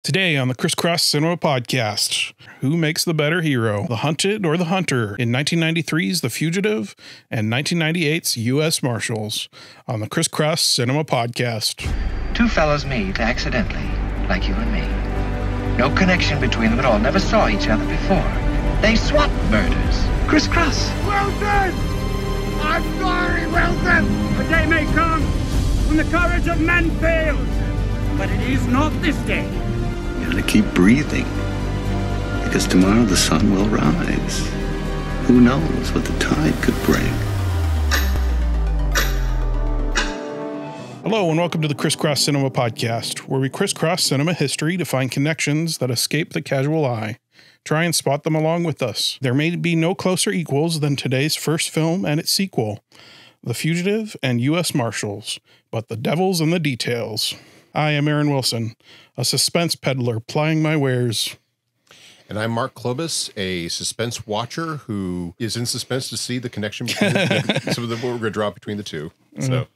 Today on the Criss Cinema Podcast, who makes the better hero, the hunted or the hunter, in 1993's The Fugitive and 1998's U.S. Marshals, on the Criss Cinema Podcast. Two fellows meet accidentally, like you and me. No connection between them at all, never saw each other before. They swap murders. Criss. Well done! I'm sorry, well done! A day may come when the courage of men fails, but it is not this day. You gotta keep breathing, because tomorrow the sun will rise. Who knows what the tide could bring? Hello and welcome to the Criss Cinema Podcast, where we crisscross cinema history to find connections that escape the casual eye. Try and spot them along with us. There may be no closer equals than today's first film and its sequel, The Fugitive and U.S. Marshals, but the devil's in the details. I am Aaron Wilson, a suspense peddler plying my wares. And I'm Mark Klobus, a suspense watcher who is in suspense to see the connection between some of what we're going to draw between the two. So,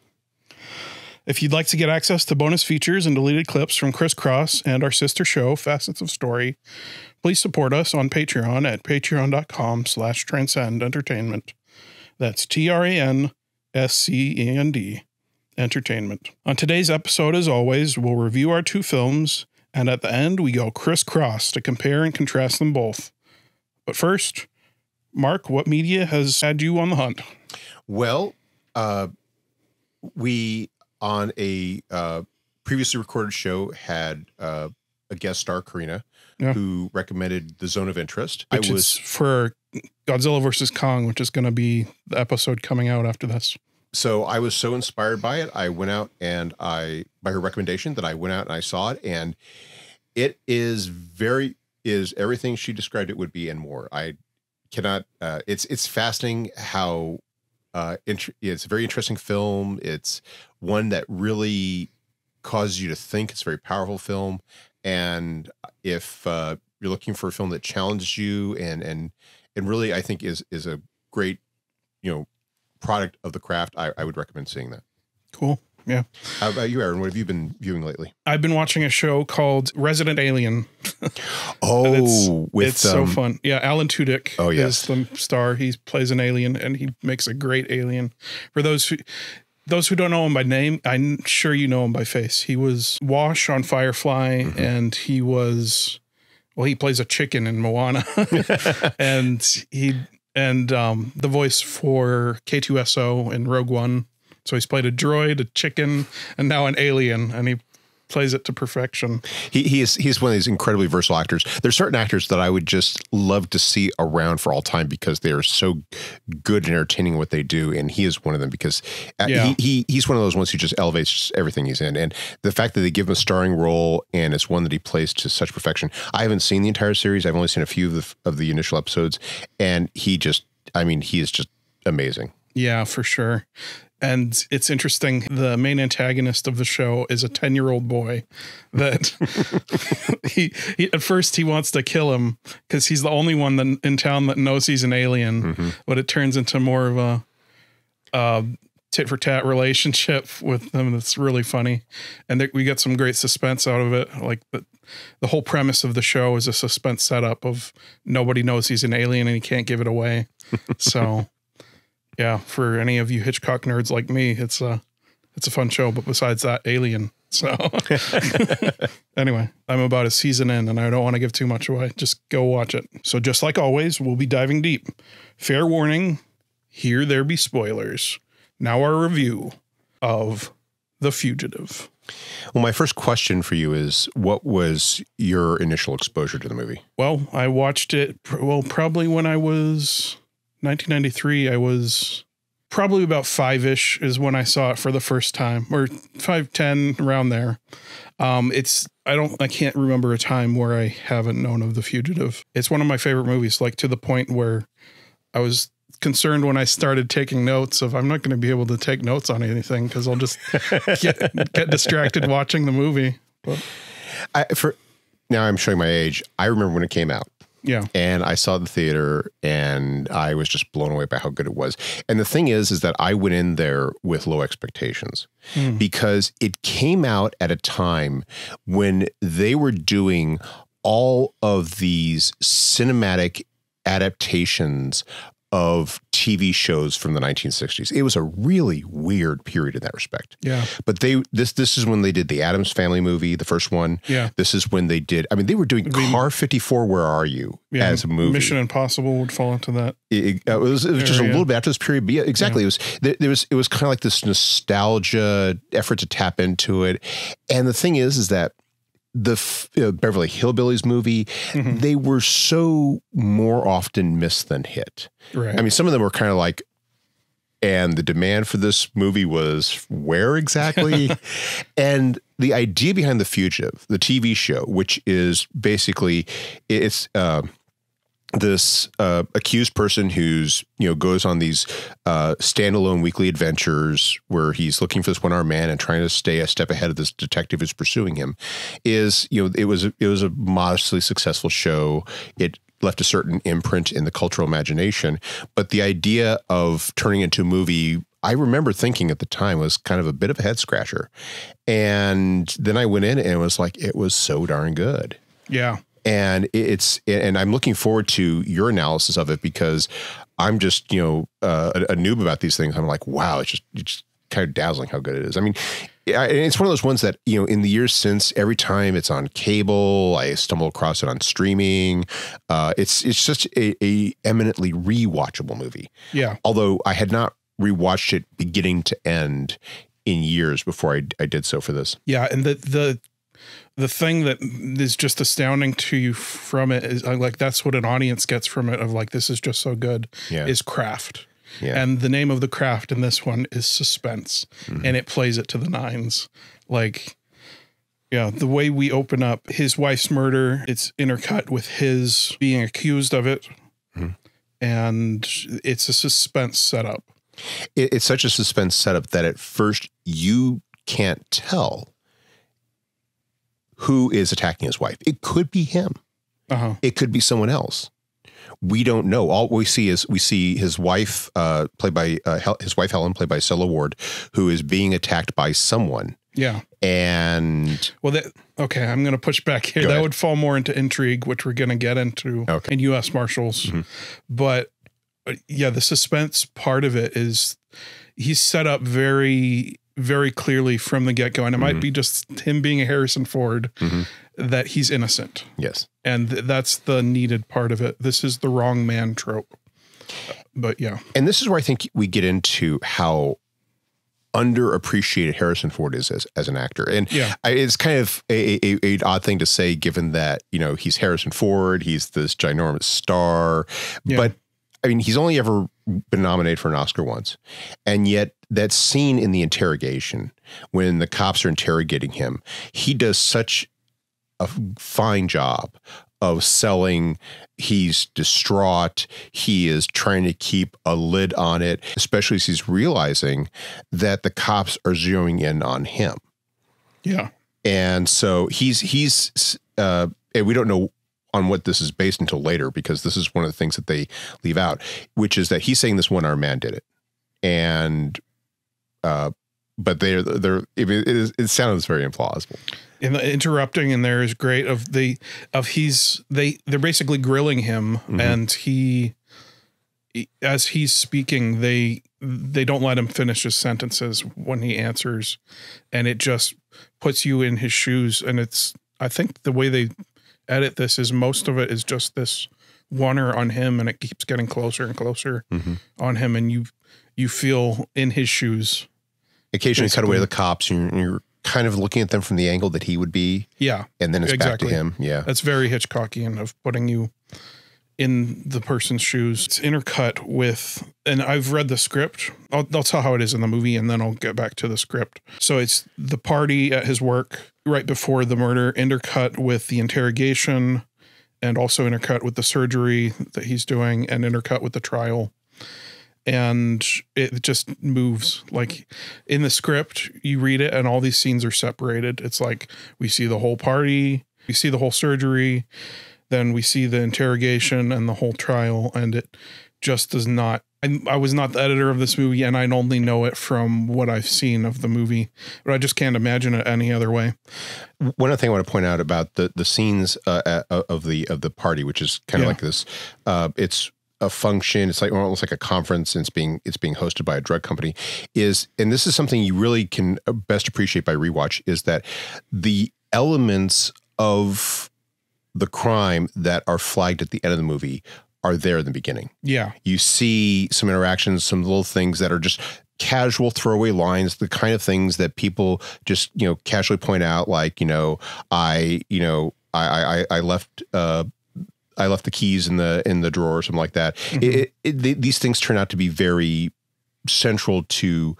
if you'd like to get access to bonus features and deleted clips from Criss and our sister show, Facets of Story, please support us on Patreon at patreon.com/transcendentertainment. That's TRANSCEND. Entertainment. On today's episode, as always, we'll review our two films, and at the end, we go crisscross to compare and contrast them both. But first, Mark, what media has had you on the hunt? well, we on a previously recorded show had a guest star, Karina, who recommended The Zone of Interest. Which is for Godzilla vs. Kong, which is going to be the episode coming out after this. So I was so inspired by it. I went out and by her recommendation that I went out and I saw it, and it is everything she described it would be and more. I cannot, it's fascinating how, it's a very interesting film. It's one that really causes you to think. It's a very powerful film. And if, you're looking for a film that challenges you and really, I think is a great, product of the craft, I would recommend seeing that. Cool. Yeah. How about you, Aaron? What have you been viewing lately? I've been watching a show called Resident Alien. It's so fun. Yeah, Alan Tudyk yes. is the star. He plays an alien, and he makes a great alien. For those who don't know him by name, I'm sure you know him by face. He was Wash on Firefly, and he plays a chicken in Moana, and the voice for K2SO in Rogue One. So he's played a droid, a chicken, and now an alien, and he plays it to perfection. He's one of these incredibly versatile actors. There's certain actors that I would just love to see around for all time because they are so good and entertaining what they do, and he is one of them because he's one of those ones who just elevates everything he's in. And the fact that they give him a starring role and it's one that he plays to such perfection. I haven't seen the entire series. I've only seen a few of the initial episodes, and he is just amazing. Yeah, for sure. And it's interesting. The main antagonist of the show is a 10-year-old boy that he at first he wants to kill him because he's the only one in town that knows he's an alien. But it turns into more of a tit for tat relationship with them. That's really funny. And we get some great suspense out of it. Like the whole premise of the show is a suspense setup of nobody knows he's an alien and he can't give it away. So yeah, for any of you Hitchcock nerds like me, it's a fun show, but besides that, Alien. So anyway, I'm about a season in and I don't want to give too much away. Just go watch it. So just like always, we'll be diving deep. Fair warning, here there be spoilers. Now our review of The Fugitive. Well, my first question for you is, what was your initial exposure to the movie? Well, I watched it, probably when I was 1993, I was probably about 5-ish is when I saw it for the first time, or 5, 10, around there. I can't remember a time where I haven't known of The Fugitive. It's one of my favorite movies, like to the point where I was concerned when I started taking notes of I'm not going to be able to take notes on anything because I'll just get distracted watching the movie. But Now I'm showing my age. I remember when it came out. Yeah. And I saw the theater and I was just blown away by how good it was. And the thing is that I went in there with low expectations because it came out at a time when they were doing all of these cinematic adaptations of TV shows from the 1960s. It was a really weird period in that respect. Yeah. But this is when they did the Addams Family movie, the first one. Yeah. This is when they did, I mean, they were doing Car 54, Where Are You? Yeah, as a movie. Mission Impossible would fall into that. It was just a little bit after this period, but yeah, exactly. Yeah. It was kind of like this nostalgia effort to tap into it. And the thing is that the Beverly Hillbillies movie, they were so more often missed than hit. Right. I mean, some of them were kind of like, and the demand for this movie was where exactly? And the idea behind The Fugitive, the TV show, which is basically, it's this accused person who's, goes on these standalone weekly adventures where he's looking for this one-armed man and trying to stay a step ahead of this detective who's pursuing him, is, it was a modestly successful show. It left a certain imprint in the cultural imagination, but the idea of turning it into a movie, I remember thinking at the time, was kind of a bit of a head scratcher. And then I went in and it was like, it was so darn good. Yeah. And and I'm looking forward to your analysis of it because I'm just, a noob about these things. I'm like, wow, it's just kind of dazzling how good it is. I mean, it's one of those ones that, in the years since, every time it's on cable, I stumble across it on streaming. It's such a eminently rewatchable movie. Yeah. Although I had not rewatched it beginning to end in years before I did so for this. Yeah. And the thing that is just astounding to you from it is like, that's what an audience gets from it, of like, this is just so good, is craft. Yeah. And the name of the craft in this one is suspense, and it plays it to the nines. Like, yeah, the way we open up his wife's murder, it's intercut with his being accused of it. And it's a suspense setup. It's such a suspense setup that at first you can't tell who is attacking his wife. It could be him. It could be someone else. We don't know. All we see is his wife, played by his wife Helen, played by Stella Ward, who is being attacked by someone. Yeah. And okay, I'm going to push back here. That would fall more into intrigue, which we're going to get into in U.S. Marshals. But yeah, the suspense part of it is he's set up very, very clearly from the get-go, and it might be just him being a Harrison Ford, that he's innocent. Yes. And that's the needed part of it. This is the wrong man trope. But yeah. And this is where I think we get into how underappreciated Harrison Ford is as an actor. And it's kind of a odd thing to say, given that, he's Harrison Ford, he's this ginormous star, but I mean, he's only ever been nominated for an Oscar once. And yet that scene in the interrogation, when the cops are interrogating him, he does such a fine job of selling. He's distraught. He is trying to keep a lid on it, especially as he's realizing that the cops are zeroing in on him. Yeah. And so he's and we don't know on what this is based until later, because this is one of the things that they leave out, which is that he's saying this one-armed man did it. And, but it sounds very implausible. And the interrupting in there is great. They're basically grilling him, and as he's speaking, they don't let him finish his sentences when he answers, and it just puts you in his shoes. And I think the way they edit this is most of it is just this oneer on him, and it keeps getting closer and closer on him, and you feel in his shoes. Occasionally cut away the cops, and you're kind of looking at them from the angle that he would be. Yeah. And then it's back to him. Yeah. That's very Hitchcockian, of putting you in the person's shoes. It's intercut with, and I've read the script. I'll tell how it is in the movie, and then I'll get back to the script. So it's the party at his work right before the murder, intercut with the interrogation, and also intercut with the surgery that he's doing, and intercut with the trial. And it just moves. Like in the script, you read it and all these scenes are separated. It's like we see the whole party, we see the whole surgery, then we see the interrogation and the whole trial, and it just does not. I was not the editor of this movie, and I only know it from what I've seen of the movie, but I just can't imagine it any other way. One other thing I want to point out about the scenes of the party, which is kind of like this, it's a function. It's like almost like a conference, and it's being hosted by a drug company. And this is something you really can best appreciate by rewatch, is that the elements of the crime that are flagged at the end of the movie are there in the beginning. Yeah. You see some interactions, some little things that are just casual throwaway lines, the kind of things that people just, casually point out, like, I left the keys in the drawer or something like that. Mm-hmm. These things turn out to be very central to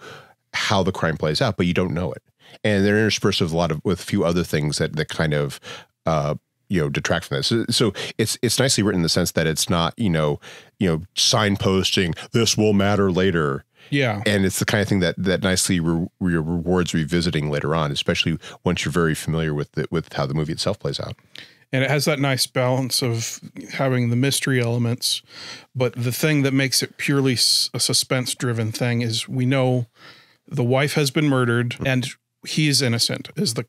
how the crime plays out, but you don't know it. And they're interspersed with a few other things that kind of, detract from this. So it's nicely written in the sense that it's not, signposting, this will matter later. Yeah. And it's the kind of thing that nicely rewards revisiting later on, especially once you're very familiar with how the movie itself plays out. And it has that nice balance of having the mystery elements, but the thing that makes it purely a suspense-driven thing is we know the wife has been murdered and he's innocent is the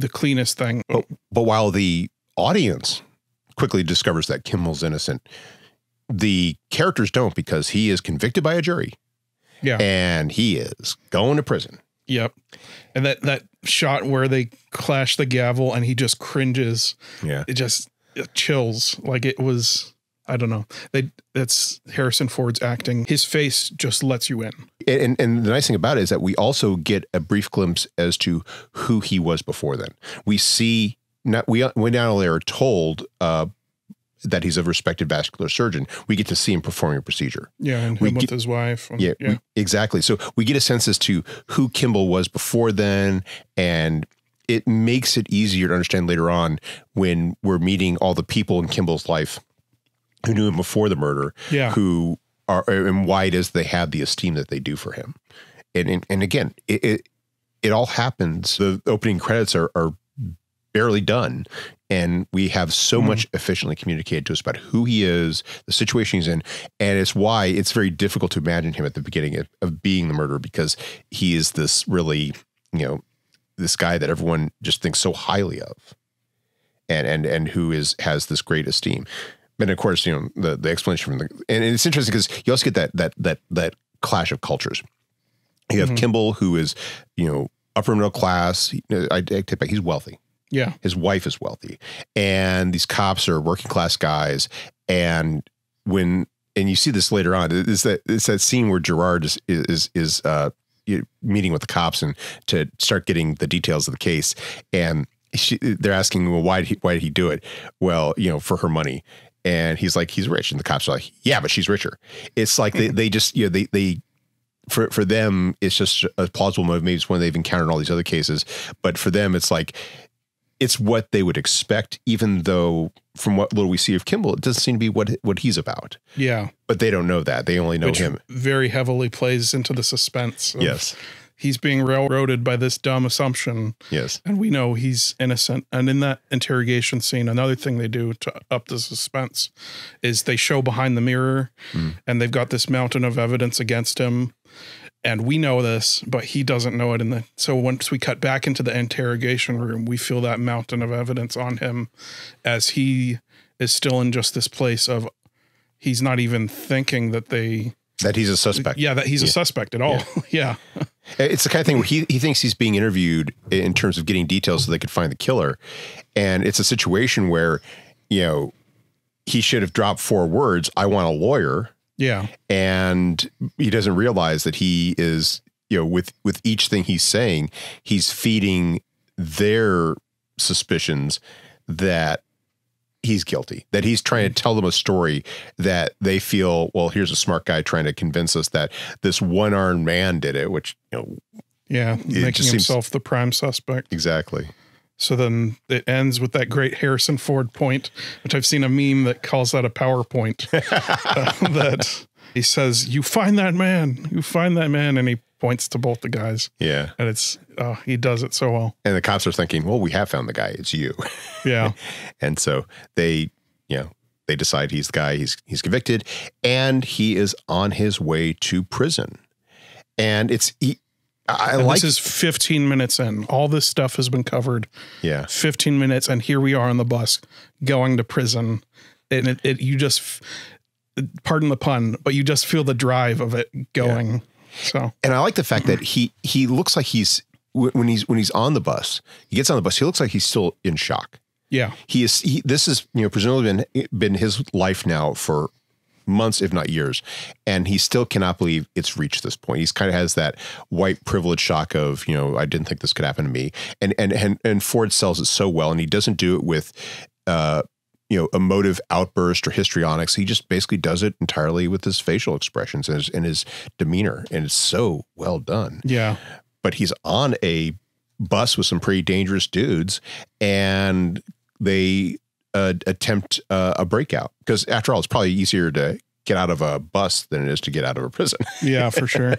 cleanest thing. But while the audience quickly discovers that Kimball's innocent, the characters don't, because he is convicted by a jury. Yeah. And he is going to prison. Yep. And that shot where they clash the gavel and he just cringes. Yeah. It chills. Like, it was, I don't know. That's Harrison Ford's acting. His face just lets you in. And the nice thing about it is that we also get a brief glimpse as to who he was before then. We see, we not only are told that he's a respected vascular surgeon, we get to see him performing a procedure. Yeah, and him with his wife. Exactly. So we get a sense as to who Kimball was before then, and it makes it easier to understand later on when we're meeting all the people in Kimball's life who knew him before the murder, who are, and why it is they have the esteem that they do for him. And again, it all happens. The opening credits are barely done, and we have so much efficiently communicated to us about who he is, the situation he's in, and it's why it's very difficult to imagine him at the beginning of being the murderer, because he is this really, this guy that everyone just thinks so highly of, and who has this great esteem. And of course, the explanation from and it's interesting because you also get that clash of cultures. You have Kimball, who is, upper middle class. I take back, he's wealthy. Yeah. His wife is wealthy. And these cops are working class guys. And you see this later on, it's that scene where Gerard is meeting with the cops and to start getting the details of the case. And they're asking, well, why did he do it? Well, for her money. And he's like, he's rich. And the cops are like, yeah, but she's richer. It's like they just, for them, it's just a plausible motive. Maybe it's when they've encountered all these other cases. But for them, it's like, it's what they would expect, even though from what little we see of Kimball, it doesn't seem to be what he's about. Yeah. But they don't know that. They only know him. Very heavily plays into the suspense. Yes. He's being railroaded by this dumb assumption. Yes. And we know he's innocent. And in that interrogation scene, another thing they do to up the suspense is they show behind the mirror and they've got this mountain of evidence against him. And we know this, but he doesn't know it. So once we cut back into the interrogation room, we feel that mountain of evidence on him as he is still in just this place of he's not even thinking that he's a suspect. Yeah, that he's a suspect at all. Yeah. It's the kind of thing where he thinks he's being interviewed in terms of getting details so they could find the killer. And it's a situation where, he should have dropped 4 words. I want a lawyer. Yeah. And he doesn't realize that he is, with each thing he's saying, he's feeding their suspicions that he's guilty, that he's trying to tell them a story that they feel, well, here's a smart guy trying to convince us that this one-armed man did it, which, making himself the prime suspect. Exactly. So then it ends with that great Harrison Ford point, which I've seen a meme that calls that a PowerPoint, that he says, you find that man, and he points to both the guys. Yeah. And it's, he does it so well. And the cops are thinking, well, we have found the guy. It's you. Yeah. And so they, they decide he's the guy. He's convicted, and he is on his way to prison. And this is 15 minutes in. All this stuff has been covered. Yeah. 15 minutes. And here we are on the bus going to prison. And you just, pardon the pun, but you just feel the drive of it going. Yeah. So, and I like the fact that he looks like when he's on the bus, he gets on the bus, he looks like he's still in shock. Yeah. This is, presumably been his life now for months, if not years. And he still cannot believe it's reached this point. He's kind of has that white privilege shock of, I didn't think this could happen to me. And Ford sells it so well. And he doesn't do it with, emotive outburst or histrionics. He just basically does it entirely with his facial expressions and his demeanor. And it's so well done. Yeah. But he's on a bus with some pretty dangerous dudes, and they attempt a breakout, because after all, it's probably easier to get out of a bus than it is to get out of a prison. Yeah, for sure.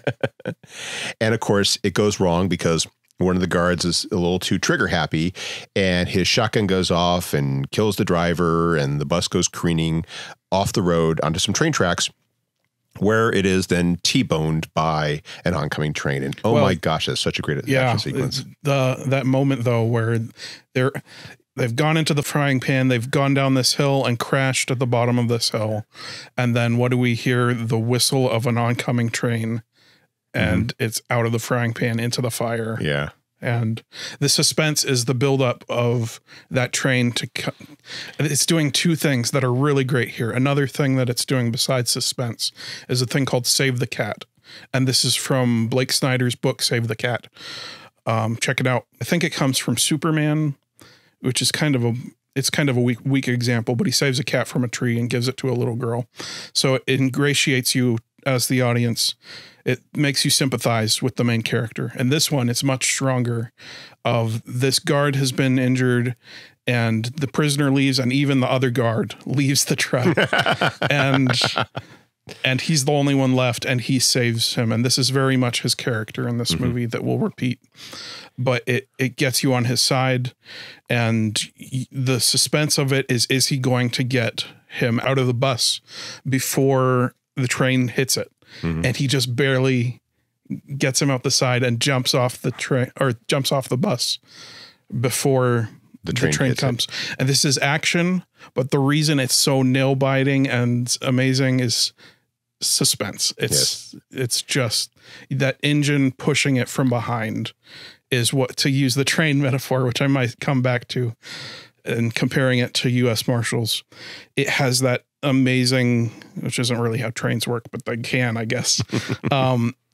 And of course it goes wrong because one of the guards is a little too trigger happy, and his shotgun goes off and kills the driver, and the bus goes careening off the road onto some train tracks, where it is then T-boned by an oncoming train. And my gosh, that's such a great action sequence. That moment though, where they've gone into the frying pan, they've gone down this hill and crashed at the bottom of this hill. And then what do we hear? The whistle of an oncoming train, and it's out of the frying pan into the fire. Yeah. And the suspense is the buildup of that train it's doing two things that are really great here. Another thing that it's doing besides suspense is a thing called Save the Cat. And this is from Blake Snyder's book, Save the Cat. Check it out. I think it comes from Superman, which is kind of a weak example, but he saves a cat from a tree and gives it to a little girl. So it ingratiates you as the audience. It makes you sympathize with the main character. And this one, it's much stronger. Of this guard has been injured, and the prisoner leaves, and even the other guard leaves the truck. and he's the only one left, and he saves him. And this is very much his character in this movie that will repeat. But it gets you on his side, and the suspense of it is he going to get him out of the bus before the train hits it? And he just barely gets him out the side and jumps off the train, or jumps off the bus before the train comes. And this is action, but the reason it's so nail biting and amazing is suspense. It's just that engine pushing it from behind is what, to use the train metaphor, which I might come back to, and comparing it to U.S. Marshals, it has that amazing, which isn't really how trains work, but they can, I guess.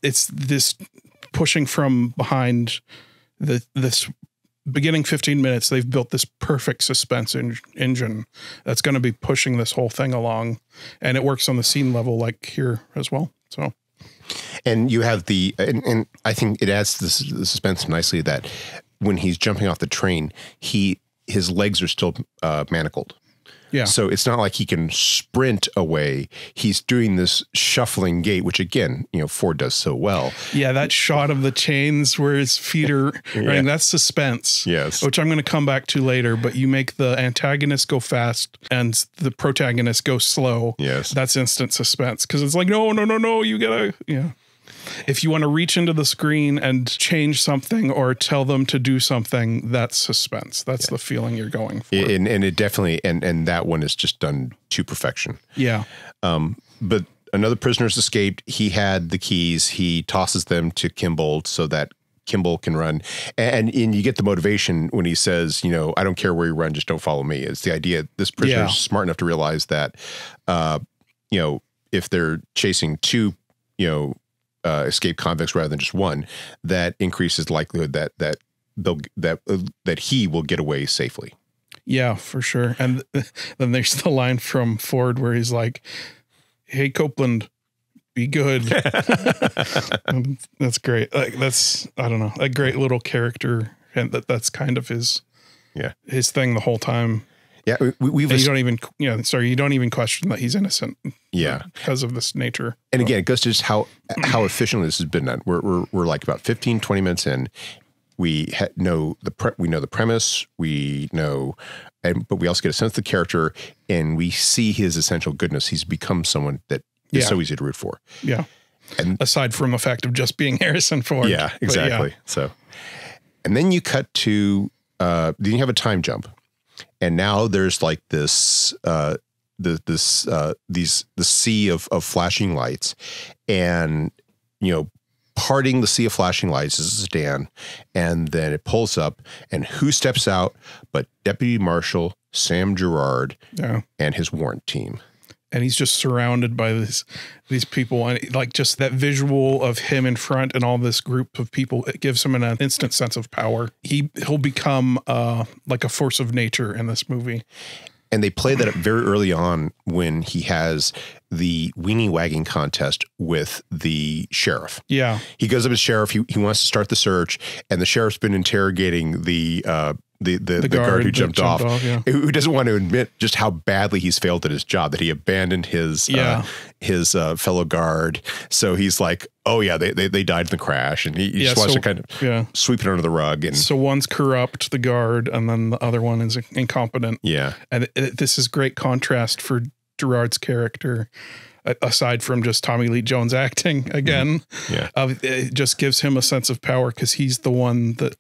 It's this pushing from behind. This beginning 15 minutes, they've built this perfect suspense engine that's going to be pushing this whole thing along, and it works on the scene level like here as well. So, and you have and I think it adds the suspense nicely that when he's jumping off the train, his legs are still manacled. Yeah. So it's not like he can sprint away. He's doing this shuffling gait, which again, Ford does so well. Yeah. That shot of the chains where his feet are running, that's suspense. Yes. Which I'm going to come back to later, but you make the antagonist go fast and the protagonist go slow. Yes. That's instant suspense. Cause it's like, no, you gotta, If you want to reach into the screen and change something or tell them to do something, that's suspense. That's the feeling you're going for. And it definitely, and that one is just done to perfection. Yeah. But another prisoner's escaped. He had the keys. He tosses them to Kimball so that Kimball can run. And you get the motivation when he says, I don't care where you run, just don't follow me. It's the idea this prisoner's smart enough to realize that, if they're chasing two, escape convicts rather than just one, that increases the likelihood that he will get away safely. Yeah, for sure. And then there's the line from Ford where he's like, "Hey, Copeland, be good." That's great. Like, that's, I don't know, a great little character, and that's kind of his thing the whole time. Yeah, we've you don't even you don't even question that he's innocent. Yeah, because of this nature. And again, it goes to just how efficiently this has been done. We're like about 15, 20 minutes in. We know the premise. We know, but we also get a sense of the character, and we see his essential goodness. He's become someone that is so easy to root for. Yeah. And aside from the fact of just being Harrison Ford. Yeah, exactly. Yeah. So, and then you cut to, then you have a time jump, and now there's like this, the sea of flashing lights, and, parting the sea of flashing lights is Dan, and then it pulls up, and who steps out but Deputy Marshal Sam Gerard and his warrant team. And he's just surrounded by these people, and like just that visual of him in front and all this group of people, it gives him an instant sense of power. He'll become like a force of nature in this movie. And they play that up very early on when he has the weenie wagging contest with the sheriff. Yeah. He goes up as sheriff. He wants to start the search, and the sheriff's been interrogating the guard who jumped off, who doesn't want to admit just how badly he's failed at his job, that he abandoned his fellow guard. So he's like, oh yeah, they died in the crash, and he just wants to kind of sweep it under the rug. And so one's corrupt, the guard, and then the other one is incompetent. Yeah. And this is great contrast for Gerard's character, aside from just Tommy Lee Jones acting again. Yeah. It just gives him a sense of power because he's the one that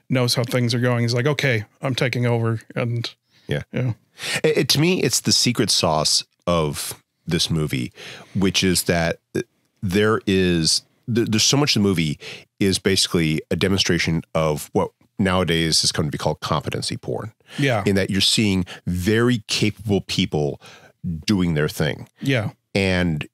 knows how things are going. He's like, okay, I'm taking over. And to me, it's the secret sauce of this movie, which is that there's so much of the movie is basically a demonstration of what nowadays has come to be called competency porn. Yeah. In that you're seeing very capable people doing their thing. Yeah. And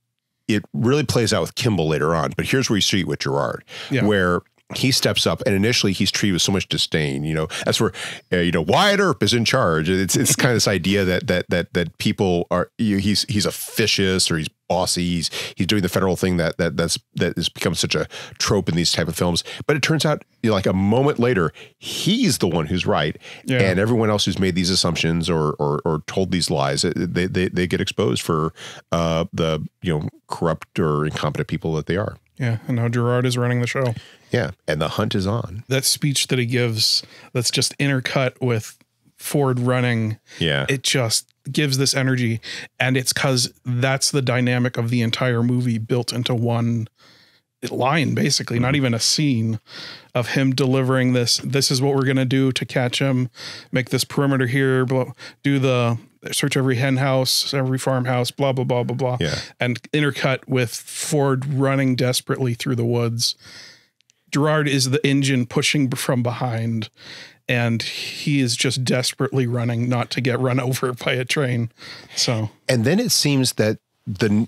it really plays out with Kimball later on, but here's where you see it with Gerard, where he steps up, and initially he's treated with so much disdain. That's where Wyatt Earp is in charge. It's kind of this idea that people are he's officious or he's bossy. He's doing the federal thing that has become such a trope in these type of films. But it turns out, like a moment later, he's the one who's right, and everyone else who's made these assumptions or told these lies, they get exposed for the corrupt or incompetent people that they are. Yeah, and now Gerard is running the show. Yeah, and the hunt is on. That speech that he gives, that's just intercut with Ford running. Yeah, it just gives this energy, and it's because that's the dynamic of the entire movie built into one line, basically, not even a scene of him delivering this. This is what we're going to do to catch him, make this perimeter here, do the search every hen house, every farmhouse, blah, blah, blah, blah, blah. Yeah. And intercut with Ford running desperately through the woods. Gerard is the engine pushing from behind, and he is just desperately running not to get run over by a train. So, and then it seems that the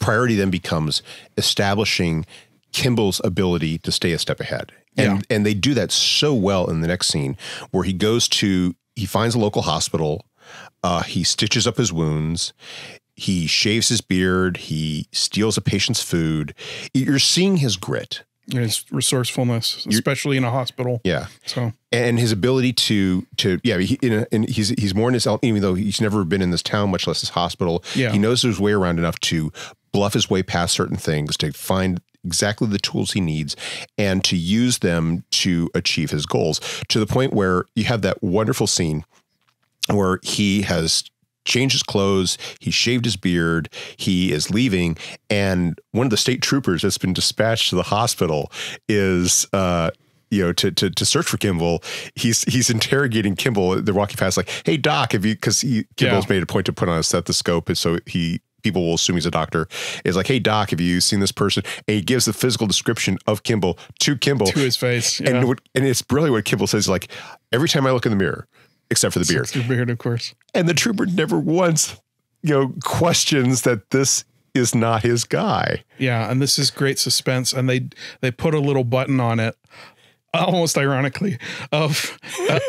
priority then becomes establishing Kimball's ability to stay a step ahead. And they do that so well in the next scene where he finds a local hospital. He stitches up his wounds. He shaves his beard. He steals a patient's food. You're seeing his grit. His resourcefulness, especially in a hospital. Yeah. So, and his ability he's more in his, even though he's never been in this town, much less this hospital. Yeah. He knows his way around enough to bluff his way past certain things, to find exactly the tools he needs and to use them to achieve his goals, to the point where you have that wonderful scene where he has changed his clothes, he shaved his beard, he is leaving, and one of the state troopers that's been dispatched to the hospital is to search for Kimball. He's interrogating Kimball. They're walking past like, hey doc, Kimball's made a point to put on a stethoscope, and so people will assume he's a doctor. Is like, hey doc, have you seen this person? And he gives the physical description of Kimball to his face. Yeah. And it's brilliant what Kimball says, like, every time I look in the mirror, except for the beard. The beard, of course. And the trooper never once, questions that this is not his guy. Yeah, and this is great suspense, and they put a little button on it, almost ironically, of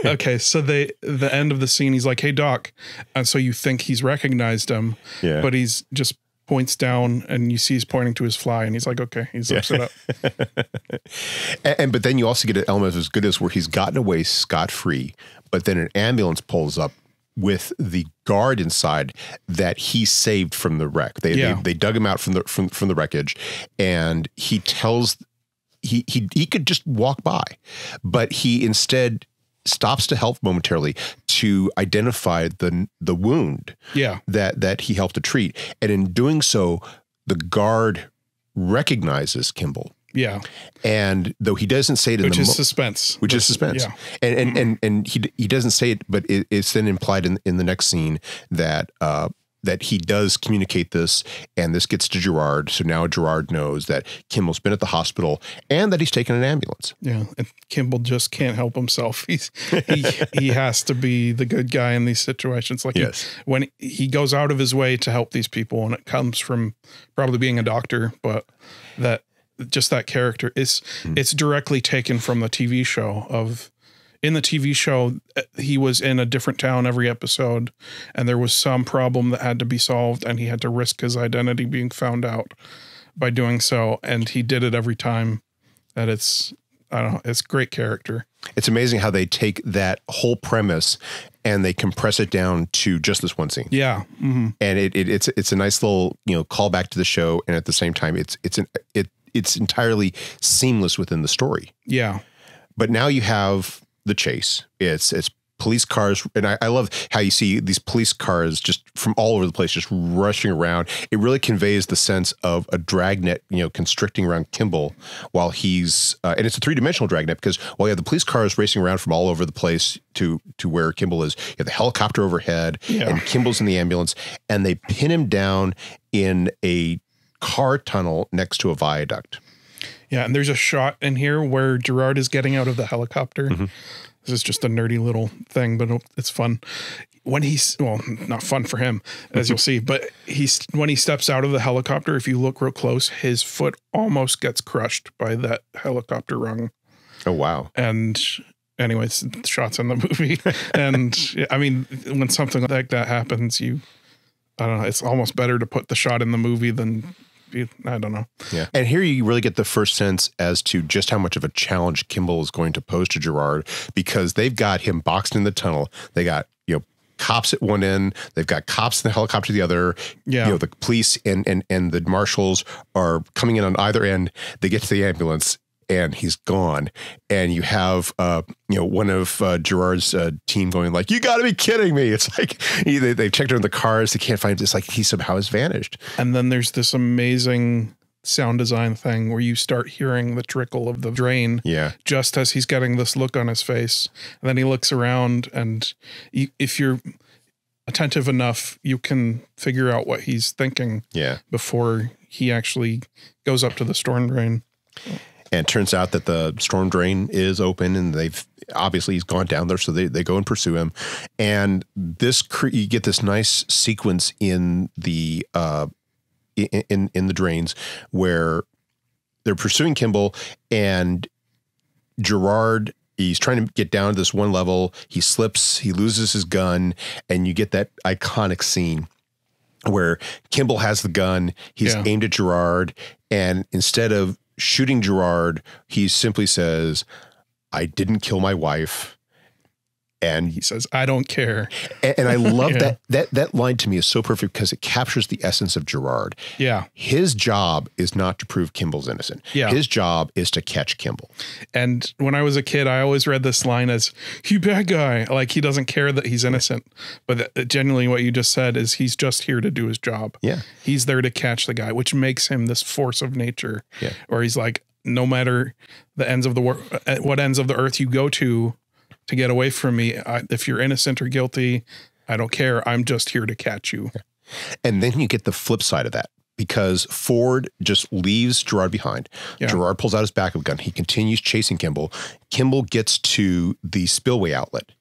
okay, so the end of the scene, he's like, hey doc, and so you think he's recognized him, but he's just points down, and you see he's pointing to his fly, and he's like, okay, he's upset up. But then you also get an element of his goodness where he's gotten away scot-free, but then an ambulance pulls up with the guard inside that he saved from the wreck. They dug him out from the wreckage, and he tells he could just walk by, but he instead stops to help momentarily to identify the wound that he helped to treat. And in doing so, the guard recognizes Kimball. Yeah. And though he doesn't say it in suspense. Which is suspense. Yeah. And he doesn't say it, but it's then implied in the next scene that he does communicate this, and this gets to Gerard. So now Gerard knows that Kimball's been at the hospital and that he's taken an ambulance. Yeah. And Kimball just can't help himself. He has to be the good guy in these situations. Like when he goes out of his way to help these people, and it comes from probably being a doctor, but that character is, it's directly taken from the TV show in the TV show, he was in a different town every episode, and there was some problem that had to be solved, and he had to risk his identity being found out by doing so. And he did it every time. That it's a great character. It's amazing how they take that whole premise and they compress it down to just this one scene. Yeah. Mm-hmm. And it's a nice little, callback to the show. And at the same time, it's entirely seamless within the story. Yeah. But now you have the chase. It's police cars. And I love how you see these police cars just from all over the place, just rushing around. It really conveys the sense of a dragnet, constricting around Kimball while he's, and it's a 3-dimensional dragnet because while you have the police cars racing around from all over the place to where Kimball is, you have the helicopter overhead and Kimball's in the ambulance, and they pin him down in a car tunnel next to a viaduct. Yeah, and there's a shot in here where Gerard is getting out of the helicopter. Mm-hmm. This is just a nerdy little thing, but it's fun. When not fun for him, as you'll see, but when he steps out of the helicopter, if you look real close, his foot almost gets crushed by that helicopter rung. Oh, wow. And anyways, shots in the movie. And I mean, when something like that happens, I don't know, it's almost better to put the shot in the movie than... I don't know. Yeah. And here you really get the first sense as to just how much of a challenge Kimball is going to pose to Gerard, because they've got him boxed in the tunnel. They got, cops at one end. They've got cops in the helicopter at the other. Yeah. The police and the marshals are coming in on either end. They get to the ambulance and he's gone. And you have, one of Gerard's team going like, "You got to be kidding me." It's like they checked on the cars. They can't find him. It's like he somehow has vanished. And then there's this amazing sound design thing where you start hearing the trickle of the drain just as he's getting this look on his face. And then he looks around, and if you're attentive enough, you can figure out what he's thinking before he actually goes up to the storm drain. And it turns out that the storm drain is open, and he's gone down there. So they go and pursue him. And you get this nice sequence in the, in the drains where they're pursuing Kimball, and Gerard, he's trying to get down to this one level. He slips, he loses his gun, and you get that iconic scene where Kimball has the gun. He's aimed at Gerard, and instead of shooting Gerard, he simply says, "I didn't kill my wife." And he says, "I don't care." And I love that line. To me is so perfect because it captures the essence of Gerard. Yeah. His job is not to prove Kimball's innocent. Yeah. His job is to catch Kimball. And when I was a kid, I always read this line as, "You bad guy." Like, he doesn't care that he's innocent. But genuinely what you just said is he's just here to do his job. Yeah. He's there to catch the guy, which makes him this force of nature. Yeah. Where he's like, no matter the ends of the world, what ends of the earth you go to get away from me, if you're innocent or guilty, I don't care. I'm just here to catch you. And then you get the flip side of that, because Ford just leaves Gerard behind. Yeah. Gerard pulls out his backup gun. He continues chasing Kimball. Kimball gets to the spillway outlet,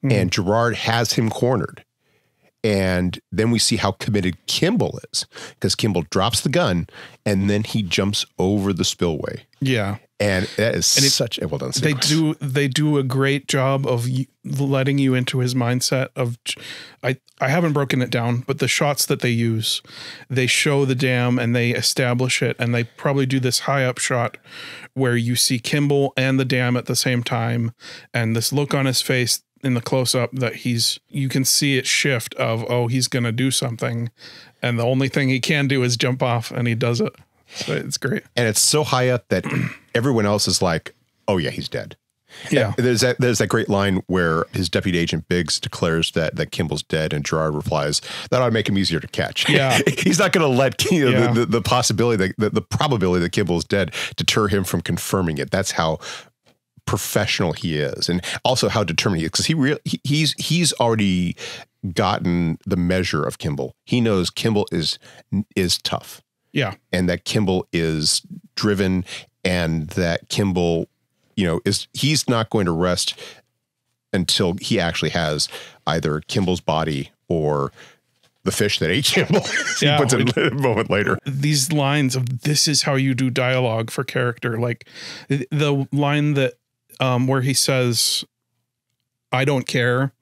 and Gerard has him cornered. And then we see how committed Kimball is, because Kimball drops the gun and then he jumps over the spillway. Yeah. And that is such a well done sequence. They do a great job of letting you into his mindset of, I haven't broken it down, but the shots that they use, they show the dam and they establish it, and they probably do this high up shot where you see Kimball and the dam at the same time, and this look on his face. in the close up that you can see it shift of, oh, he's going to do something. And the only thing he can do is jump off, and he does it. So it's great. And it's so high up that everyone else is like, oh yeah, he's dead. Yeah. There's that great line where his deputy agent Biggs declares that Kimball's dead, and Gerard replies, that ought to make him easier to catch. Yeah. He's not going to let the possibility, the probability that Kimball's dead deter him from confirming it. That's how professional he is, and also how determined he is, because he's already gotten the measure of Kimball. He knows Kimball is tough. Yeah. And that Kimball is driven, and that Kimball, he's not going to rest until he actually has either Kimball's body or the fish that ate Kimball. He puts it a moment later. These lines of, this is how you do dialogue for character. Like the line that, where he says, I don't care.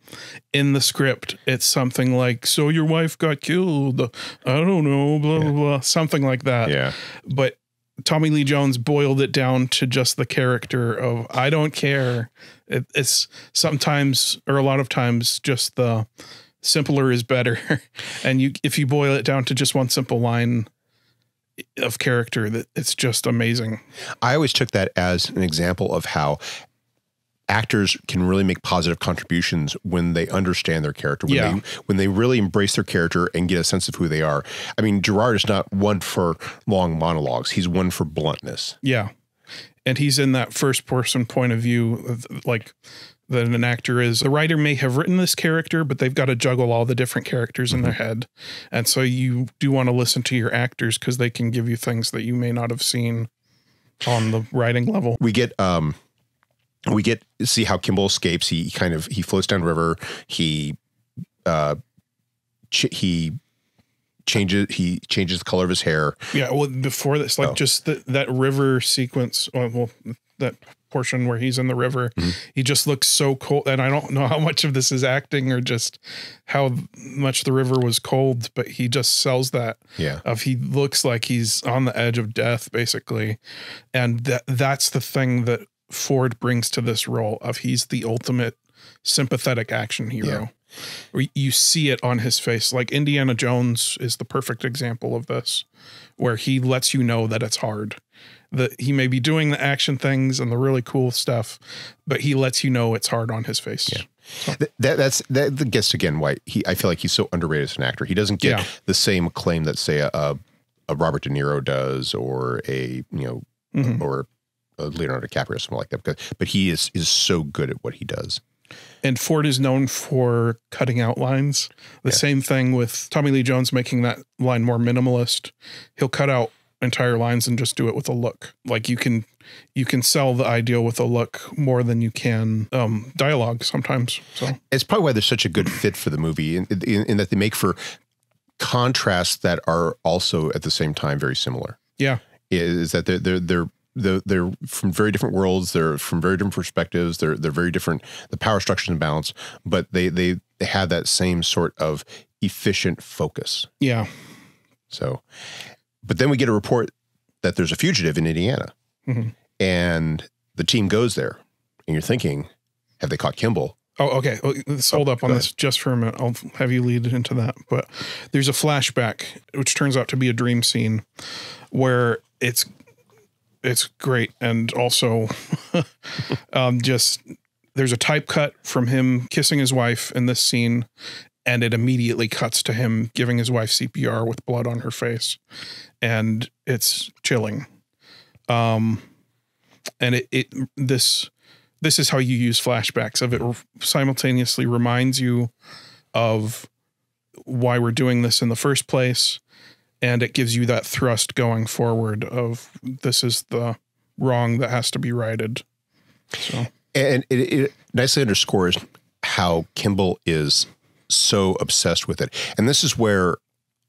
In the script, it's something like, so your wife got killed. I don't know, blah, blah, blah. Something like that. Yeah. But Tommy Lee Jones boiled it down to just the character of, I don't care. It's sometimes, or a lot of times, just the simpler is better. And if you boil it down to just one simple line of character, that it's just amazing. I always took that as an example of how actors can really make positive contributions when they understand their character, when they really embrace their character and get a sense of who they are. I mean, Gerard is not one for long monologues. He's one for bluntness. Yeah. And he's in that first person point of view, like that an actor is. The writer may have written this character, but they've got to juggle all the different characters in their head. And so you do want to listen to your actors, because they can give you things that you may not have seen on the writing level. We get to see how Kimball escapes. He floats down the river. He changes the color of his hair. Yeah. Well, before this, just that river sequence, that portion where he's in the river, he just looks so cold. And I don't know how much of this is acting or just how much the river was cold, but he just sells that. Yeah. He looks like he's on the edge of death, basically. And that's the thing that Ford brings to this role of, he's the ultimate sympathetic action hero. Yeah. You see it on his face. Like Indiana Jones is the perfect example of this, where he lets you know that it's hard, that he may be doing the action things and the really cool stuff, but he lets you know it's hard on his face. Yeah. So. That gets again why I feel like he's so underrated as an actor. He doesn't get the same acclaim that say a Robert De Niro does, or or Leonardo DiCaprio or something like that, but he is so good at what he does. And Ford is known for cutting out lines. The same thing with Tommy Lee Jones making that line more minimalist. He'll cut out entire lines and just do it with a look. Like you can sell the ideal with a look more than you can dialogue sometimes. So it's probably why there's such a good fit for the movie, in that they make for contrasts that are also at the same time very similar. Yeah, is that they're from very different worlds. They're from very different perspectives. They're very different. The power structures and balance, but they have that same sort of efficient focus. Yeah. So, but then we get a report that there's a fugitive in Indiana, and the team goes there, and you're thinking, have they caught Kimball? Oh, okay. Let's hold up on this just for a minute. I'll have you lead into that. But there's a flashback, which turns out to be a dream scene, where it's great. And also just there's a type cut from him kissing his wife in this scene, and it immediately cuts to him giving his wife CPR with blood on her face. And it's chilling. And this is how you use flashbacks of it. Simultaneously reminds you of why we're doing this in the first place. And it gives you that thrust going forward of, this is the wrong that has to be righted. So, and it nicely underscores how Kimball is so obsessed with it. And this is where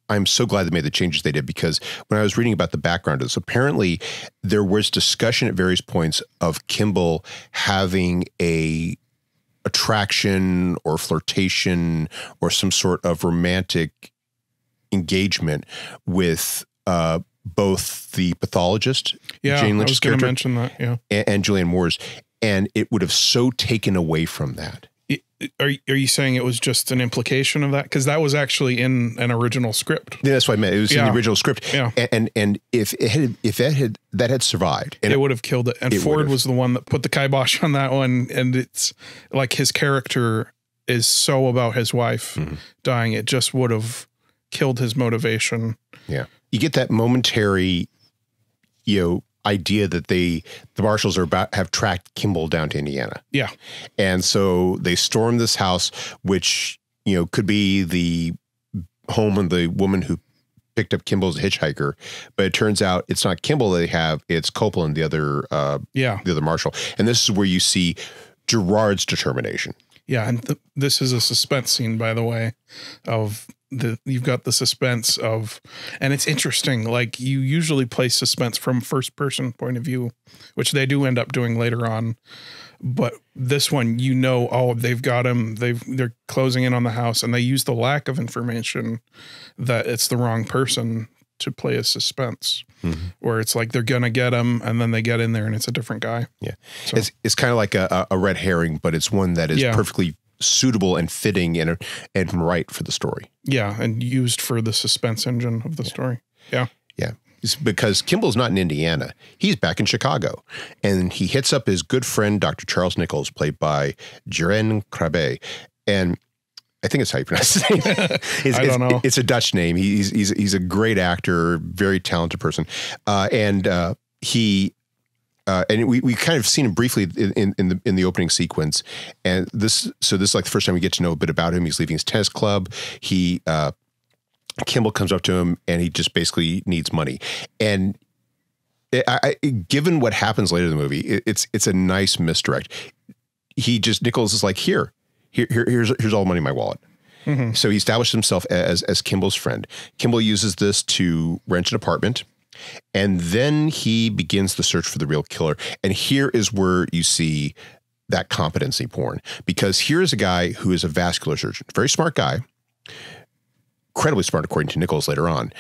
I'm so glad they made the changes they did, because when I was reading about the background of this, apparently there was discussion at various points of Kimball having a attraction or flirtation or some sort of romantic engagement with both the pathologist, Jane Lynch's character, mention that, and Julianne Moore's, and it would have so taken away from that. are you saying it was just an implication of that? Because that was actually in an original script. Yeah, that's what I meant. It was in the original script. Yeah. And if that had survived, and it would have killed it. And Ford was the one that put the kibosh on that one. And it's like his character is so about his wife dying. It just would have killed his motivation. Yeah. You get that momentary, idea that the Marshals have tracked Kimball down to Indiana. Yeah. And so they storm this house, which, could be the home of the woman who picked up Kimball as a hitchhiker, but it turns out it's not Kimball they have, it's Copeland, the other Marshal. And this is where you see Gerard's determination. Yeah. And this is a suspense scene, by the way, you've got the suspense of, and it's interesting. Like, you usually play suspense from first person point of view, which they do end up doing later on. But this one, they've got him. They're closing in on the house, and they use the lack of information that it's the wrong person to play a suspense, where it's like they're gonna get him, and then they get in there, and it's a different guy. Yeah, so. It's kind of like a red herring, but it's one that is perfectly suitable and fitting and right for the story. Yeah, and used for the suspense engine of the story. Yeah. Yeah. It's because Kimball's not in Indiana. He's back in Chicago. And he hits up his good friend, Dr. Charles Nichols, played by Jeren Krabbe. And I think it's how you pronounce his name. I don't know. It's a Dutch name. He's a great actor, very talented person. And we kind of seen him briefly in the opening sequence, and this is like the first time we get to know a bit about him. He's leaving his tennis club. Kimball comes up to him, and he just basically needs money. And given what happens later in the movie, it's a nice misdirect. Nichols is like, here's all the money in my wallet. So he established himself as Kimball's friend. Kimball uses this to rent an apartment. And then he begins the search for the real killer. And here is where you see that competency porn, because here is a guy who is a vascular surgeon, very smart guy, incredibly smart, according to Nichols later on,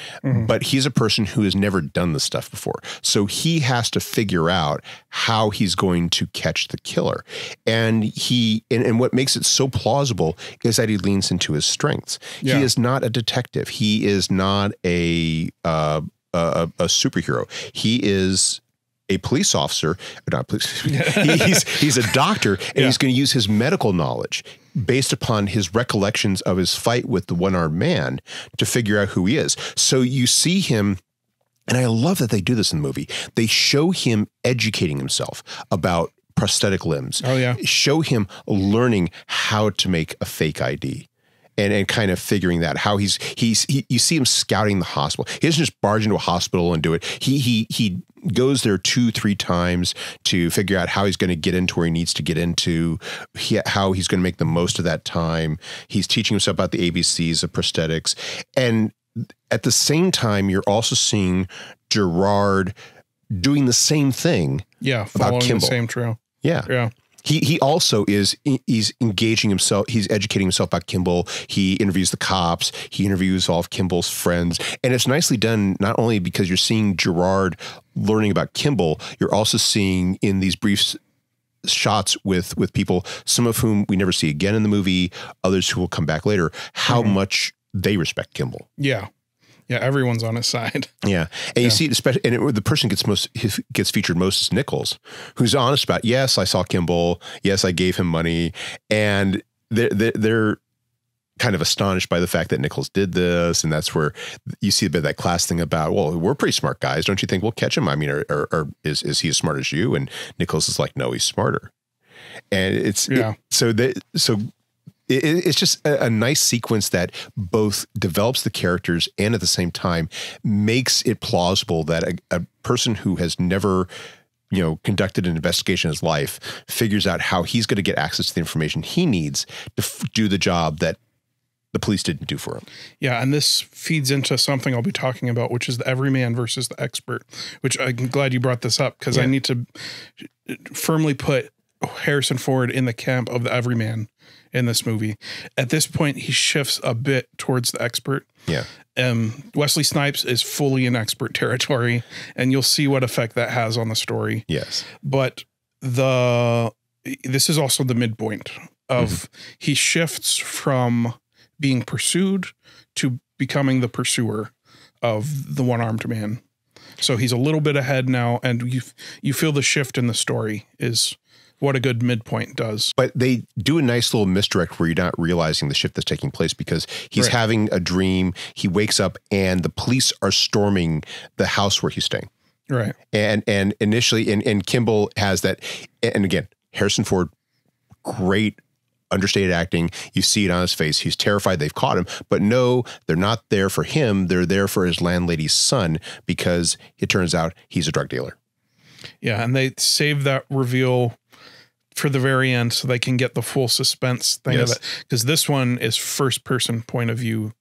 but he's a person who has never done this stuff before. So he has to figure out how he's going to catch the killer. And and what makes it so plausible is that he leans into his strengths. Yeah. He is not a detective. He is not a superhero. He is a police officer, not police. he's a doctor, and he's going to use his medical knowledge based upon his recollections of his fight with the one-armed man to figure out who he is. So you see him, and I love that they do this in the movie. They show him educating himself about prosthetic limbs. Oh yeah. Show him learning how to make a fake ID. And kind of figuring that, how you see him scouting the hospital. He doesn't just barge into a hospital and do it. He goes there 2-3 times to figure out how he's going to get into where he needs to get into, how he's going to make the most of that time. He's teaching himself about the ABCs of prosthetics. And at the same time, you're also seeing Gerard doing the same thing. Yeah, following about Kimball. The same trail. Yeah. Yeah. He also he's engaging himself. He's educating himself about Kimball. He interviews the cops. He interviews all of Kimball's friends. And it's nicely done, not only because you're seeing Gerard learning about Kimball, you're also seeing in these brief shots with people, some of whom we never see again in the movie, others who will come back later, how much they respect Kimball. Yeah. Yeah, everyone's on his side. Yeah, and you see it, especially, and the person gets featured most is Nichols, who's honest about, yes, I saw Kimball, yes, I gave him money, and they're kind of astonished by the fact that Nichols did this, and that's where you see a bit of that class thing about, well, we're pretty smart guys, don't you think we'll catch him? I mean, or is he as smart as you? And Nichols is like, no, he's smarter, and it's It's just a nice sequence that both develops the characters and at the same time makes it plausible that a person who has never, conducted an investigation in his life figures out how he's going to get access to the information he needs to do the job that the police didn't do for him. Yeah, and this feeds into something I'll be talking about, which is the everyman versus the expert, which I'm glad you brought this up because I need to firmly put Harrison Ford in the camp of the everyman in this movie. At this point, he shifts a bit towards the expert. Yeah. Wesley Snipes is fully in expert territory, and you'll see what effect that has on the story. Yes. But this is also the midpoint of he shifts from being pursued to becoming the pursuer of the one-armed man. So he's a little bit ahead now, and you feel the shift in the story is what a good midpoint does. But they do a nice little misdirect where you're not realizing the shift that's taking place, because he's having a dream. He wakes up and the police are storming the house where he's staying. Right. And initially, and Kimball has that. And again, Harrison Ford, great understated acting. You see it on his face. He's terrified they've caught him, but no, they're not there for him. They're there for his landlady's son, because it turns out he's a drug dealer. Yeah. And they save that reveal for the very end so they can get the full suspense thing of it. Because this one is first person point of view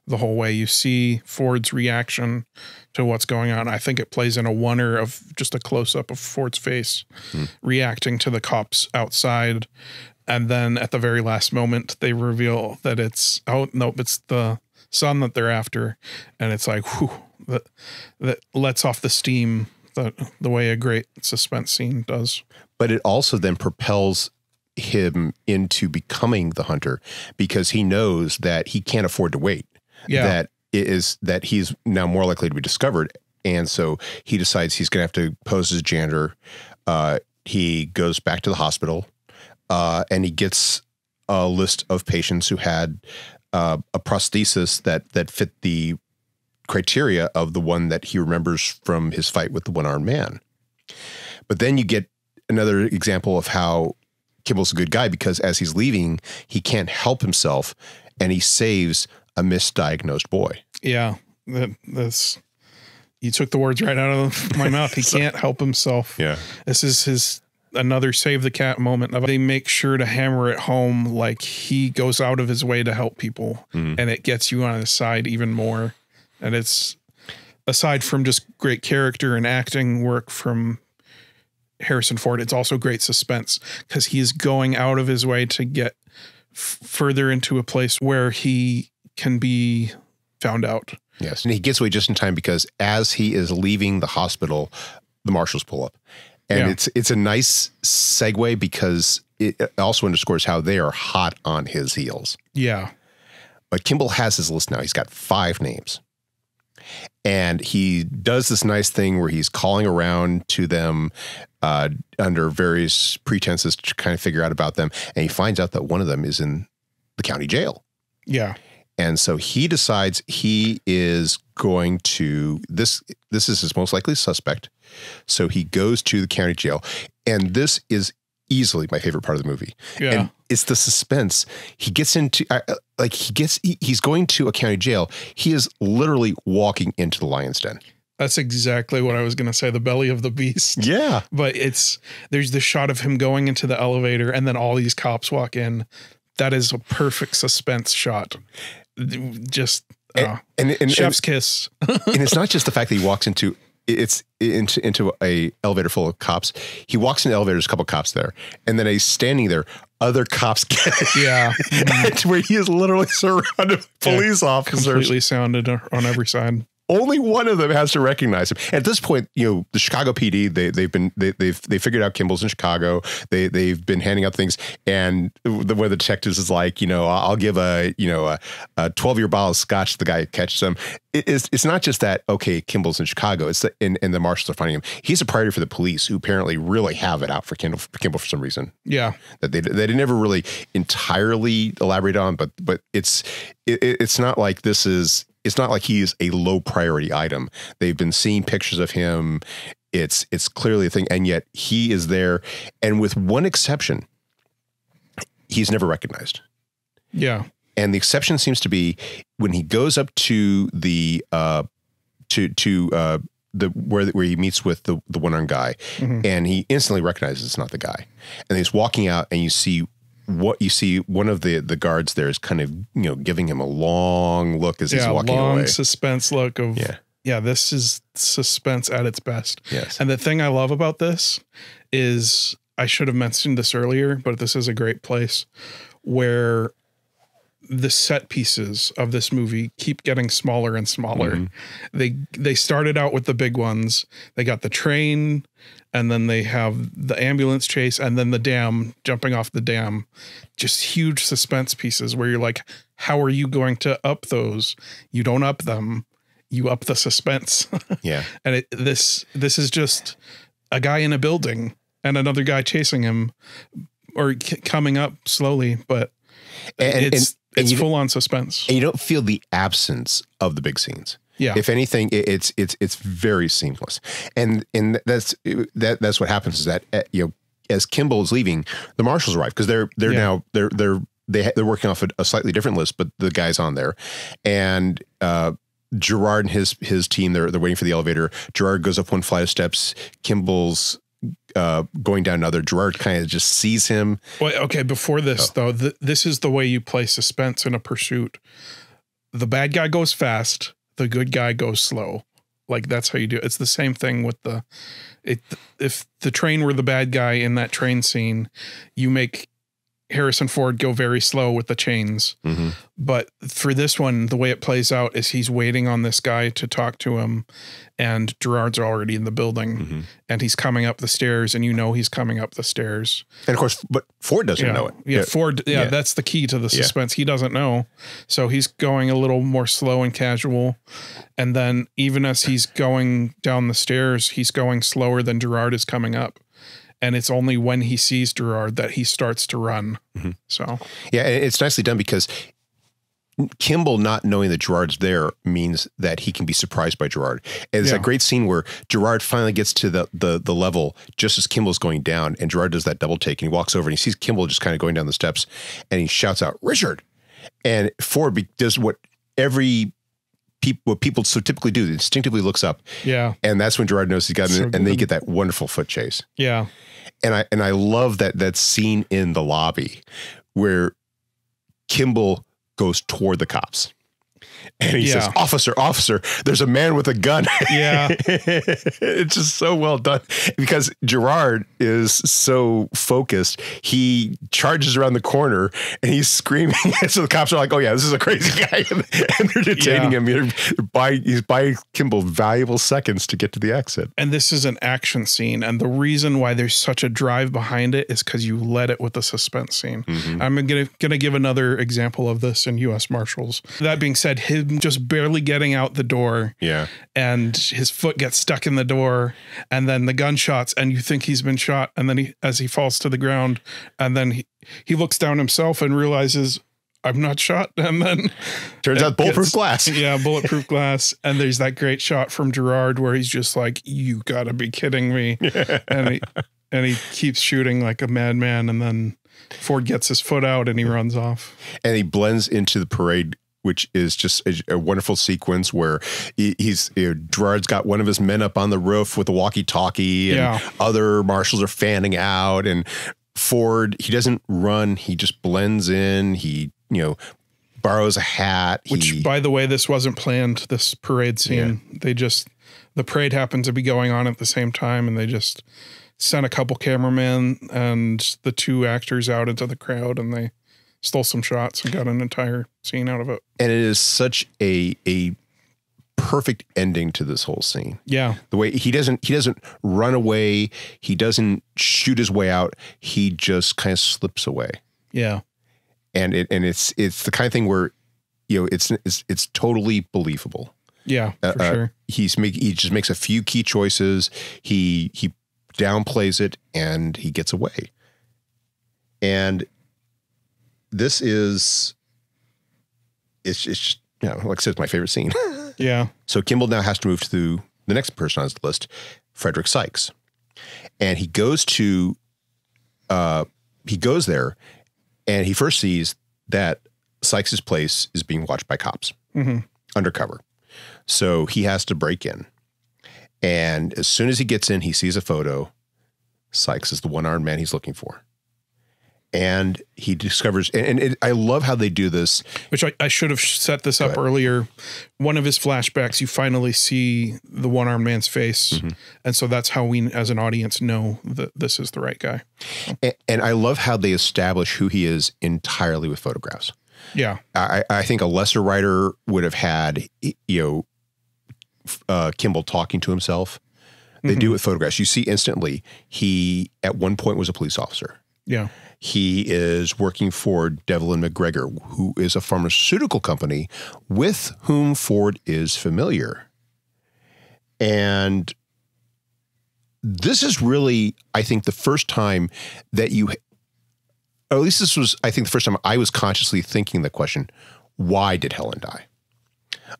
the whole way. You see Ford's reaction to what's going on. I think it plays in a oneer of just a close up of Ford's face reacting to the cops outside. And then at the very last moment, they reveal that it's, oh, nope, it's the son that they're after. And it's like, whew, that lets off the steam the way a great suspense scene does. But it also then propels him into becoming the hunter, because he knows that he can't afford to wait. Yeah. That he's now more likely to be discovered. And so he decides he's going to have to pose as janitor. He goes back to the hospital, and he gets a list of patients who had a prosthesis that fit the criteria of the one that he remembers from his fight with the one-armed man. But then you get another example of how Kimball's a good guy, because as he's leaving, he can't help himself, and he saves a misdiagnosed boy. Yeah, that's you took the words right out of my mouth. He can't help himself. Yeah, this is his another save the cat moment. They make sure to hammer it home, like he goes out of his way to help people, and it gets you on his side even more. And it's, aside from just great character and acting work from Harrison Ford, it's also great suspense, because he is going out of his way to get further into a place where he can be found out. Yes. And he gets away just in time, because as he is leaving the hospital, the marshals pull up. And it's a nice segue, because it also underscores how they are hot on his heels. Yeah. But Kimball has his list now. He's got 5 names. And he does this nice thing where he's calling around to them under various pretenses to kind of figure out about them. And he finds out that one of them is in the county jail. Yeah. And so he decides he is going to, this is his most likely suspect. So he goes to the county jail. And this is easily my favorite part of the movie. Yeah. And it's the suspense. He gets into, he's going to a county jail. He is literally walking into the lion's den. That's exactly what I was going to say. The belly of the beast. Yeah. But there's the shot of him going into the elevator, and then all these cops walk in. That is a perfect suspense shot. Just and chef's kiss. And it's not just the fact that he walks into a elevator full of cops. He walks in the elevator, there's a couple of cops there, and then he's standing there. Other cops get it. Yeah. To where he is literally surrounded with police officers. Completely sounded on every side. Only one of them has to recognize him. At this point, the Chicago PD, they figured out Kimball's in Chicago. They've been handing out things, and one of the detectives is like, I'll give a 12-year bottle of scotch to the guy who catches him. It's not just that, okay, Kimball's in Chicago. It's and the marshals are finding him. He's a priority for the police, who apparently really have it out for Kimball for some reason. Yeah, that they never really entirely elaborate on, but it's not like this is. It's not like he's a low priority item. They've been seeing pictures of him. It's clearly a thing. And yet he is there. And with one exception, he's never recognized. Yeah. And the exception seems to be when he goes up to the where he meets with the one-armed guy, and he instantly recognizes it's not the guy. And he's walking out, and you see one of the guards there is kind of, giving him a long look as he's walking away. Long suspense look of, this is suspense at its best. Yes. And the thing I love about this is, I should have mentioned this earlier, but this is a great place where the set pieces of this movie keep getting smaller and smaller. They started out with the big ones. They got the train, and then they have the ambulance chase, and then the dam, jumping off the dam. Just huge suspense pieces where you're like, how are you going to up those? You don't up them. You up the suspense. Yeah. And this is just a guy in a building and another guy chasing him or coming up slowly, but it's full on suspense. And you don't feel the absence of the big scenes. Yeah. If anything, it's very seamless. And that's what happens is that, as Kimball is leaving, the marshals arrive because they're working off a slightly different list, but the guy's on there. And, Gerard and his team, they're waiting for the elevator. Gerard goes up one flight of steps. Kimball's going down another. Gerard kind of just sees him. Well, okay, before this, though, this is the way you play suspense in a pursuit. The bad guy goes fast. The good guy goes slow. Like, that's how you do it. It's the same thing with if the train were the bad guy in that train scene, you make Harrison Ford go very slow with the chains. But for this one, the way it plays out is he's waiting on this guy to talk to him, and Gerard's already in the building and he's coming up the stairs, and he's coming up the stairs. And of course, but Ford doesn't know it. Yeah, Ford. Yeah, that's the key to the suspense. He doesn't know. So he's going a little more slow and casual. And then even as he's going down the stairs, he's going slower than Gerard is coming up. And it's only when he sees Gerard that he starts to run. So, yeah, and it's nicely done because Kimball not knowing that Gerard's there means that he can be surprised by Gerard. And it's a great scene where Gerard finally gets to the level just as Kimball's going down, and Gerard does that double take, and he walks over and he sees Kimball just kind of going down the steps, and he shouts out, "Richard!" And Ford does what people so typically do, instinctively looks up. Yeah. And that's when Gerard knows he's got him, and they get that wonderful foot chase. Yeah. And I love that scene in the lobby where Kimball goes toward the cops. And he says, officer, there's a man with a gun. Yeah. It's just so well done because Gerard is so focused. He charges around the corner and he's screaming. And so the cops are like, oh yeah, this is a crazy guy. And they're detaining him. He's buying Kimball valuable seconds to get to the exit. And this is an action scene. And the reason why there's such a drive behind it is because you led it with the suspense scene. I'm going to give another example of this in U.S. Marshals. That being said, him just barely getting out the door. Yeah. And his foot gets stuck in the door, and then the gunshots, and you think he's been shot. And then as he falls to the ground, and then he looks down himself and realizes, I'm not shot. And then turns out bulletproof glass. Yeah. Bulletproof glass. And there's that great shot from Gerard where he's just like, you gotta be kidding me. And he keeps shooting like a madman. And then Ford gets his foot out and he runs off. And he blends into the parade, which is just a wonderful sequence where Gerard's got one of his men up on the roof with a walkie-talkie, and other marshals are fanning out, and Ford, he doesn't run, he just blends in, he, borrows a hat. Which, by the way, this wasn't planned, this parade scene. Yeah. The parade happened to be going on at the same time, and they just sent a couple cameramen and the two actors out into the crowd, and they stole some shots and got an entire scene out of it. And it is such a perfect ending to this whole scene. Yeah. The way he doesn't run away. He doesn't shoot his way out. He just kind of slips away. Yeah. And it's the kind of thing where, it's totally believable. Yeah, for sure. He just makes a few key choices. He downplays it and he gets away. And this is, it's just, like I said, it's my favorite scene. Yeah. So Kimball now has to move to the next person on his list, Frederick Sykes. And he goes there and he first sees that Sykes's place is being watched by cops undercover. So he has to break in. And as soon as he gets in, he sees a photo. Sykes is the one-armed man he's looking for. And he discovers, I love how they do this. Which I should have set this up earlier. One of his flashbacks, you finally see the one-armed man's face. And so that's how we, as an audience, know that this is the right guy. And I love how they establish who he is entirely with photographs. Yeah. I think a lesser writer would have had, Kimball talking to himself. They do it with photographs. You see instantly he at one point was a police officer. Yeah. He is working for Devlin McGregor, who is a pharmaceutical company with whom Ford is familiar. And this is really, I think, the first time that or at least this was, I think, the first time I was consciously thinking the question, why did Helen die?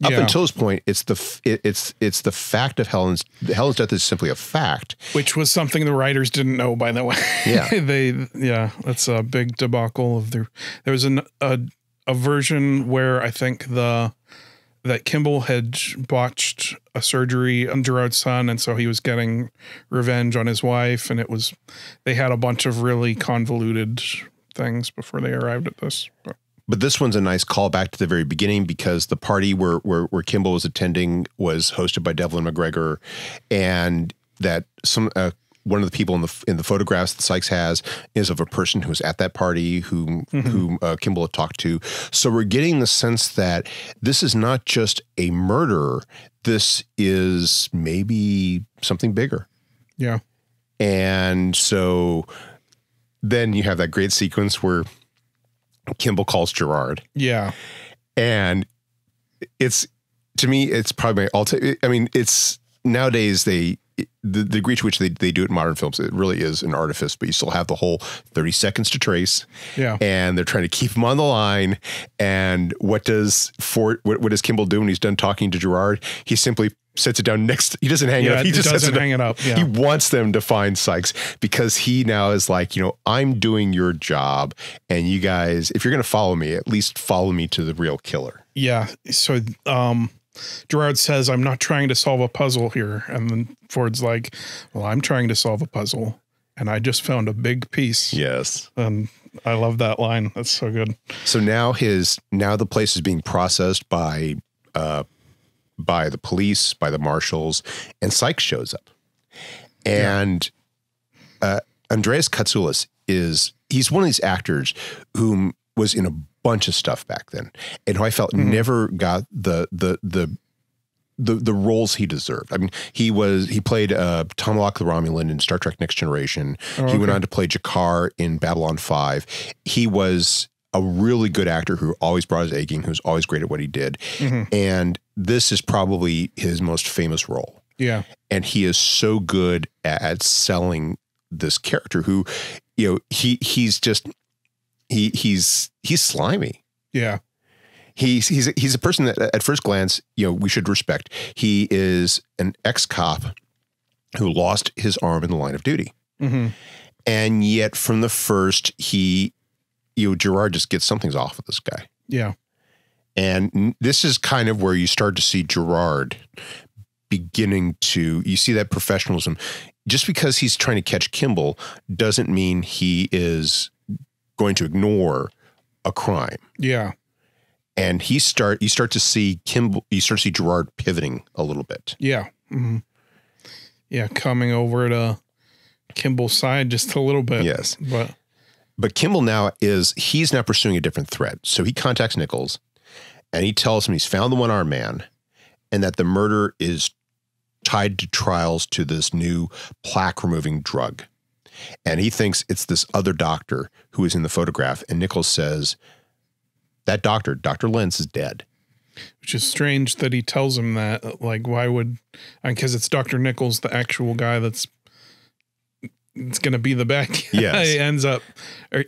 Up until this point, it's the fact of Helen's death is simply a fact, which was something the writers didn't know, by the way. Yeah, that's a big debacle of there was a version where I think that Kimball had botched a surgery on Gerard's son, and so he was getting revenge on his wife, and they had a bunch of really convoluted things before they arrived at this. But this one's a nice callback to the very beginning, because the party where Kimball was attending was hosted by Devlin McGregor, and that one of the people in the photographs that Sykes has is of a person who was at that party whom Kimball had talked to. So we're getting the sense that this is not just a murder. This is maybe something bigger. Yeah. And so then you have that great sequence where Kimball calls Gerard. Yeah. And to me, it's probably it's nowadays the degree to which they do it in modern films, it really is an artifice, but you still have the whole 30 seconds to trace. Yeah. And they're trying to keep him on the line. And what does Kimball do when he's done talking to Gerard? He simply sets it down he doesn't hang it up. He just doesn't hang it up. Yeah. He wants them to find Sykes, because he now is like, I'm doing your job, and you guys, if you're going to follow me, at least follow me to the real killer. Yeah. So, Gerard says, I'm not trying to solve a puzzle here. And then Ford's like, well, I'm trying to solve a puzzle, and I just found a big piece. Yes. And I love that line. That's so good. So now the place is being processed by the police, by the marshals, and Sykes shows up. And Andreas Katsoulis he's one of these actors whom was in a bunch of stuff back then, and who I felt never got the roles he deserved. I mean, he played Tomalak the Romulan in Star Trek Next Generation. He went on to play Jakar in Babylon 5. He was a really good actor who always brought his A game, who's always great at what he did. And this is probably his most famous role. Yeah. And he is so good at selling this character who, he's slimy. Yeah. He's a person that at first glance, we should respect. He is an ex-cop who lost his arm in the line of duty. And yet from the first, Gerard just gets something's off with this guy. Yeah. And this is kind of where you start to see Gerard you see that professionalism. Just because he's trying to catch Kimball doesn't mean he is going to ignore a crime. Yeah. And you start to see Gerard pivoting a little bit. Yeah. Yeah. Coming over to Kimball's side just a little bit. Yes. But Kimball he's now pursuing a different threat. So he contacts Nichols, and he tells him he's found the one-armed man, and that the murder is tied to trials to this new plaque-removing drug. And he thinks it's this other doctor who is in the photograph. And Nichols says, that doctor, Dr. Lentz, is dead. Which is strange that he tells him that. Like, why would... Because it's Dr. Nichols, the actual guy it's going to be the bad guy. Yes. He ends up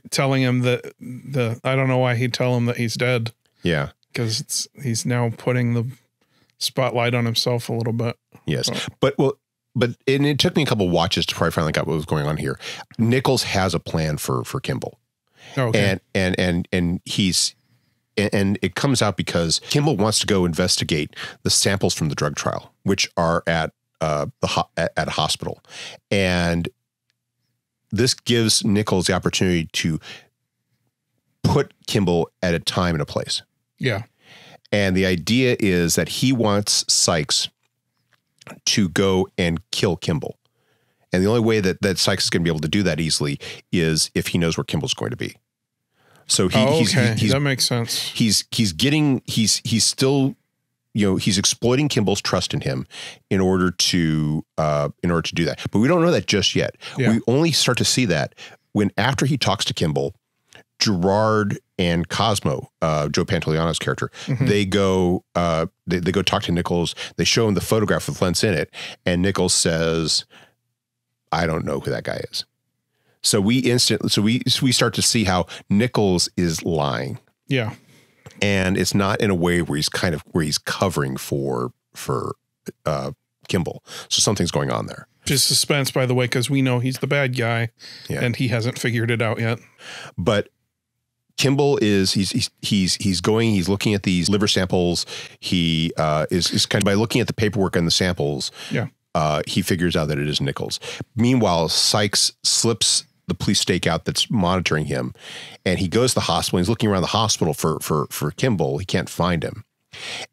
telling him that I don't know why he'd tell him that he's dead. Yeah. Because he's now putting the spotlight on himself a little bit. Yes. But it took me a couple of watches to probably finally got what was going on here. Nichols has a plan for Kimball. Okay. And it comes out because Kimball wants to go investigate the samples from the drug trial, which are at a hospital. And this gives Nichols the opportunity to put Kimball at a time and a place. Yeah. And the idea is that he wants Sykes to go and kill Kimball. And the only way that Sykes is going to be able to do that easily is if he knows where Kimball's going to be. So that makes sense. He's still, he's exploiting Kimball's trust in him in order to do that. But we don't know that just yet. Yeah. We only start to see that when, after he talks to Kimball, Gerard and Cosmo, Joe Pantoliano's character, they go talk to Nichols. They show him the photograph with Lentz in it, and Nichols says, "I don't know who that guy is." So we start to see how Nichols is lying. Yeah. And it's not in a way where he's covering for Kimball. So something's going on there. Just suspense, by the way, because we know he's the bad guy, and he hasn't figured it out yet. But Kimball he's looking at these liver samples. He is kind of, by looking at the paperwork and the samples, he figures out that it is Nichols. Meanwhile, Sykes slips the police stakeout that's monitoring him, and he goes to the hospital. He's looking around the hospital for Kimball. He can't find him.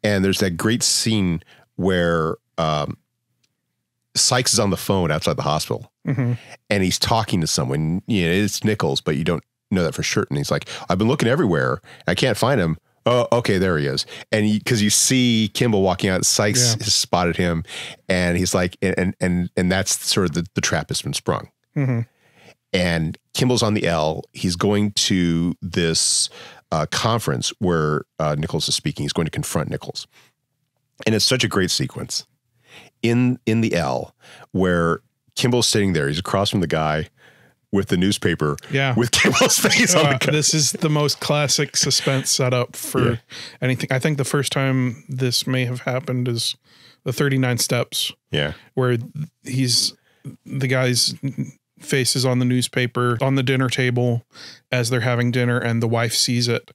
And there's that great scene where Sykes is on the phone outside the hospital, and he's talking to someone. It's Nichols, but you don't know that for certain. He's like, "I've been looking everywhere. I can't find him." "Oh, okay, there he is." And because you see Kimball walking out, Sykes has spotted him, and he's like, and that's sort of the trap has been sprung. And Kimball's on the L. He's going to this conference where Nichols is speaking. He's going to confront Nichols. And it's such a great sequence in the L where Kimball's sitting there. He's across from the guy with the newspaper with Kimball's face on the cover. This is the most classic suspense setup for anything. I think the first time this may have happened is the 39 Steps. Yeah. Where the guy's face is on the newspaper on the dinner table as they're having dinner, and the wife sees it.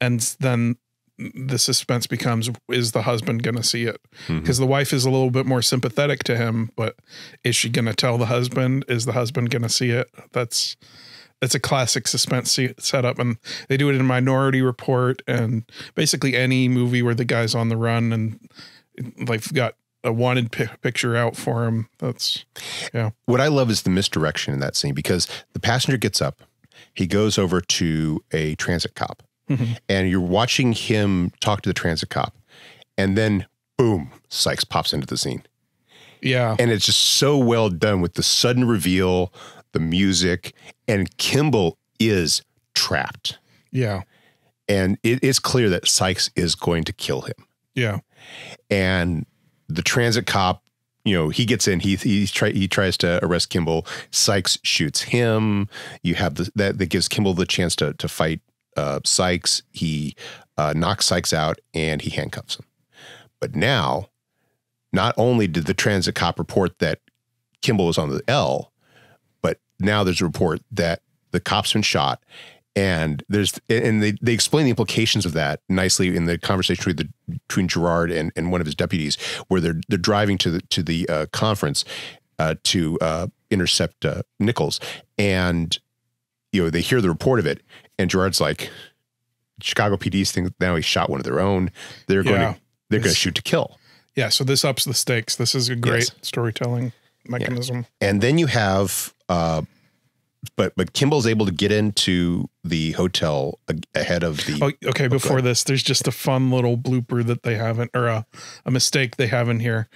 And then the suspense becomes, is the husband going to see it? Because the wife is a little bit more sympathetic to him, but is she going to tell the husband? Is the husband going to see it? That's a classic suspense setup. And they do it in Minority Report and basically any movie where the guy's on the run and they've got a wanted picture out for him. What I love is the misdirection in that scene, because the passenger gets up, he goes over to a transit cop, and you're watching him talk to the transit cop, and then boom, Sykes pops into the scene. Yeah. And it's just so well done with the sudden reveal, the music, and Kimball is trapped. Yeah. And it is clear that Sykes is going to kill him. Yeah. And the transit cop, he gets in, he tries to arrest Kimball. Sykes shoots him. You have that gives Kimball the chance to fight Sykes. He knocks Sykes out and he handcuffs him. But now, not only did the transit cop report that Kimball was on the L, but now there's a report that the cop's been shot. And they explain the implications of that nicely in the conversation between Gerard and one of his deputies, where they're driving to the conference to intercept Nichols, and they hear the report of it, and Gerard's like, Chicago PD's think now he shot one of their own. They're going to shoot to kill. Yeah, so this ups the stakes. This is a great storytelling mechanism. Yeah. And then you have. But Kimball's able to get into the hotel ahead of the. Oh, okay. Before this, there's just a fun little blooper that they haven't, or a mistake they have in here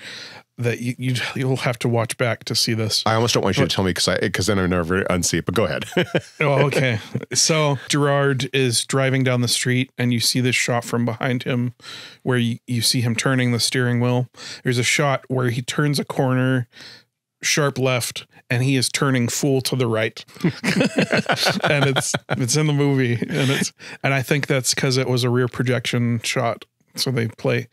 that you'll have to watch back to see this. I almost don't want you to tell me because then I never unsee it. But go ahead. Oh, okay. So Gerard is driving down the street, and you see this shot from behind him, where you see him turning the steering wheel. There's a shot where he turns a corner, sharp left, and he is turning full to the right. And it's in the movie, and I think that's because it was a rear projection shot. So they play,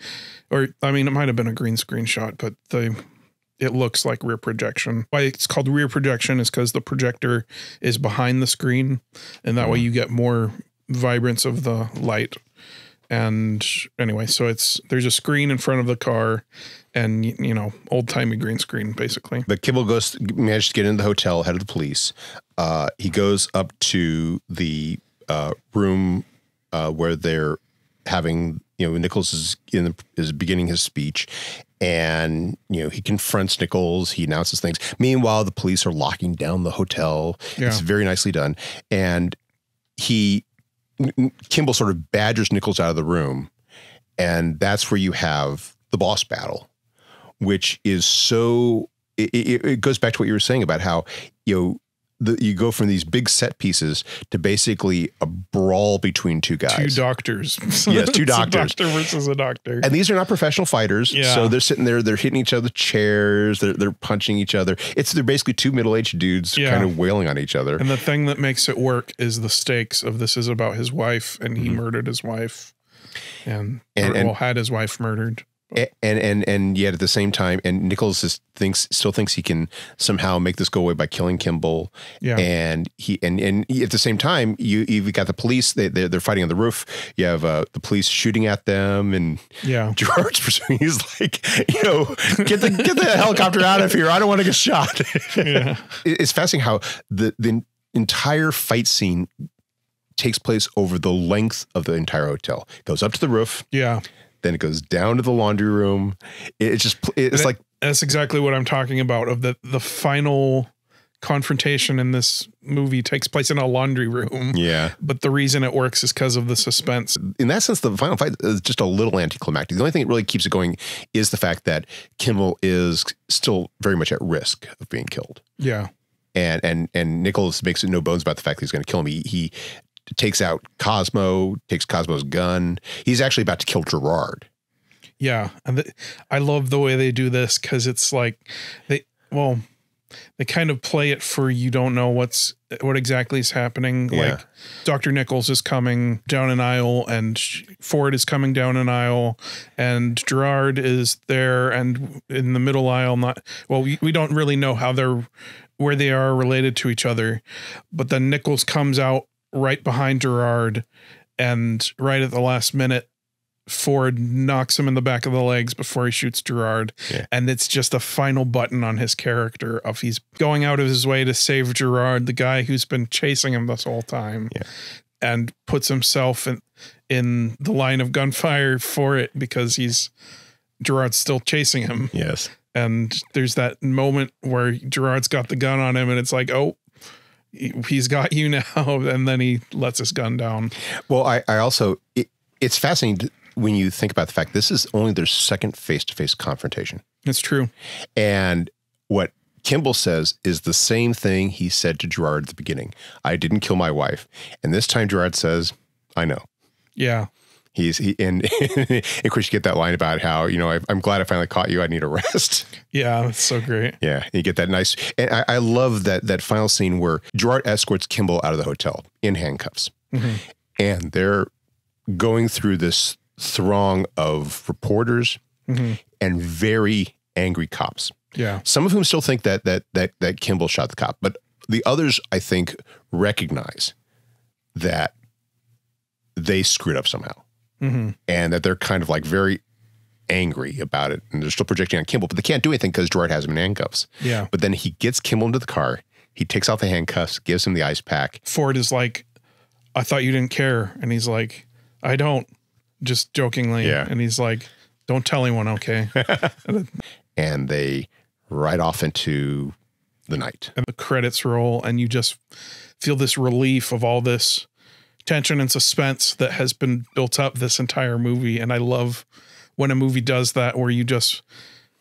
or I mean, it might have been a green screen shot, but it looks like rear projection. Why it's called rear projection is because the projector is behind the screen, and that way you get more vibrance of the light. And anyway, so there's a screen in front of the car, and old timey green screen basically. But Kimball manages to get into the hotel ahead of the police. He goes up to the room where they're having, Nichols is beginning his speech, and he confronts Nichols. He announces things. Meanwhile, the police are locking down the hotel. Yeah. It's very nicely done, and he Kimball sort of badgers Nichols out of the room. And that's where you have the boss battle, which is so, it goes back to what you were saying about how, you go from these big set pieces to basically a brawl between two guys. Two doctors. Yes, two doctors. A doctor versus a doctor. And these are not professional fighters. Yeah. So they're sitting there, they're hitting each other with chairs, they're punching each other. They're basically two middle-aged dudes kind of wailing on each other. And the thing that makes it work is the stakes of this is about his wife, and he murdered his wife and had his wife murdered. And yet at the same time, and Nichols still thinks he can somehow make this go away by killing Kimball. Yeah. And at the same time, you've got the police. They're fighting on the roof. You have the police shooting at them, and Gerard's pursuing. He's like, get the helicopter out of here. I don't want to get shot. Yeah. It's fascinating how the entire fight scene takes place over the length of the entire hotel. It goes up to the roof. Yeah. Then it goes down to the laundry room. It's like, that's exactly what I'm talking about. Of the final confrontation in this movie takes place in a laundry room. Yeah. But the reason it works is because of the suspense. In that sense, the final fight is just a little anticlimactic. The only thing that really keeps it going is the fact that Kimball is still very much at risk of being killed. Yeah. And Nichols makes no bones about the fact that he's going to kill him. He takes out Cosmo, takes Cosmo's gun. He's actually about to kill Gerard. Yeah. And I love the way they do this, because it's like they kind of play it for you don't know what exactly is happening. Yeah. Like Dr. Nichols is coming down an aisle, and Ford is coming down an aisle, and Gerard is there and in the middle aisle. We don't really know where they are related to each other, but then Nichols comes out right behind Gerard, and right at the last minute, Ford knocks him in the back of the legs before he shoots Gerard. Yeah. And it's just a final button on his character of he's going out of his way to save Gerard, the guy who's been chasing him this whole time, and puts himself in the line of gunfire for it because Gerard's still chasing him. Yes. And there's that moment where Gerard's got the gun on him, and it's like, oh, he's got you now. And then he lets his gun down. Well, I also, it's fascinating when you think about the fact this is only their second face-to-face confrontation. It's true. And what Kimball says is the same thing he said to Gerard at the beginning. I didn't kill my wife. And this time Gerard says, I know. Yeah. And of course you get that line about how, I'm glad I finally caught you. I need a rest. Yeah. That's so great. Yeah. You get that nice, and I love that final scene where Gerard escorts Kimball out of the hotel in handcuffs. Mm-hmm. And they're going through this throng of reporters and very angry cops. Yeah. Some of whom still think that Kimball shot the cop, but the others, I think, recognize that they screwed up somehow. Mm-hmm. And that they're kind of like very angry about it. And they're still projecting on Kimball, but they can't do anything because Gerard has him in handcuffs. Yeah. But then he gets Kimball into the car. He takes off the handcuffs, gives him the ice pack. Ford is like, I thought you didn't care. And he's like, I don't, just jokingly. Yeah. And he's like, don't tell anyone, okay? And they ride off into the night. And the credits roll, and you just feel this relief of all this tension and suspense that has been built up this entire movie. And I love when a movie does that, where you just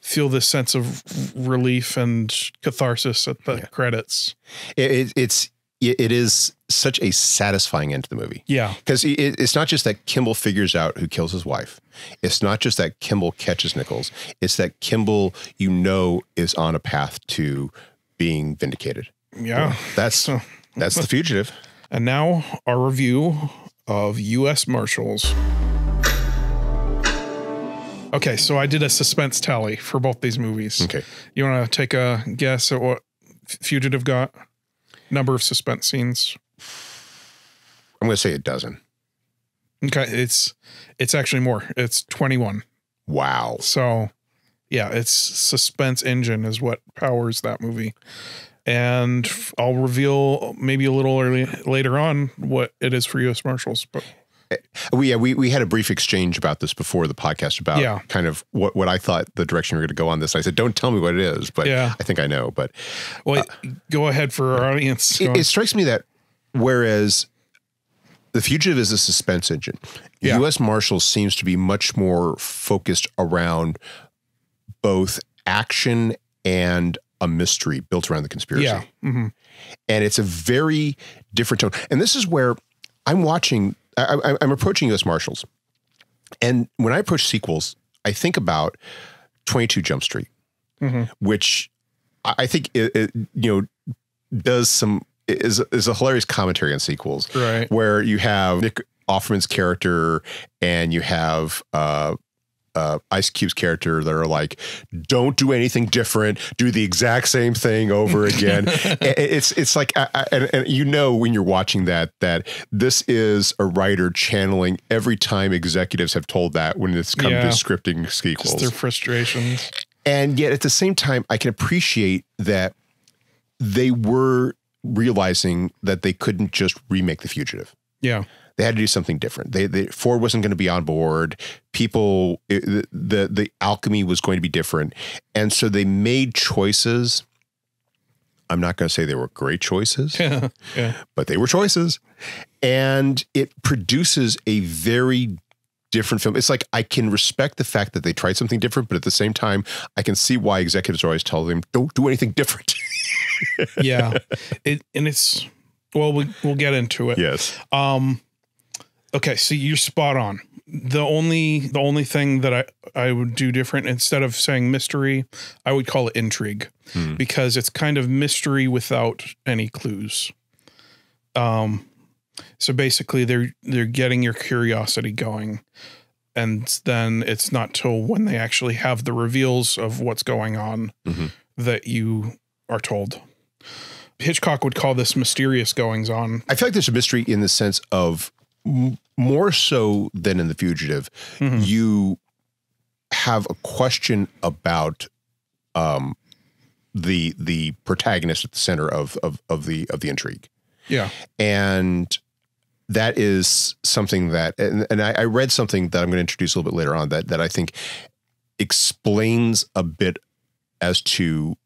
feel this sense of relief and catharsis at the credits. It is such a satisfying end to the movie. Yeah. Because it's not just that Kimball figures out who kills his wife. It's not just that Kimball catches Nichols. It's that Kimball, is on a path to being vindicated. Yeah. That's The Fugitive. And now our review of U.S. Marshals. Okay, so I did a suspense tally for both these movies. Okay. You want to take a guess at what Fugitive got? Number of suspense scenes? I'm going to say a dozen. Okay, it's actually more. It's 21. Wow. So, yeah, it's suspense engine is what powers that movie. And I'll reveal maybe a little later on what it is for U.S. Marshals. But we had a brief exchange about this before the podcast about kind of what I thought the direction we were going to go on this. I said, don't tell me what it is, but I think I know. But go ahead for our audience. It strikes me that whereas The Fugitive is a suspense engine. Yeah. U.S. Marshals seems to be much more focused around both action and a mystery built around the conspiracy. Yeah. Mm-hmm. And it's a very different tone. And this is where I'm watching, I'm approaching U.S. Marshals. And when I approach sequels, I think about 22 Jump Street, which I think, does some, is a hilarious commentary on sequels, right? Where you have Nick Offerman's character and you have Ice Cube's character that are like, don't do anything different, do the exact same thing over again. It's like, and when you're watching that this is a writer channeling every time executives have told that when it's come to scripting sequels. Just their frustrations. And yet at the same time, I can appreciate that they were realizing that they couldn't just remake The Fugitive. Yeah. They had to do something different. Ford wasn't going to be on board. The alchemy was going to be different. And so they made choices. I'm not going to say they were great choices, but they were choices. And it produces a very different film. It's like, I can respect the fact that they tried something different, but at the same time, I can see why executives always tell them, don't do anything different. Yeah. We'll get into it. Yes. Okay, so you're spot on. The only thing that I would do different, instead of saying mystery, I would call it intrigue, because it's kind of mystery without any clues. So basically they're getting your curiosity going, and then it's not till when they actually have the reveals of what's going on that you are told. Hitchcock would call this mysterious goings on. I feel like there's a mystery in the sense of more so than in The Fugitive, you have a question about the protagonist at the center of the intrigue. Yeah. And that is something that, and I read something that I'm going to introduce a little bit later on that I think explains a bit as to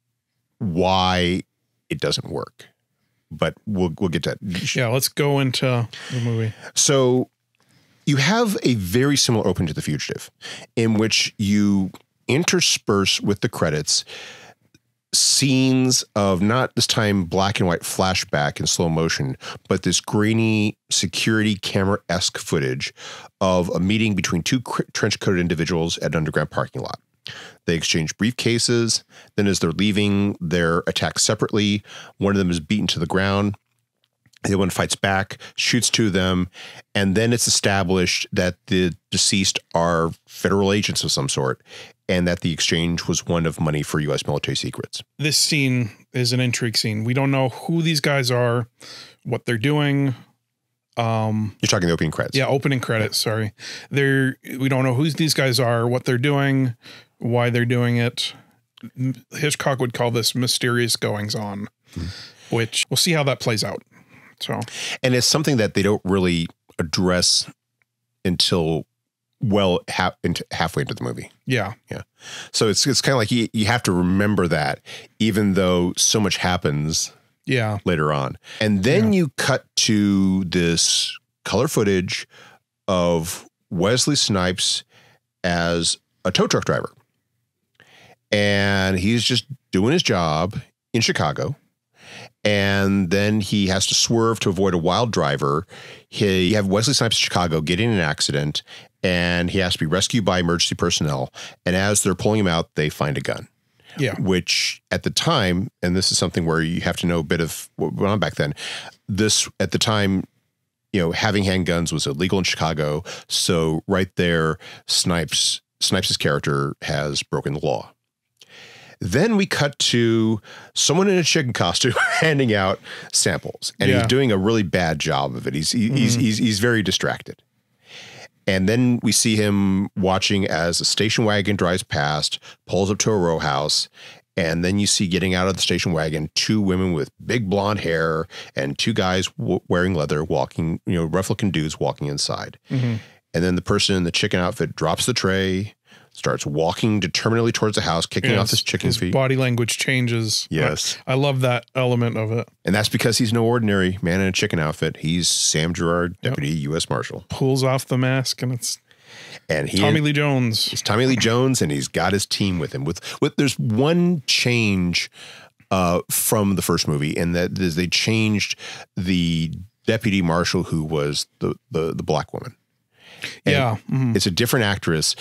why it doesn't work. But we'll get to that. Yeah, let's go into the movie. So you have a very similar opening to The Fugitive, in which you intersperse with the credits scenes of, not this time black and white flashback in slow motion, but this grainy security camera-esque footage of a meeting between two trench-coated individuals at an underground parking lot. They exchange briefcases. Then as they're leaving, they're attacked separately. One of them is beaten to the ground. The other one fights back, shoots two of them. And then it's established that the deceased are federal agents of some sort, and that the exchange was one of money for U.S. military secrets. This scene is an intrigue scene. We don't know who these guys are, what they're doing. You're talking the opening credits. Yeah, opening credits. Sorry. We don't know who these guys are, what they're doing, why they're doing it. Hitchcock would call this mysterious goings on, which we'll see how that plays out. So, and it's something that they don't really address until halfway into the movie. Yeah. Yeah. So it's kind of like you have to remember that, even though so much happens later on. And then you cut to this color footage of Wesley Snipes as a tow truck driver. And he's just doing his job in Chicago. And then he has to swerve to avoid a wild driver. You have Wesley Snipes in Chicago getting in an accident, and he has to be rescued by emergency personnel. And as they're pulling him out, they find a gun. Yeah. Which at the time, and this is something where you have to know a bit of what went on back then, this at the time, having handguns was illegal in Chicago. So right there, Snipes' character has broken the law. Then we cut to someone in a chicken costume handing out samples, and he's doing a really bad job of it. He's very distracted. And then we see him watching as a station wagon drives past, pulls up to a row house, and then you see getting out of the station wagon two women with big blonde hair and two guys wearing leather walking, rough looking dudes walking inside. And then the person in the chicken outfit drops the tray, starts walking determinedly towards the house, kicking off his chicken feet. Body language changes. Yes. I love that element of it. And that's because he's no ordinary man in a chicken outfit. He's Sam Gerard, Deputy U.S. Marshal. Pulls off the mask and it's Tommy Lee Jones. It's Tommy Lee Jones, and he's got his team with him. With there's one change from the first movie, and that is they changed the deputy marshal who was the black woman. And it's a different actress,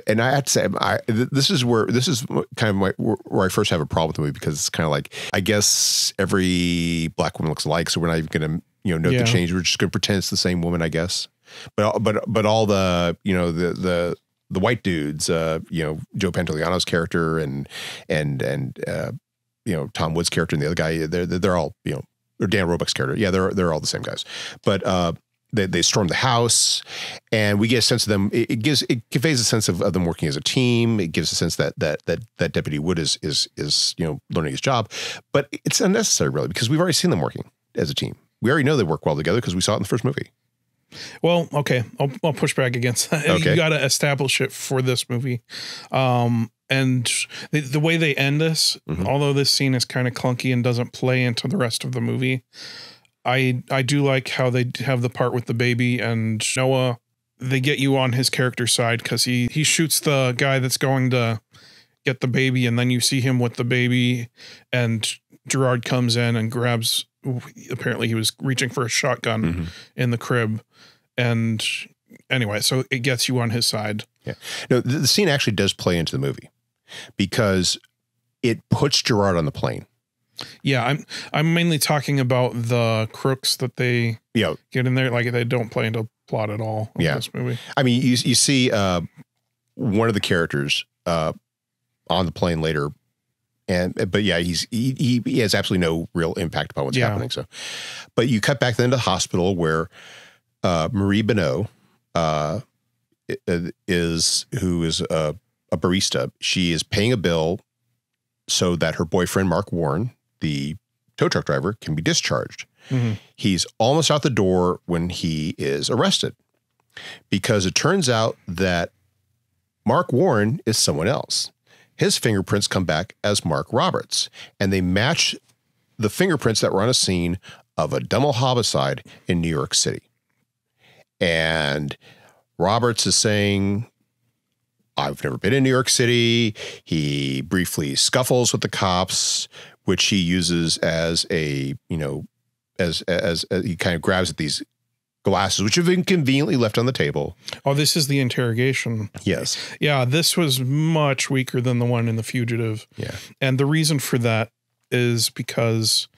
and I have to say, this is kind of where I first have a problem with the movie, because it's kind of like, I guess every black woman looks alike, so we're not even going to note the change. We're just going to pretend it's the same woman, I guess. But all the the white dudes, Joe Pantoliano's character and Tom Wood's character and the other guy, they're all or Dan Roebuck's character. Yeah, they're all the same guys. But they storm the house, and we get a sense of them. It conveys a sense of them working as a team. It gives a sense that Deputy Wood is learning his job, but it's unnecessary really, because we've already seen them working as a team. We already know they work well together because we saw it in the first movie. Well, okay, I'll push back against that. Okay. You got to establish it for this movie. And the way they end this, although this scene is kind of clunky and doesn't play into the rest of the movie, I do like how they have the part with the baby and Noah. They get you on his character side because he shoots the guy that's going to get the baby, and then you see him with the baby, and Gerard comes in and grabs. Apparently, he was reaching for a shotgun in the crib, and anyway, so it gets you on his side. Yeah, no, the scene actually does play into the movie because it puts Gerard on the plane. Yeah, I'm mainly talking about the crooks that they get in there. Like, they don't play into plot at all in this movie. I mean, you see one of the characters on the plane later, but yeah, he has absolutely no real impact upon what's happening. So, but you cut back then to the hospital where Marie Bonneau is a barista. She is paying a bill so that her boyfriend Mark Warren, the tow truck driver, can be discharged. He's almost out the door when he is arrested, because it turns out that Mark Warren is someone else. His fingerprints come back as Mark Roberts, and they match the fingerprints that were on a scene of a double homicide in New York City. And Roberts is saying, I've never been in New York City. He briefly scuffles with the cops, which he uses as a, as he kind of grabs at these glasses, which have been conveniently left on the table. Oh, this is the interrogation. Yes. Yeah, this was much weaker than the one in The Fugitive. Yeah. And the reason for that is because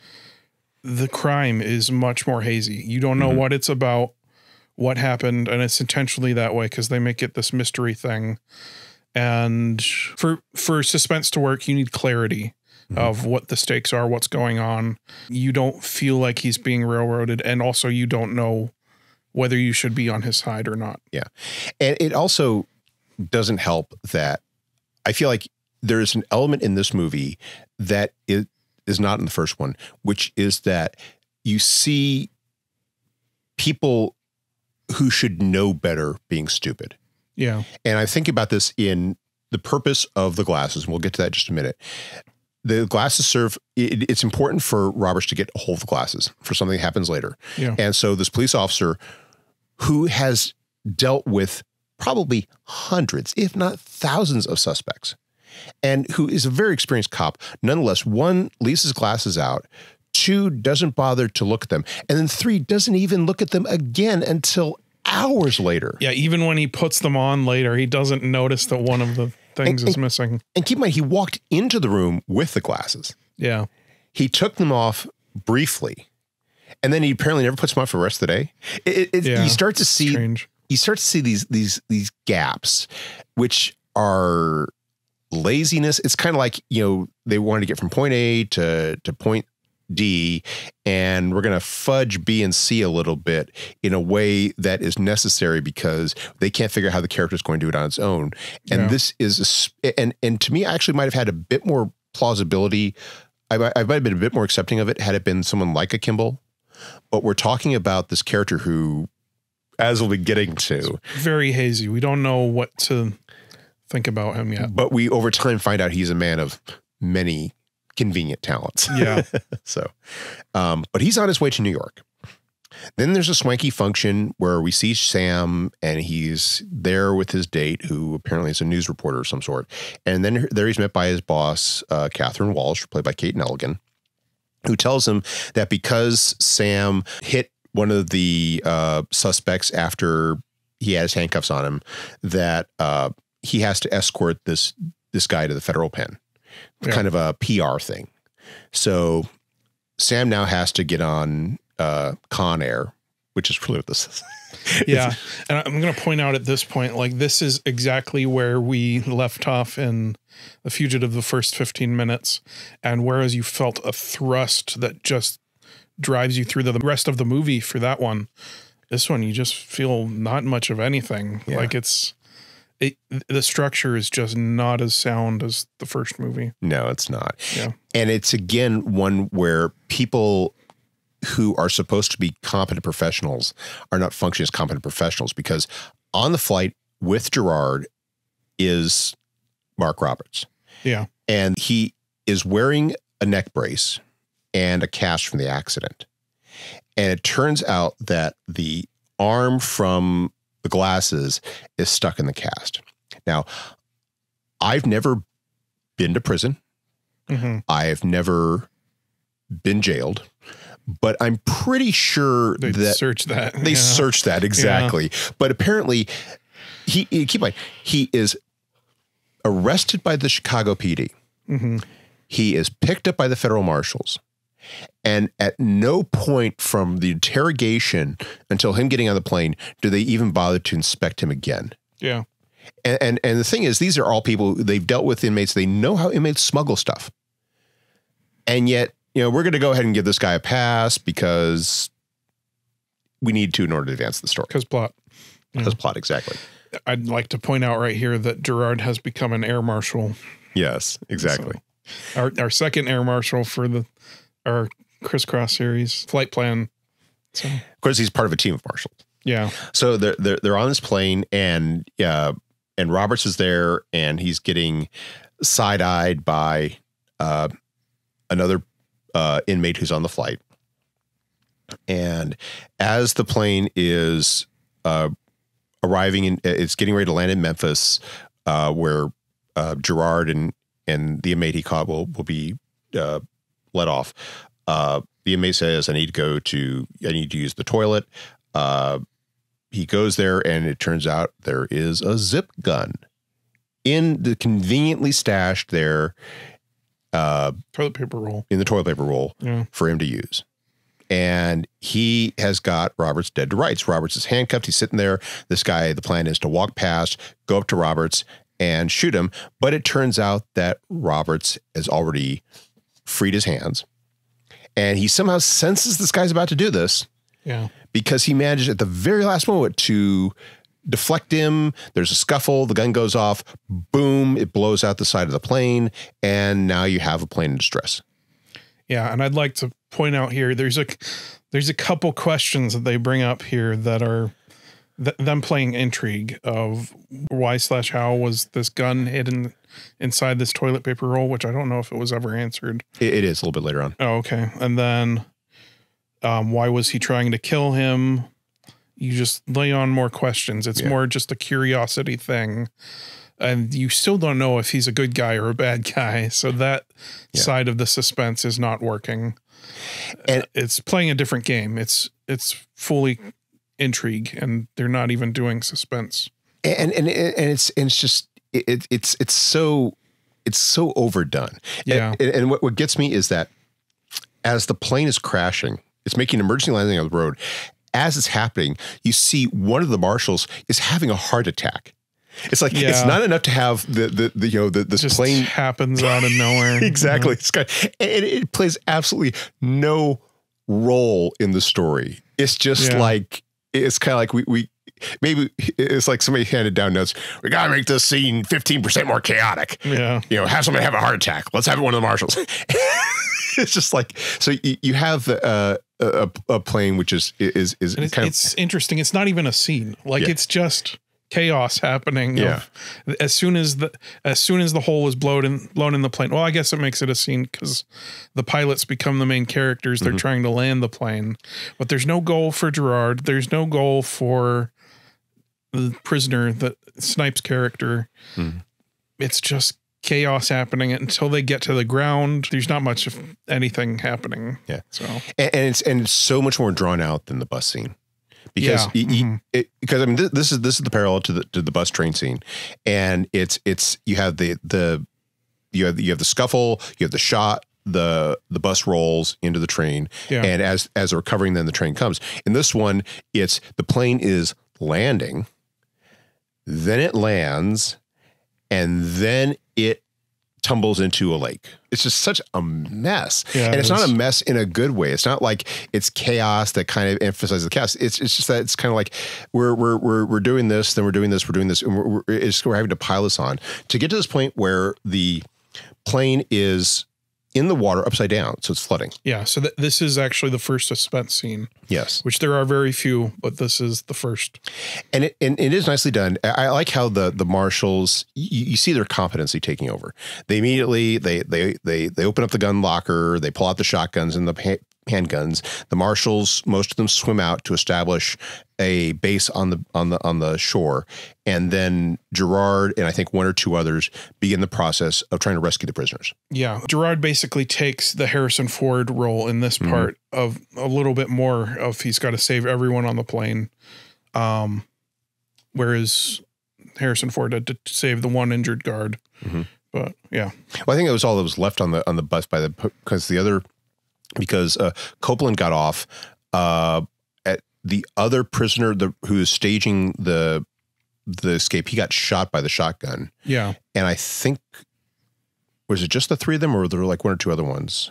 the crime is much more hazy. You don't know what it's about, what happened, and it's intentionally that way because they make it this mystery thing. And for suspense to work, you need clarity of what the stakes are, what's going on. You don't feel like he's being railroaded, and also you don't know whether you should be on his side or not. Yeah. And it also doesn't help that I feel like there's an element in this movie that is not in the first one, which is that you see people who should know better being stupid. Yeah. And I think about this in the purpose of the glasses, and we'll get to that in just a minute. The glasses serve, it's important for Roberts to get a hold of the glasses for something that happens later. Yeah. And so this police officer who has dealt with probably hundreds, if not thousands of suspects, and who is a very experienced cop, nonetheless, 1, leaves his glasses out, 2, doesn't bother to look at them, and then 3, doesn't even look at them again until hours later. Yeah, even when he puts them on later, he doesn't notice that one of the things is missing. And keep in mind, he walked into the room with the glasses. Yeah. He took them off briefly, and then he apparently never puts them on for the rest of the day. You start to see strange. You start to see these gaps, which are laziness. It's kind of like, they wanted to get from point A to point D, and we're going to fudge B and C a little bit in a way that is necessary because they can't figure out how the character is going to do it on its own. And this is, and to me, I actually might have had a bit more plausibility. I might have been a bit more accepting of it had it been someone like a Kimball, but we're talking about this character who, as we'll be getting to, it's very hazy. We don't know what to think about him yet. But we over time find out he's a man of many convenient talents. Yeah. So, but he's on his way to New York. Then there's a swanky function where we see Sam and he's there with his date, who apparently is a news reporter of some sort. And then there he's met by his boss, Catherine Walsh, played by Kate Nelligan, who tells him that because Sam hit one of the suspects after he had his handcuffs on him, that he has to escort this guy to the federal pen. Yeah. Kind of a PR thing. So Sam now has to get on Con Air, which is really what this is. Yeah. And I'm going to point out at this point, like, this is exactly where we left off in The Fugitive, the first 15 minutes. And whereas you felt a thrust that just drives you through the rest of the movie for that one, this one, you just feel not much of anything. Yeah. Like the structure is just not as sound as the first movie. No, it's not. Yeah. And it's, again, one where people who are supposed to be competent professionals are not functioning as competent professionals, because on the flight with Gerard is Mark Roberts. Yeah. And he is wearing a neck brace and a cast from the accident. And it turns out that the arm from the glasses is stuck in the cast. Now, I've never been to prison. Mm-hmm. I've never been jailed, but I'm pretty sure they searched that. They searched that, exactly. Yeah. But apparently keep in mind, he is arrested by the Chicago PD. Mm-hmm. He is picked up by the federal marshals. And at no point from the interrogation until him getting on the plane do they even bother to inspect him again. Yeah. And the thing is, these are all people, they've dealt with inmates. They know how inmates smuggle stuff. And yet, we're going to go ahead and give this guy a pass because we need to in order to advance the story. Because plot. Because plot, exactly. I'd like to point out right here that Gerard has become an air marshal. Yes, exactly. So our second air marshal for our Crisscross series flight plan. So. Of course, he's part of a team of marshals. Yeah. So they're on this plane, and Roberts is there, and he's getting side-eyed by another inmate who's on the flight. And as the plane is arriving it's getting ready to land in Memphis, where Gerard and the inmate he caught will be let off. The inmate says, I need to use the toilet. He goes there, and it turns out there is a zip gun conveniently stashed there. Toilet paper roll. In the toilet paper roll for him to use. And he has got Roberts dead to rights. Roberts is handcuffed. He's sitting there. This guy, the plan is to walk past, go up to Roberts and shoot him. But it turns out that Roberts has already freed his hands. And he somehow senses this guy's about to do this. Yeah. Because he manages at the very last moment to deflect him. There's a scuffle. The gun goes off. Boom. It blows out the side of the plane. And now you have a plane in distress. Yeah. And I'd like to point out here, there's a couple questions that they bring up here that are them playing intrigue of why/how was this gun hidden inside this toilet paper roll, which I don't know if it was ever answered. It is a little bit later on. Oh, okay. And then why was he trying to kill him? You just lay on more questions. It's more just a curiosity thing. And you still don't know if he's a good guy or a bad guy. So that side of the suspense is not working. And it's playing a different game. It's fully intrigue, and they're not even doing suspense. And it's just it's so overdone. Yeah. And what gets me is that as the plane is crashing, it's making an emergency landing on the road. As it's happening, you see one of the marshals is having a heart attack. It's like it's not enough to have this just plane happens out of nowhere. Exactly. It plays absolutely no role in the story. It's just like it's kind of like we maybe it's like somebody handed down notes. We got to make this scene 15% more chaotic. Yeah. Have somebody have a heart attack. Let's have it one of the marshals. It's just like, so you have a plane, which is kind of, it's interesting. It's not even a scene. Like it's just chaos happening. Yeah. As soon as the hole was blown in the plane. Well, I guess it makes it a scene because the pilots become the main characters. They're trying to land the plane, but there's no goal for Gerard. There's no goal for the prisoner, the Snipes character. It's just chaos happening until they get to the ground. There's not much of anything happening. Yeah. So and it's so much more drawn out than the bus scene. Because because I mean this is the parallel to the bus train scene, and it's you have the scuffle, you have the shot, the bus rolls into the train, and as they're recovering, then the train comes. In this one, it's the plane is landing, then it lands, and then it tumbles into a lake. It's just such a mess. Yeah, and it's not a mess in a good way. It's not like it's chaos that kind of emphasizes the chaos. It's just that it's kind of like we're doing this, then we're doing this, and we're having to pile this on to get to this point where the plane is in the water upside down, so it's flooding. Yeah, so this is actually the first suspense scene. Yes. Which there are very few, but this is the first. And it is nicely done. I like how the marshals, you see their competency taking over. They immediately, they open up the gun locker, they pull out the shotguns and the handguns. The marshals, most of them swim out to establish a base on the shore, and then Gerard and I think one or two others begin the process of trying to rescue the prisoners. Yeah, Gerard basically takes the Harrison Ford role in this part of a little bit more of he's got to save everyone on the plane, whereas Harrison Ford had to save the one injured guard. But yeah, well, I think it was all that was left on the bus because Copeland got off. At the other prisoner who is staging the escape, he got shot by the shotgun. Yeah. And I think, was it just the three of them, or were there like one or two other ones?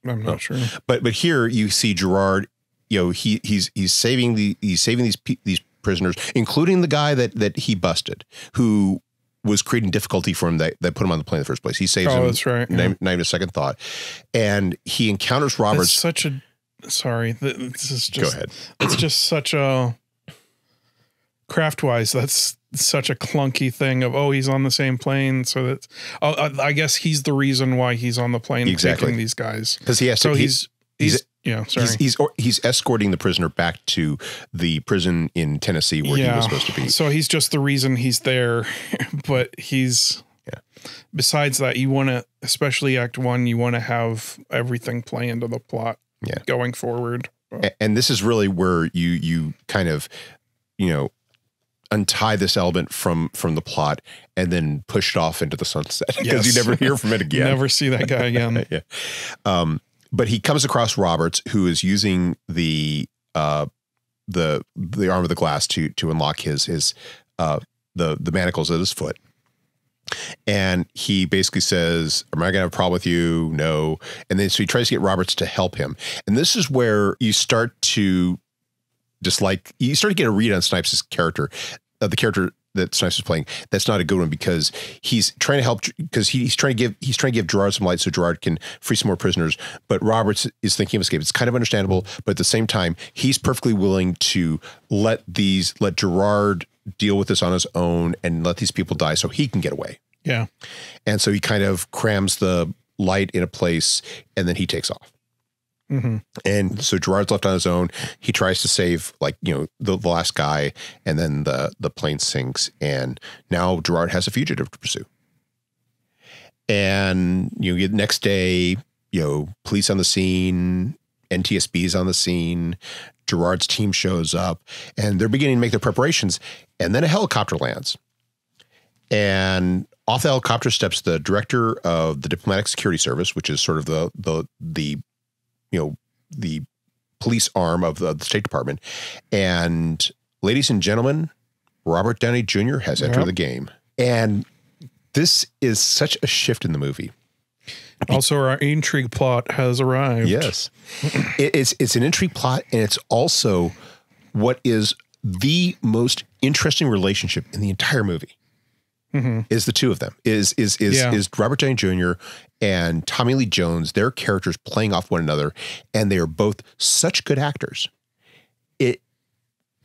I'm not sure. But here you see Gerard, he's saving these prisoners, including the guy that he busted, who was creating difficulty for him that put him on the plane in the first place. He saves him. That's right. Not even a second thought. And he encounters Roberts. This is just, go ahead. It's just such a craft-wise, that's such a clunky thing of, he's on the same plane. So that, I guess he's the reason why he's on the plane taking these guys. Because he has to, he's escorting the prisoner back to the prison in Tennessee where he was supposed to be. So he's just the reason he's there. But besides that, you want to, especially Act 1, you want to have everything play into the plot going forward. And this is really where you kind of, untie this element from the plot and then push it off into the sunset because you never hear from it again. Never see that guy again. But he comes across Roberts, who is using the arm of the glass to unlock his the manacles at his foot. And he basically says, am I going to have a problem with you? No. And then so he tries to get Roberts to help him. And this is where you start to get a read on Snipes' character, the character that Snipes is playing. That's not a good one because he's trying to help, because he's trying to give Gerard some light so Gerard can free some more prisoners. But Roberts is thinking of escape. It's kind of understandable, but at the same time, he's perfectly willing to let Gerard deal with this on his own and let these people die so he can get away. Yeah. And so he kind of crams the light in a place and then he takes off. And so Gerard's left on his own. He tries to save the last guy, and then the plane sinks, and now Gerard has a fugitive to pursue. And the next day, police on the scene, NTSB's on the scene, Gerard's team shows up, and they're beginning to make their preparations, and then a helicopter lands. And off the helicopter steps the director of the Diplomatic Security Service, which is sort of the police arm of the State Department. And ladies and gentlemen, Robert Downey Jr. has entered the game. And this is such a shift in the movie. Also, our intrigue plot has arrived. Yes. It's an intrigue plot, and it's also what is the most interesting relationship in the entire movie. Is the two of them, is Robert Downey Jr. and Tommy Lee Jones, their characters playing off one another, and they are both such good actors.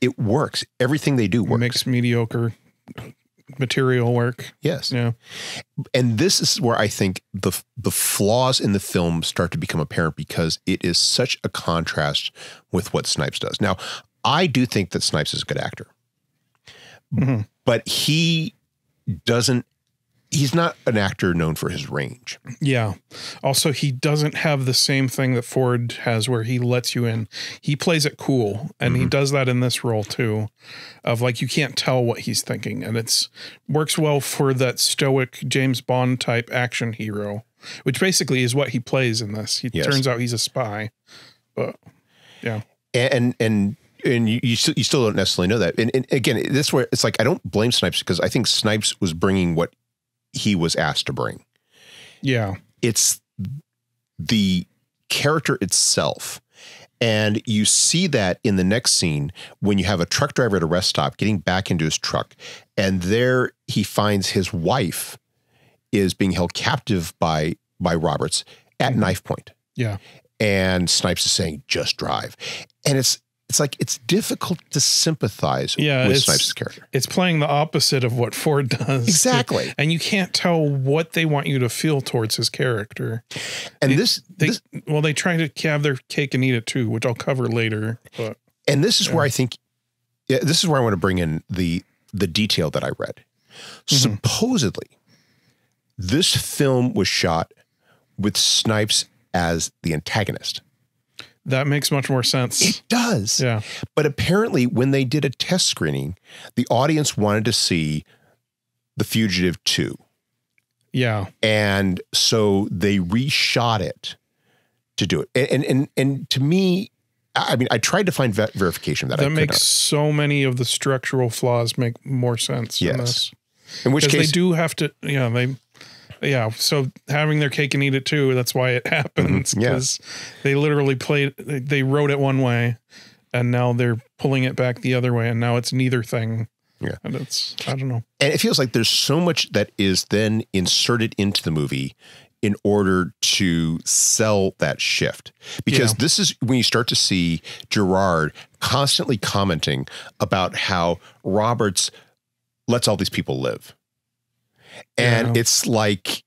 it works. Everything they do works. Makes mediocre material work. Yes. Yeah. And this is where I think the flaws in the film start to become apparent, because it is such a contrast with what Snipes does. Now, I do think that Snipes is a good actor, but he's not an actor known for his range. Yeah. Also, he doesn't have the same thing that Ford has where he lets you in. He plays it cool, and he does that in this role too, of like, you can't tell what he's thinking. And it's works well for that stoic James Bond type action hero, which basically is what he plays in this. He turns out he's a spy, but yeah. And you still don't necessarily know that. And again, this is where it's like, I don't blame Snipes, because I think Snipes was bringing what he was asked to bring. Yeah. It's the character itself. And you see that in the next scene when you have a truck driver at a rest stop getting back into his truck. And there he finds his wife is being held captive by Roberts at knife point. Yeah. And Snipes is saying, just drive. And it's like, it's difficult to sympathize with Snipes' character. It's playing the opposite of what Ford does. Exactly. And you can't tell what they want you to feel towards his character. And they try to have their cake and eat it too, which I'll cover later. But and this is where I think, this is where I want to bring in the detail that I read. Supposedly, this film was shot with Snipes as the antagonist. That makes much more sense. It does. Yeah. But apparently when they did a test screening, the audience wanted to see The Fugitive 2. Yeah. And so they reshot it to do it. And to me, I mean, I tried to find verification that makes so many of the structural flaws make more sense. Yes. In this. In which case they do have to, so having their cake and eat it too, that's why it happens. Because they literally they wrote it one way and now they're pulling it back the other way, and now it's neither thing. Yeah. And it's, I don't know. And it feels like there's so much that is then inserted into the movie in order to sell that shift. Because this is when you start to see Gerard constantly commenting about how Roberts lets all these people live. And it's like,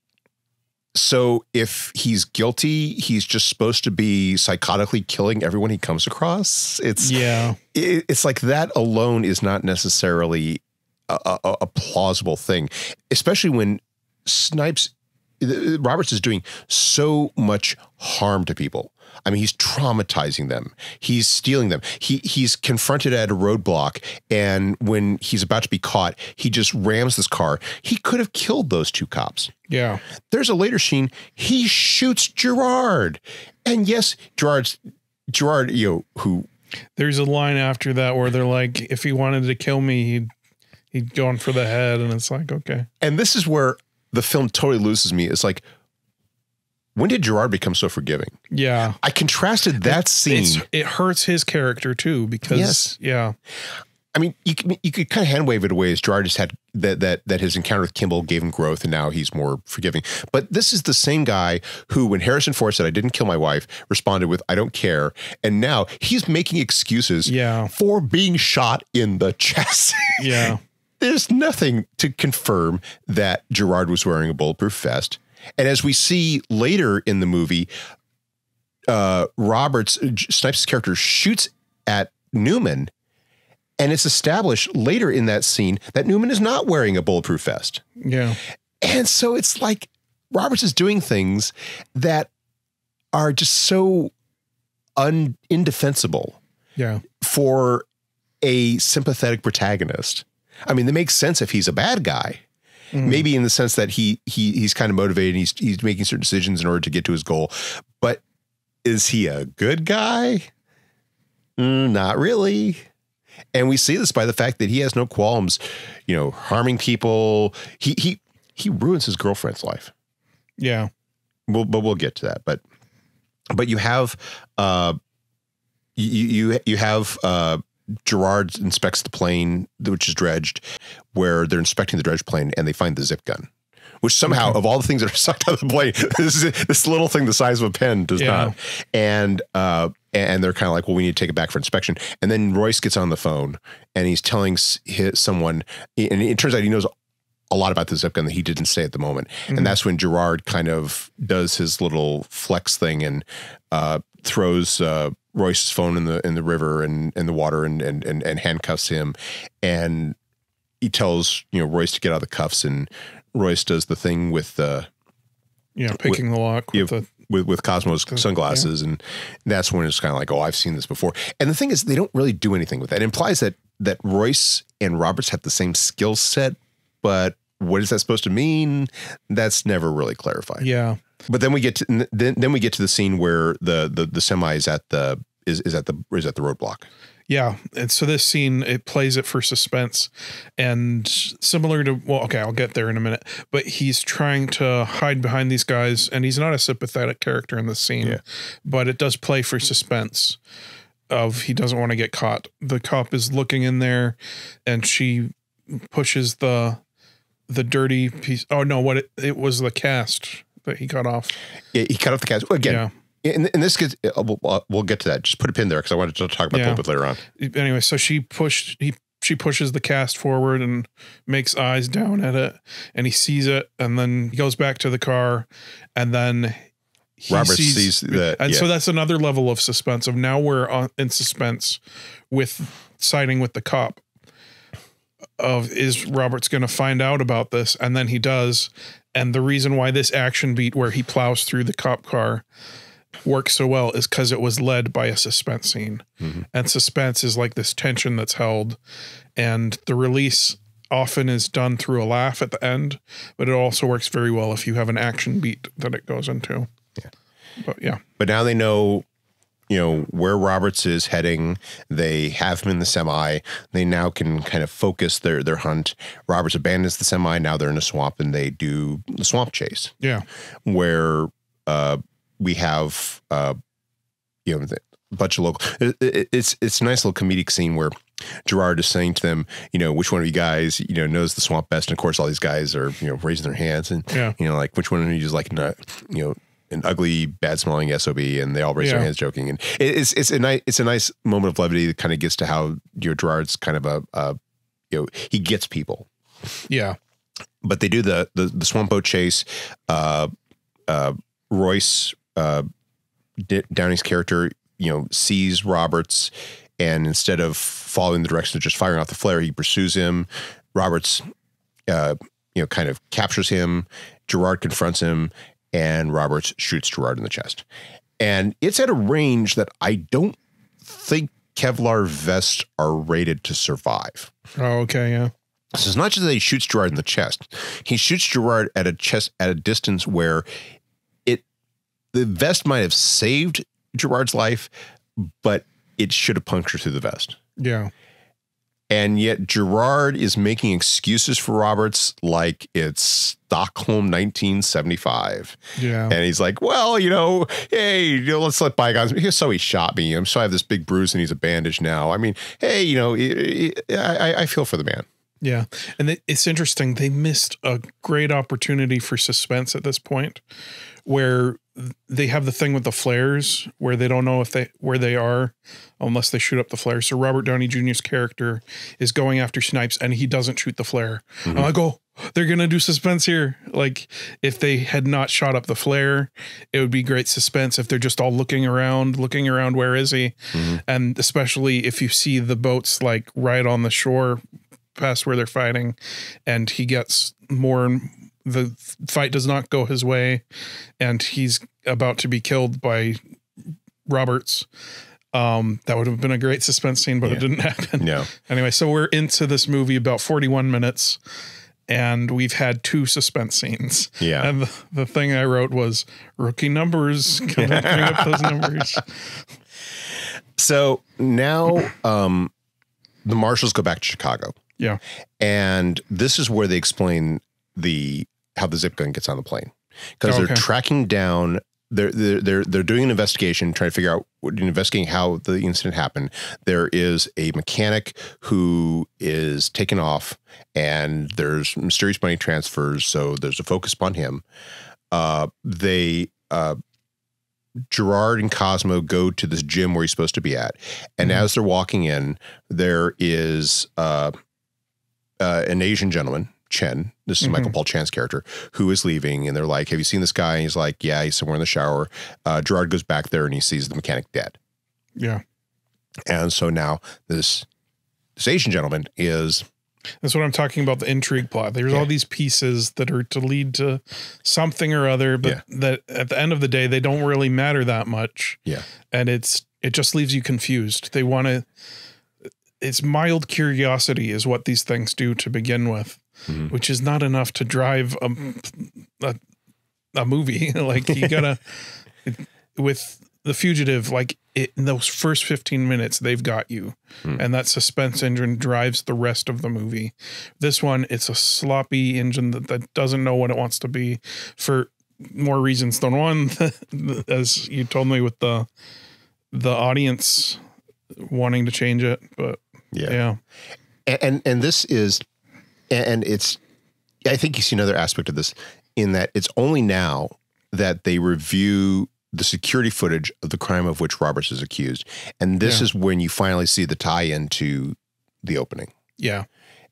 so if he's guilty, he's just supposed to be psychotically killing everyone he comes across. It's like that alone is not necessarily a plausible thing, especially when Roberts is doing so much harm to people. I mean, he's traumatizing them. He's stealing them. He's confronted at a roadblock, and when he's about to be caught, he just rams this car. He could have killed those two cops. Yeah. There's a later scene. He shoots Gerard. And yes, Gerard, who... There's a line after that where they're like, if he wanted to kill me, he'd gone for the head. And it's like, okay. And this is where the film totally loses me. It's like, when did Gerard become so forgiving? Yeah. I contrasted that scene. It hurts his character too, because I mean, you could kind of hand wave it away as Gerard just had that his encounter with Kimball gave him growth and now he's more forgiving. But this is the same guy who, when Harrison Ford said, "I didn't kill my wife," responded with, "I don't care." And now he's making excuses for being shot in the chest. Yeah. There's nothing to confirm that Gerard was wearing a bulletproof vest. And as we see later in the movie, Snipes' character shoots at Newman, and it's established later in that scene that Newman is not wearing a bulletproof vest. Yeah. And so it's like Roberts is doing things that are just so indefensible for a sympathetic protagonist. I mean, they make sense if he's a bad guy. Maybe in the sense that he's kind of motivated. He's making certain decisions in order to get to his goal. But is he a good guy? Not really. And we see this by the fact that he has no qualms, harming people. He ruins his girlfriend's life. Yeah. We'll get to that. But you have you have Gerard inspects the plane, which is dredged, where they're inspecting the dredged plane and they find the zip gun, which somehow of all the things that are sucked out of the plane, this little thing the size of a pen does not. And And they're kind of like, well, we need to take it back for inspection. And then Royce gets on the phone and he's telling someone, and it turns out he knows a lot about the zip gun that he didn't say at the moment. And that's when Gerard kind of does his little flex thing and throws Royce's phone in the river and in the water and handcuffs him. And he tells, Royce to get out of the cuffs, and Royce does the thing with picking the lock with Cosmo's sunglasses. And that's when it's kind of like, oh, I've seen this before. And the thing is, they don't really do anything with that. It implies that Royce and Roberts have the same skill set, but what is that supposed to mean? That's never really clarified. Yeah. But then we get to then we get to the scene where the semi is at the roadblock. Yeah. And so this scene, it plays it for suspense, and similar to, I'll get there in a minute, but he's trying to hide behind these guys, and he's not a sympathetic character in this scene, but it does play for suspense of he doesn't want to get caught. The cop is looking in there, and she pushes the dirty piece. Oh no, it was the cast that he cut off. Yeah, he cut off the cast. Again, yeah. In this case, we'll get to that. Just put a pin there because I wanted to talk about that a little bit later on. Anyway, so she pushes the cast forward and makes eyes down at it, and he sees it, and then he goes back to the car, and then Robert sees that. And so that's another level of suspense. Of now we're in suspense with siding with the cop. Of is Robert's going to find out about this, and then he does. And the reason why this action beat where he plows through the cop car works so well is because it was led by a suspense scene. And suspense is like this tension that's held, and the release often is done through a laugh at the end, but it also works very well if you have an action beat that it goes into. But now they know where Roberts is heading. They have him in the semi. They now can kind of focus their hunt. Roberts abandons the semi. Now they're in a swamp, and they do the swamp chase. Yeah. Where we have a bunch of local. It's a nice little comedic scene where Gerard is saying to them, which one of you guys, knows the swamp best. And of course, all these guys are, raising their hands and, like which one of you is like, an ugly, bad smelling SOB, and they all raise their hands joking. And it's a nice moment of levity that kind of gets to how Gerard's kind of he gets people. Yeah. But they do the swamp boat chase. Royce, Downey's character, sees Roberts, and instead of following the direction of just firing off the flare, he pursues him. Roberts, kind of captures him. Gerard confronts him, and Roberts shoots Gerard in the chest. And it's at a range that I don't think Kevlar vests are rated to survive. Oh, okay, yeah. So it's not just that he shoots Gerard in the chest. He shoots Gerard at a distance where the vest might have saved Gerard's life, but it should have punctured through the vest. Yeah. And yet Gerard is making excuses for Roberts like it's Stockholm 1975. Yeah. And he's like, well, hey, let's let bygones. So he shot me. So I have this big bruise and he's a bandage now. I mean, hey, I feel for the man. Yeah. And it's interesting. They missed a great opportunity for suspense at this point, where they have the thing with the flares where they don't know where they are unless they shoot up the flare. So Robert Downey Jr.'s character is going after Snipes, and he doesn't shoot the flare. I'm like, oh, they're going to do suspense here. Like, if they had not shot up the flare, it would be great suspense. If they're just all looking around, where is he? And especially if you see the boats like right on the shore past where they're fighting, and he gets more, the fight does not go his way, and he's about to be killed by Roberts. That would have been a great suspense scene, but it didn't happen. No. Anyway, so we're into this movie about 41 minutes, and we've had 2 suspense scenes. Yeah. And the thing I wrote was rookie numbers. Bring up those numbers. So now the Marshals go back to Chicago. Yeah. And this is where they explain how the zip gun gets on the plane, because they're tracking down. They're doing an investigation, trying to figure out, investigating how the incident happened. There is a mechanic who is taken off, and there's mysterious money transfers, so there's a focus upon him. They Gerard and Cosmo go to this gym where he's supposed to be at. And as they're walking in, there is an Asian gentleman, Chen. This is Michael Paul Chan's character, who is leaving. And they're like, have you seen this guy? And he's like, yeah, he's somewhere in the shower. Gerard goes back there and he sees the mechanic dead. Yeah. And so now this Asian gentleman is... That's what I'm talking about, the intrigue plot. There's all these pieces that are to lead to something or other, but that at the end of the day, they don't really matter that much. Yeah. And it just leaves you confused. They want to, it's mild curiosity is what these things do to begin with, which is not enough to drive a movie. Like you gotta, with The Fugitive, like in those first 15 minutes, they've got you. And that suspense engine drives the rest of the movie. This one, it's a sloppy engine that doesn't know what it wants to be for more reasons than one, as you told me with the audience wanting to change it. But yeah. And this is, and it's, I think you see another aspect of this in that it's only now that they review the security footage of the crime of which Roberts is accused. And this is when you finally see the tie-in to the opening. Yeah.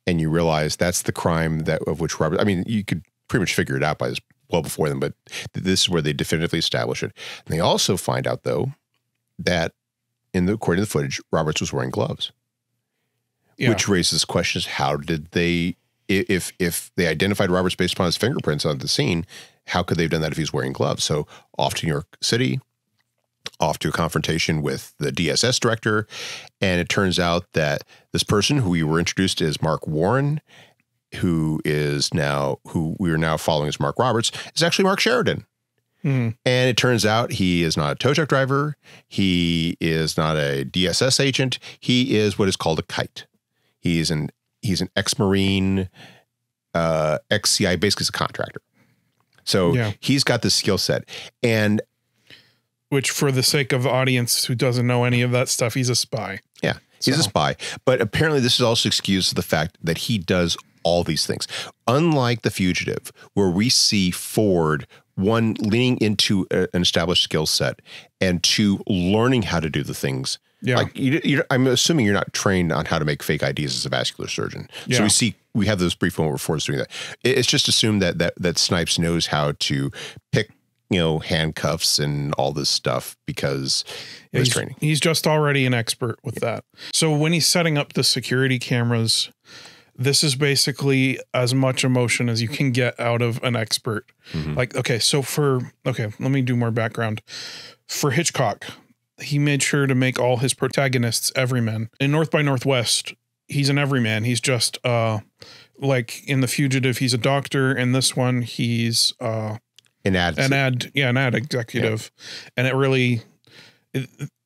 And you realize that's the crime of which Roberts, I mean, you could pretty much figure it out by this well before them, but this is where they definitively establish it. And they also find out, though, that according to the footage, Roberts was wearing gloves. Yeah. Which raises questions. How did they, if they identified Roberts based upon his fingerprints on the scene, how could they have done that if he's wearing gloves? So off to New York City, off to a confrontation with the DSS director. And it turns out that this person who we were introduced as Mark Warren, who we are now following as Mark Roberts, is actually Mark Sheridan. And it turns out he is not a tow truck driver. He is not a DSS agent. He is what is called a kite. He's an ex-Marine, ex-CI, basically he's a contractor. So he's got this skill set, and which, for the sake of the audience who doesn't know any of that stuff, he's a spy. Yeah, he's a spy. But apparently this is also excused to the fact that he does all these things. Unlike The Fugitive, where we see Ford, one, leaning into an established skill set, and two, learning how to do the things. Yeah. Like I'm assuming you're not trained on how to make fake IDs as a vascular surgeon. Yeah. So we have those brief moments where Ford's doing that. It's just assumed that Snipes knows how to pick, handcuffs and all this stuff because of his training. He's just already an expert with that. So when he's setting up the security cameras, this is basically as much emotion as you can get out of an expert. Like, let me do more background. For Hitchcock, he made sure to make all his protagonists everymen. In North by Northwest, he's an everyman. He's just like in The Fugitive, he's a doctor. In this one, he's an ad executive. Yeah. And it really,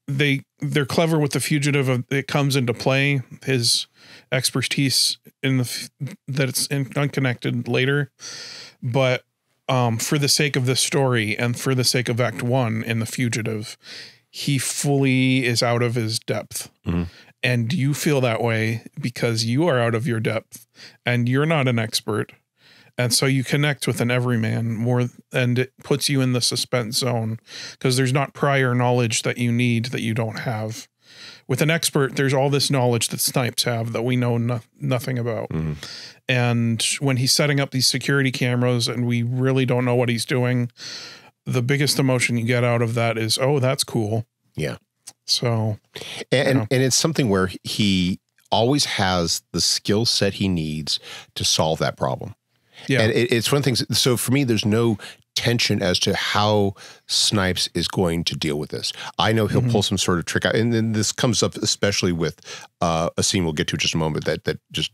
they're clever with The Fugitive. It comes into play, his expertise that it's unconnected later. But for the sake of this story and for the sake of Act 1 in The Fugitive, he fully is out of his depth. And you feel that way because you are out of your depth and you're not an expert. And so you connect with an everyman more, and it puts you in the suspense zone because there's not prior knowledge that you need that you don't have. With an expert, there's all this knowledge that Snipes have that we know nothing about. And when he's setting up these security cameras and we really don't know what he's doing, the biggest emotion you get out of that is, oh, that's cool. Yeah. So, and it's something where he always has the skill set he needs to solve that problem. Yeah. And it's one of the things. So for me, there's no tension as to how Snipes is going to deal with this. I know he'll pull some sort of trick out. And then this comes up, especially with a scene we'll get to in just a moment that just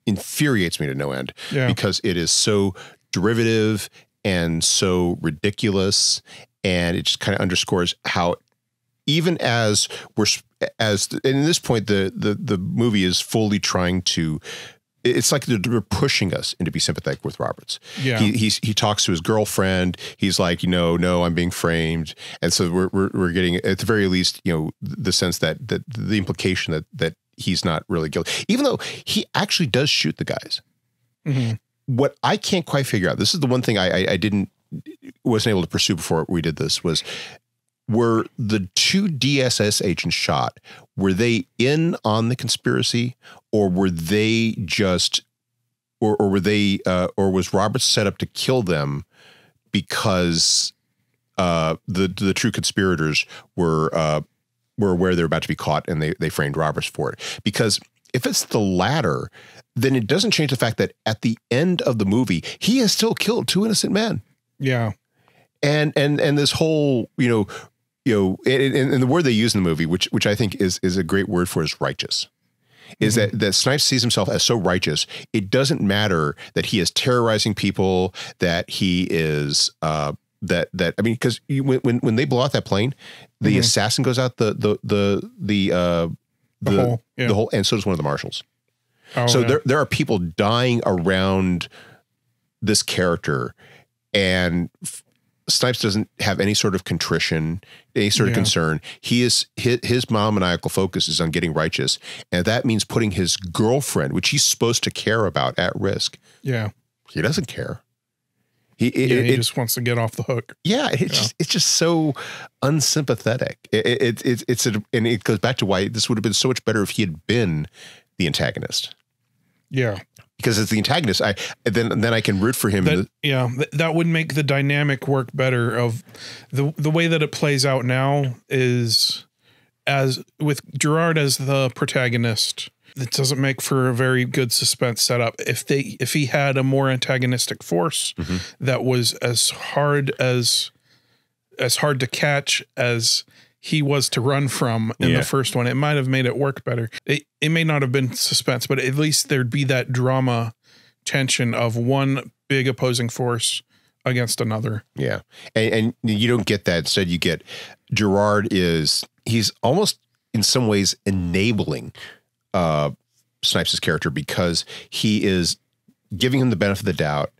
infuriates me to no end because it is so derivative and so ridiculous. And it just kind of underscores how, even as in this point, the movie is fully trying to, it's like they're pushing us into be sympathetic with Roberts. Yeah. He talks to his girlfriend. He's like, no, I'm being framed. And so we're getting, at the very least, the sense that the implication that he's not really guilty, even though he actually does shoot the guys. What I can't quite figure out, this is the one thing I didn't, wasn't able to pursue before we did this was, were the two DSS agents shot, were they in on the conspiracy, or were they just, or were they, or was Roberts set up to kill them because the true conspirators were aware they're about to be caught and they framed Roberts for it? Because if it's the latter, then it doesn't change the fact that at the end of the movie, he has still killed two innocent men. Yeah. And this whole, and the word they use in the movie, which I think is a great word for, is righteous, is that Snipes sees himself as so righteous. It doesn't matter that he is terrorizing people, that he is, I mean, because when they blow out that plane, the assassin goes out the hole, and so does one of the marshals. Oh, so there are people dying around this character, and Snipes doesn't have any sort of contrition, any sort of concern. His maniacal focus is on getting righteous, and that means putting his girlfriend, which he's supposed to care about, at risk. Yeah, he doesn't care. He just wants to get off the hook. Yeah, it's just so unsympathetic. And it goes back to why this would have been so much better if he had been the antagonist. Yeah. Because as the antagonist, then I can root for him. That would make the dynamic work better. Of the way that it plays out now is, as with Gerard as the protagonist, it doesn't make for a very good suspense setup. If he had a more antagonistic force that was as hard to catch as he was to run from in the first one, it might have made it work better. It may not have been suspense, but at least there'd be that drama tension of one big opposing force against another. Yeah. And you don't get that. Instead, you get Gerard he's almost in some ways enabling Snipes' character, because he is giving him the benefit of the doubt.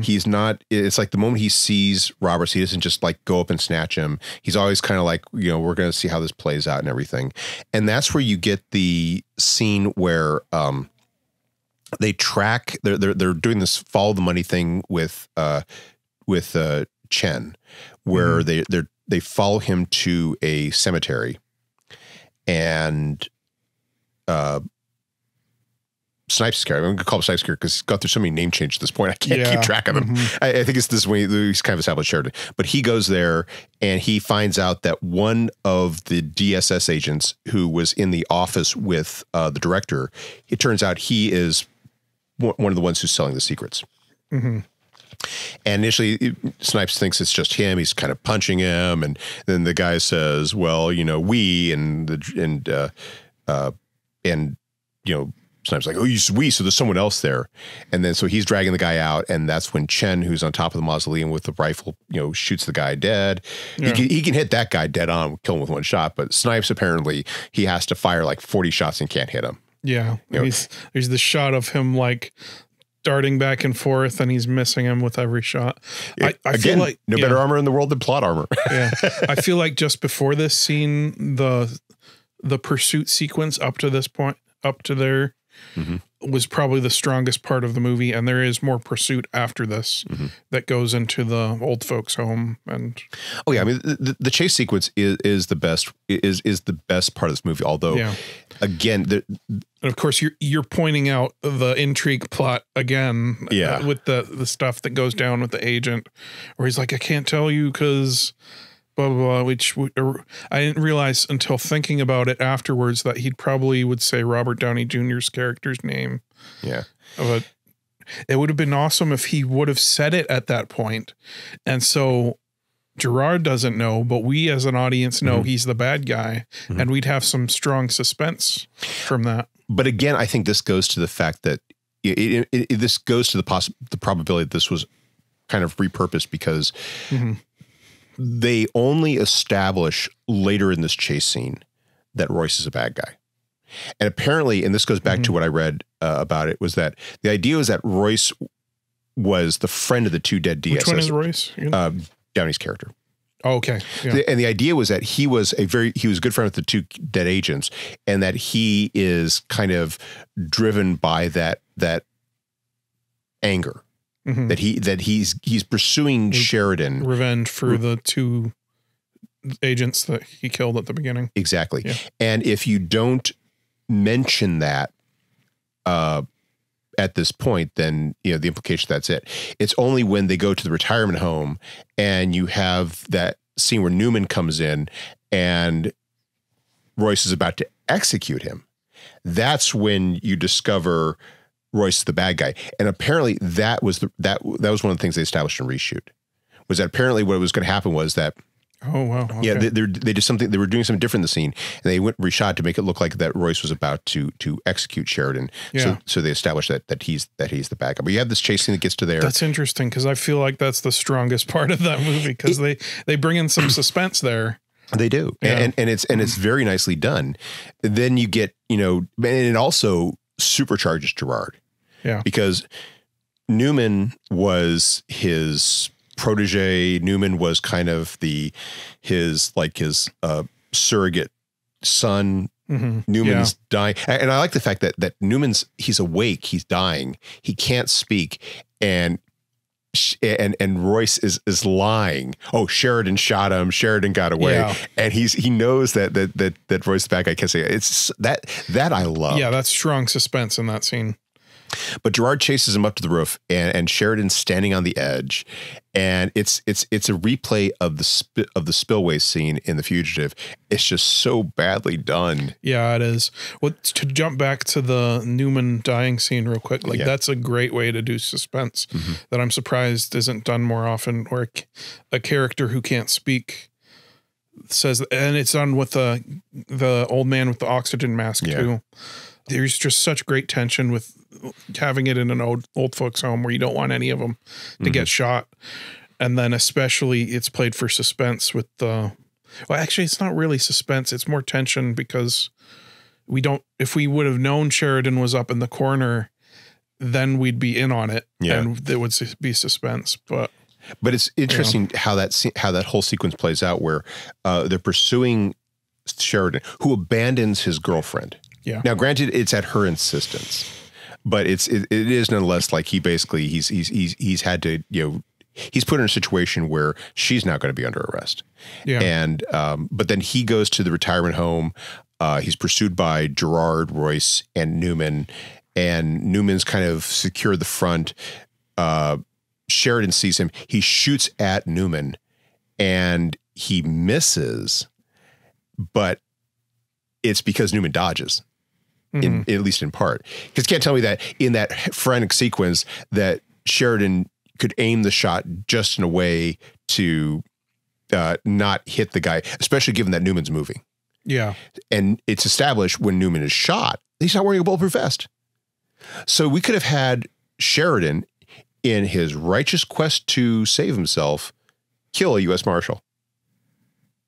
He's not, it's like the moment he sees Roberts, he doesn't just like go up and snatch him. He's always kind of like, we're going to see how this plays out and everything. And that's where you get the scene where they track, they're doing this follow the money thing with Chen, where they follow him to a cemetery, and Snipes' character, I'm going to call him Snipes' character because he's got through so many name changes at this point, I can't keep track of him. I think it's this way he's kind of established Sheridan. But he goes there and he finds out that one of the DSS agents who was in the office with the director, it turns out he is one of the ones who's selling the secrets. And initially, Snipes thinks it's just him. He's kind of punching him, and then the guy says, "Well, Snipes like, oh, we, so there's someone else there." And then so he's dragging the guy out, and that's when Chen, who's on top of the mausoleum with the rifle, shoots the guy dead. He can hit that guy dead on, kill him with one shot, but Snipes, apparently he has to fire like 40 shots and can't hit him. Yeah. There's the shot of him like darting back and forth, and he's missing him with every shot. I feel like no better armor in the world than plot armor. I feel like just before this scene, the pursuit sequence up to this point, up to there, was probably the strongest part of the movie, and there is more pursuit after this that goes into the old folks' home. And I mean, the chase sequence is the best part of this movie. Although, again, and of course, you're pointing out the intrigue plot again, with the stuff that goes down with the agent, where he's like, "I can't tell you because." Blah, blah, blah, which I didn't realize until thinking about it afterwards that he probably would say Robert Downey Jr.'s character's name. Yeah. But it would have been awesome if he would have said it at that point. And so Gerard doesn't know, but we as an audience know he's the bad guy, and we'd have some strong suspense from that. But again, I think this goes to the fact that this goes to the probability that this was kind of repurposed, because they only establish later in this chase scene that Royce is a bad guy. And apparently, and this goes back to what I read about it, was that the idea was that Royce was the friend of the two dead DSS. Which one is Royce? Downey's character. Oh, okay. Yeah. And the idea was that he was a good friend with the two dead agents, and that he is kind of driven by that anger. that he's pursuing Sheridan. Revenge for the 2 agents that he killed at the beginning. Exactly. Yeah. And if you don't mention that at this point, then, you know, the implication that's it. It's only when they go to the retirement home and you have that scene where Newman comes in and Royce is about to execute him. That's when you discover Royce is the bad guy. And apparently that was that was one of the things they established in reshoot, was that apparently what was going to happen was that, oh, wow. Okay. yeah, they did something. They were doing something different in the scene, and they went reshot to make it look like that Royce was about to execute Sheridan. Yeah. So they established that he's the bad guy. But you have this chase scene that gets to there. That's interesting, because I feel like that's the strongest part of that movie, because they bring in some suspense there. They do, yeah. and it's very nicely done. Then you get, you know, and it also supercharges Gerard. Yeah, because Newman was his protege. Newman was kind of his surrogate son. Mm-hmm. Newman's dying. And I like the fact that Newman's, he's awake, he's dying, he can't speak. And Royce is lying. Oh, Sheridan shot him. Sheridan got away. Yeah. And he knows that Royce the bad guy can't say it. It's that I love. Yeah. That's strong suspense in that scene. But Gerard chases him up to the roof, and Sheridan's standing on the edge, and it's a replay of the spillway scene in The Fugitive. It's just so badly done. Yeah, it is. Well, to jump back to the Newman dying scene real quick, like that's a great way to do suspense that I'm surprised isn't done more often, where a character who can't speak says, and it's done with the old man with the oxygen mask too. There's just such great tension with having it in an old folks home where you don't want any of them to get shot. And then especially it's played for suspense with well, actually it's not really suspense. It's more tension, because if we would have known Sheridan was up in the corner, then we'd be in on it and there would be suspense. But it's interesting how that whole sequence plays out, where they're pursuing Sheridan, who abandons his girlfriend. Yeah. Now, granted, it's at her insistence, but it is nonetheless like he's had to, you know, he's put in a situation where she's not going to be under arrest. Yeah. And but then he goes to the retirement home. He's pursued by Gerard, Royce, and Newman, and Newman's kind of secured the front. Sheridan sees him. He shoots at Newman, and he misses, but it's because Newman dodges. At least in part, because you can't tell me that in that frantic sequence that Sheridan could aim the shot just in a way to not hit the guy, especially given that Newman's moving. Yeah. And it's established when Newman is shot, he's not wearing a bulletproof vest. So we could have had Sheridan, in his righteous quest to save himself, kill a U.S. Marshal,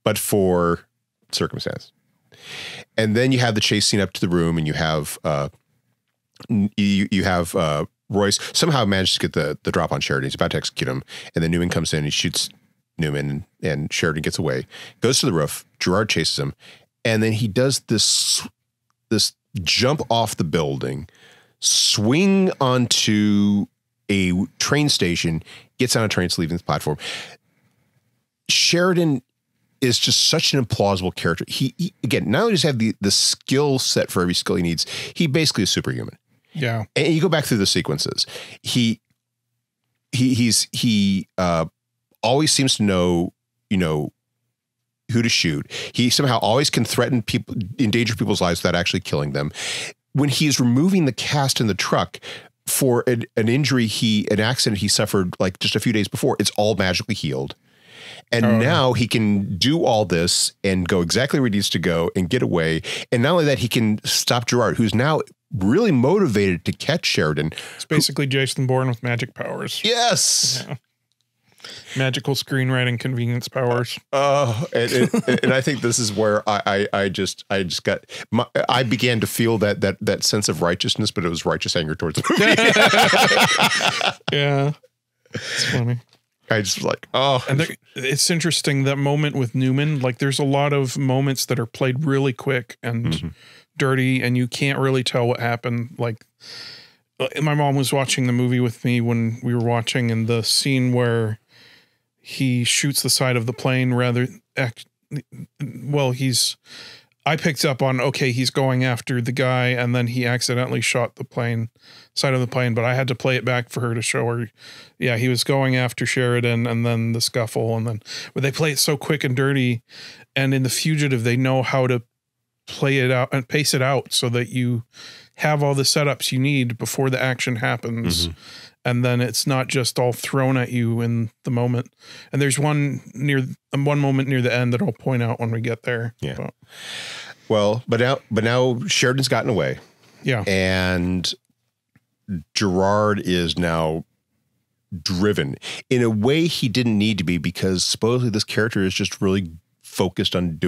but for circumstance. And then you have the chase scene up to the room, and you have Royce somehow manages to get the drop on Sheridan. He's about to execute him, and then Newman comes in, he shoots Newman, and Sheridan gets away, goes to the roof. Gerard chases him, and then he does this jump off the building, swing onto a train station, gets on a train, leaving the platform. Sheridan is just such an implausible character. He again, not only does he have the skill set for every skill he needs, he basically is superhuman. Yeah. And you go back through the sequences. He always seems to know, you know, who to shoot. He somehow always can threaten people, endanger people's lives without actually killing them. When he is removing the cast in the truck for an injury, an accident he suffered like just a few days before, it's all magically healed. And now he can do all this and go exactly where he needs to go and get away. And not only that, he can stop Gerard, who's now really motivated to catch Sheridan. It's basically Jason Bourne with magic powers. Yes. Yeah. Magical screenwriting convenience powers. And I think this is where I began to feel that sense of righteousness, but it was righteous anger towards the movie. Yeah. It's funny. I just like, and it's interesting, that moment with Newman, like there's a lot of moments that are played really quick and dirty, and you can't really tell what happened. Like my mom was watching the movie with me when we were watching, and the scene where he shoots the side of the plane I picked up on, okay, he's going after the guy, and then he accidentally shot the side of the plane, but I had to play it back for her to show her. Yeah, he was going after Sheridan, and then the scuffle, and then but they play it so quick and dirty, and in The Fugitive, they know how to play it out and pace it out so that you have all the setups you need before the action happens. Mm-hmm. And then it's not just all thrown at you in the moment. And there's one moment near the end that I'll point out when we get there. Yeah. But now Sheridan's gotten away. Yeah. And Gerard is now driven in a way he didn't need to be, because supposedly this character is just really focused on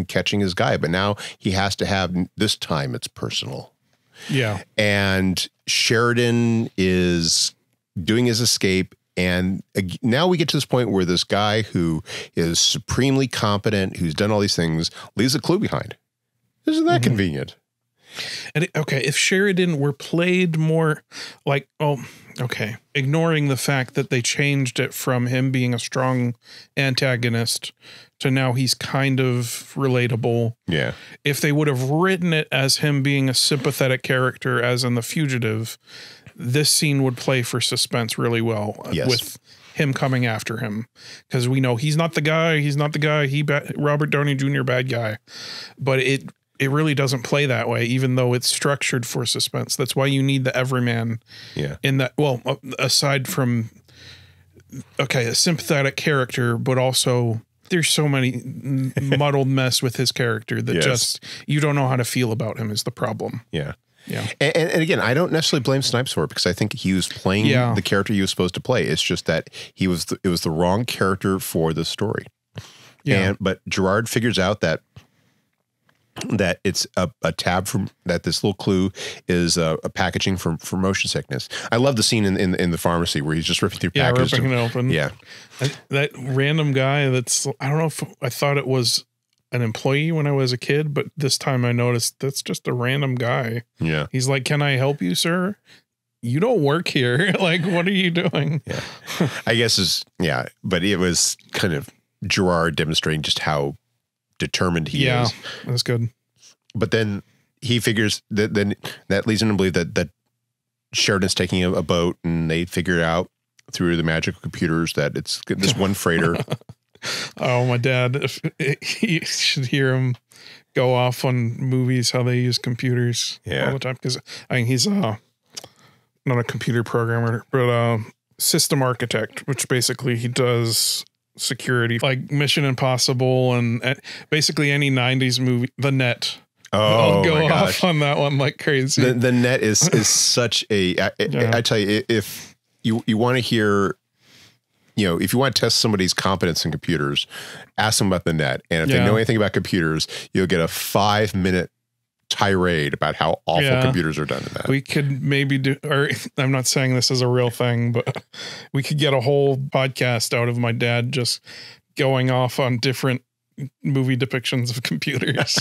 catching his guy. But now he has to have, this time it's personal. Yeah. And Sheridan is doing his escape. And now we get to this point where this guy who is supremely competent, who's done all these things, leaves a clue behind. Isn't that convenient? And if Sheridan were played more like, ignoring the fact that they changed it from him being a strong antagonist to now he's kind of relatable. Yeah. If they would have written it as him being a sympathetic character, as in The Fugitive, this scene would play for suspense really well. Yes. With him coming after him, because we know he's not the guy. Robert Downey Jr. bad guy, but it really doesn't play that way, even though it's structured for suspense. That's why you need the everyman. Yeah. In that, well, aside from a sympathetic character, but also there's so many muddled mess with his character that just you don't know how to feel about him is the problem. Yeah. Yeah. And again, I don't necessarily blame Snipes for it, because I think he was playing the character he was supposed to play. It's just that it was the wrong character for the story. Yeah. But Gerard figures out that it's a tab from that. This little clue is a packaging for motion sickness. I love the scene in the pharmacy where he's just ripping through packages. Ripping it open. Yeah. That random guy I don't know if I thought it was an employee when I was a kid, but this time I noticed that's just a random guy. Yeah. He's like, "Can I help you, sir? You don't work here. Like, what are you doing?" Yeah. I guess but it was kind of Gerard demonstrating just how determined he is. Yeah, that's good. But then he figures that leads him to believe that Sheridan's taking a boat, and they figure out through the magic of computers that it's this one freighter. Oh, my dad, you should hear him go off on movies, how they use computers all the time. Because he's not a computer programmer, but system architect, which basically he does security, like Mission Impossible and basically any 90s movie. The Net. Oh, I'll go off on that one like crazy. The Net is such a. I tell you, if you want to hear, if you want to test somebody's competence in computers, ask them about the Net, and if they know anything about computers, you'll get a 5-minute tirade about how awful computers are done in that. We could maybe do, or I'm not saying this is a real thing, but we could get a whole podcast out of my dad just going off on different movie depictions of computers.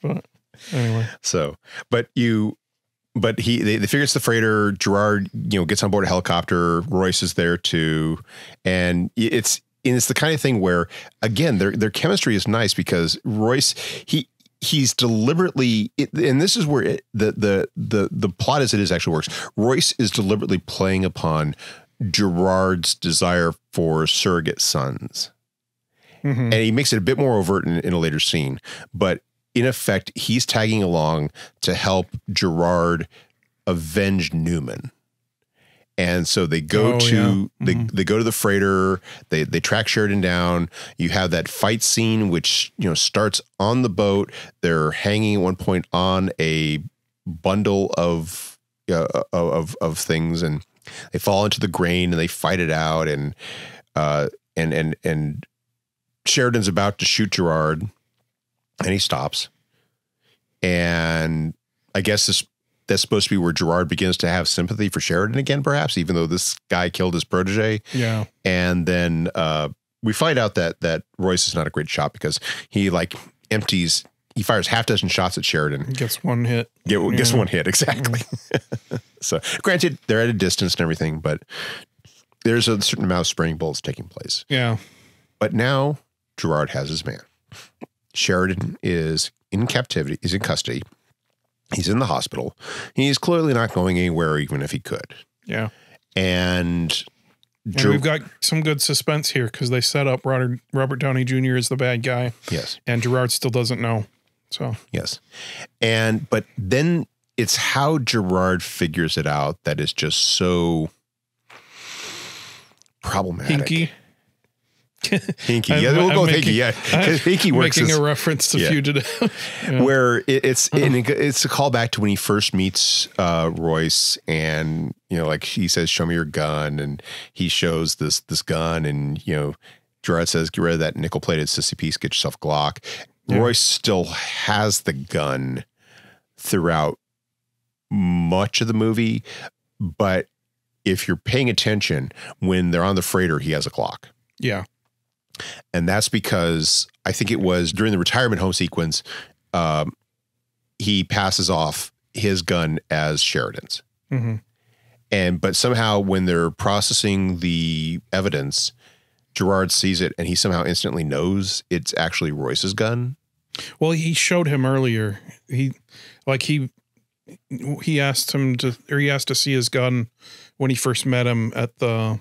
But anyway, they figure it's the freighter. Gerard, gets on board a helicopter. Royce is there too, and it's the kind of thing where, again, their chemistry is nice, because Royce he's deliberately, and this is where the plot as it is actually works. Royce is deliberately playing upon Gerard's desire for surrogate sons, and he makes it a bit more overt in a later scene, but. In effect, he's tagging along to help Gerard avenge Newman. And so they go they go to the freighter, they track Sheridan down. You have that fight scene, which, starts on the boat. They're hanging at one point on a bundle of things, and they fall into the grain and they fight it out. And Sheridan's about to shoot Gerard, and he stops. And I guess that's supposed to be where Gerard begins to have sympathy for Sheridan again, perhaps, even though this guy killed his protege. Yeah. And then we find out that Royce is not a great shot, because he empties he fires half dozen shots at Sheridan. Gets one hit. Gets one hit, exactly. So, granted, they're at a distance and everything, but there's a certain amount of spraying bullets taking place. Yeah. But now Gerard has his man. Sheridan is in captivity. He's in custody. He's in the hospital. He's clearly not going anywhere, even if he could. Yeah. And we've got some good suspense here because they set up Robert Downey Jr. as the bad guy. Yes. And Gerard still doesn't know. So yes. But then it's how Gerard figures it out that is just so problematic. Hinky. Hinky. Yeah, we'll go with Hinky. Yeah. Hinky works. Making a reference to Fugitive. Where it's a callback to when he first meets Royce, and like he says, "Show me your gun," and he shows this gun, and Gerard says, "Get rid of that nickel-plated sissy piece. Get yourself a Glock." Yeah. Royce still has the gun throughout much of the movie, but if you're paying attention, when they're on the freighter, he has a Glock. Yeah. And that's because I think it was during the retirement home sequence, he passes off his gun as Sheridan's. Mm-hmm. But somehow when they're processing the evidence, Gerard sees it and he somehow instantly knows it's actually Royce's gun. Well, he showed him earlier. He asked him he asked to see his gun when he first met him at the.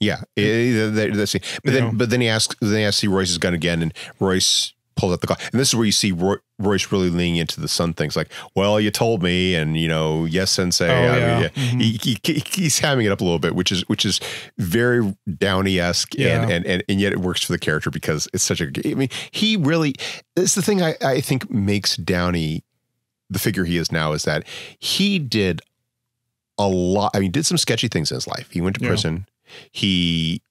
Yeah, that's it. But then he asks to see Royce's gun again, and Royce pulls out the Glock. And this is where you see Royce really leaning into the son things, like, "Well, you told me," and "Yes, Sensei." Mm-hmm. He's hamming it up a little bit, which is very Downey-esque, and yet it works for the character because it's such a. I mean, he really. This is the thing I think makes Downey the figure he is now, is that he did a lot. I mean, did some sketchy things in his life. He went to prison. He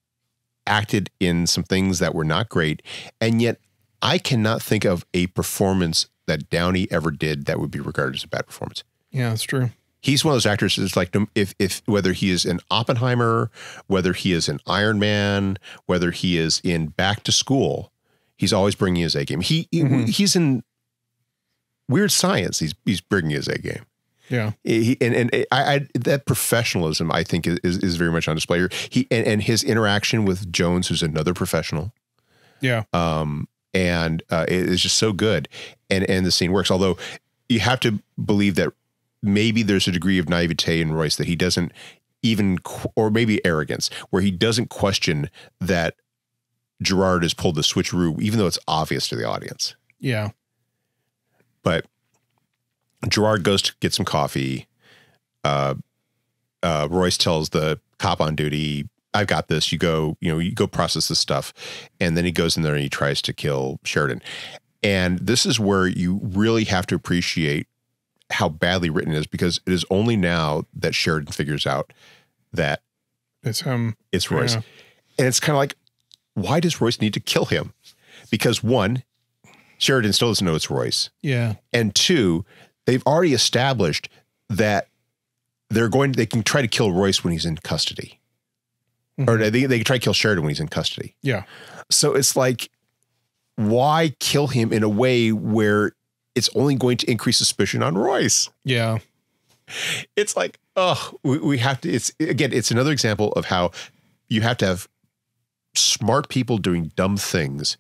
acted in some things that were not great. And yet I cannot think of a performance that Downey ever did that would be regarded as a bad performance. Yeah, that's true. He's one of those actors that's like, if whether he is in Oppenheimer, whether he is in Iron Man, whether he is in Back to School, he's always bringing his A game. He's in Weird Science. He's bringing his A game. Yeah. That professionalism, I think, is very much on display here. And his interaction with Jones, who's another professional. Yeah. It is just so good. And the scene works. Although you have to believe that maybe there's a degree of naivete in Royce that he doesn't even, or maybe arrogance, where he doesn't question that Gerard has pulled the switcheroo, even though it's obvious to the audience. Yeah. But Gerard goes to get some coffee. Royce tells the cop on duty, "I've got this. You go process this stuff." And then he goes in there and he tries to kill Sheridan. And this is where you really have to appreciate how badly written it is, because it is only now that Sheridan figures out that it's him. It's Royce. Yeah. And it's kind of like, why does Royce need to kill him? Because one, Sheridan still doesn't know it's Royce. Yeah. And two, they've already established that they can try to kill Royce when he's in custody. Mm-hmm. Or they can try to kill Sheridan when he's in custody. Yeah. So it's like, why kill him in a way where it's only going to increase suspicion on Royce? Yeah. It's like, we have to, it's another example of how you have to have smart people doing dumb things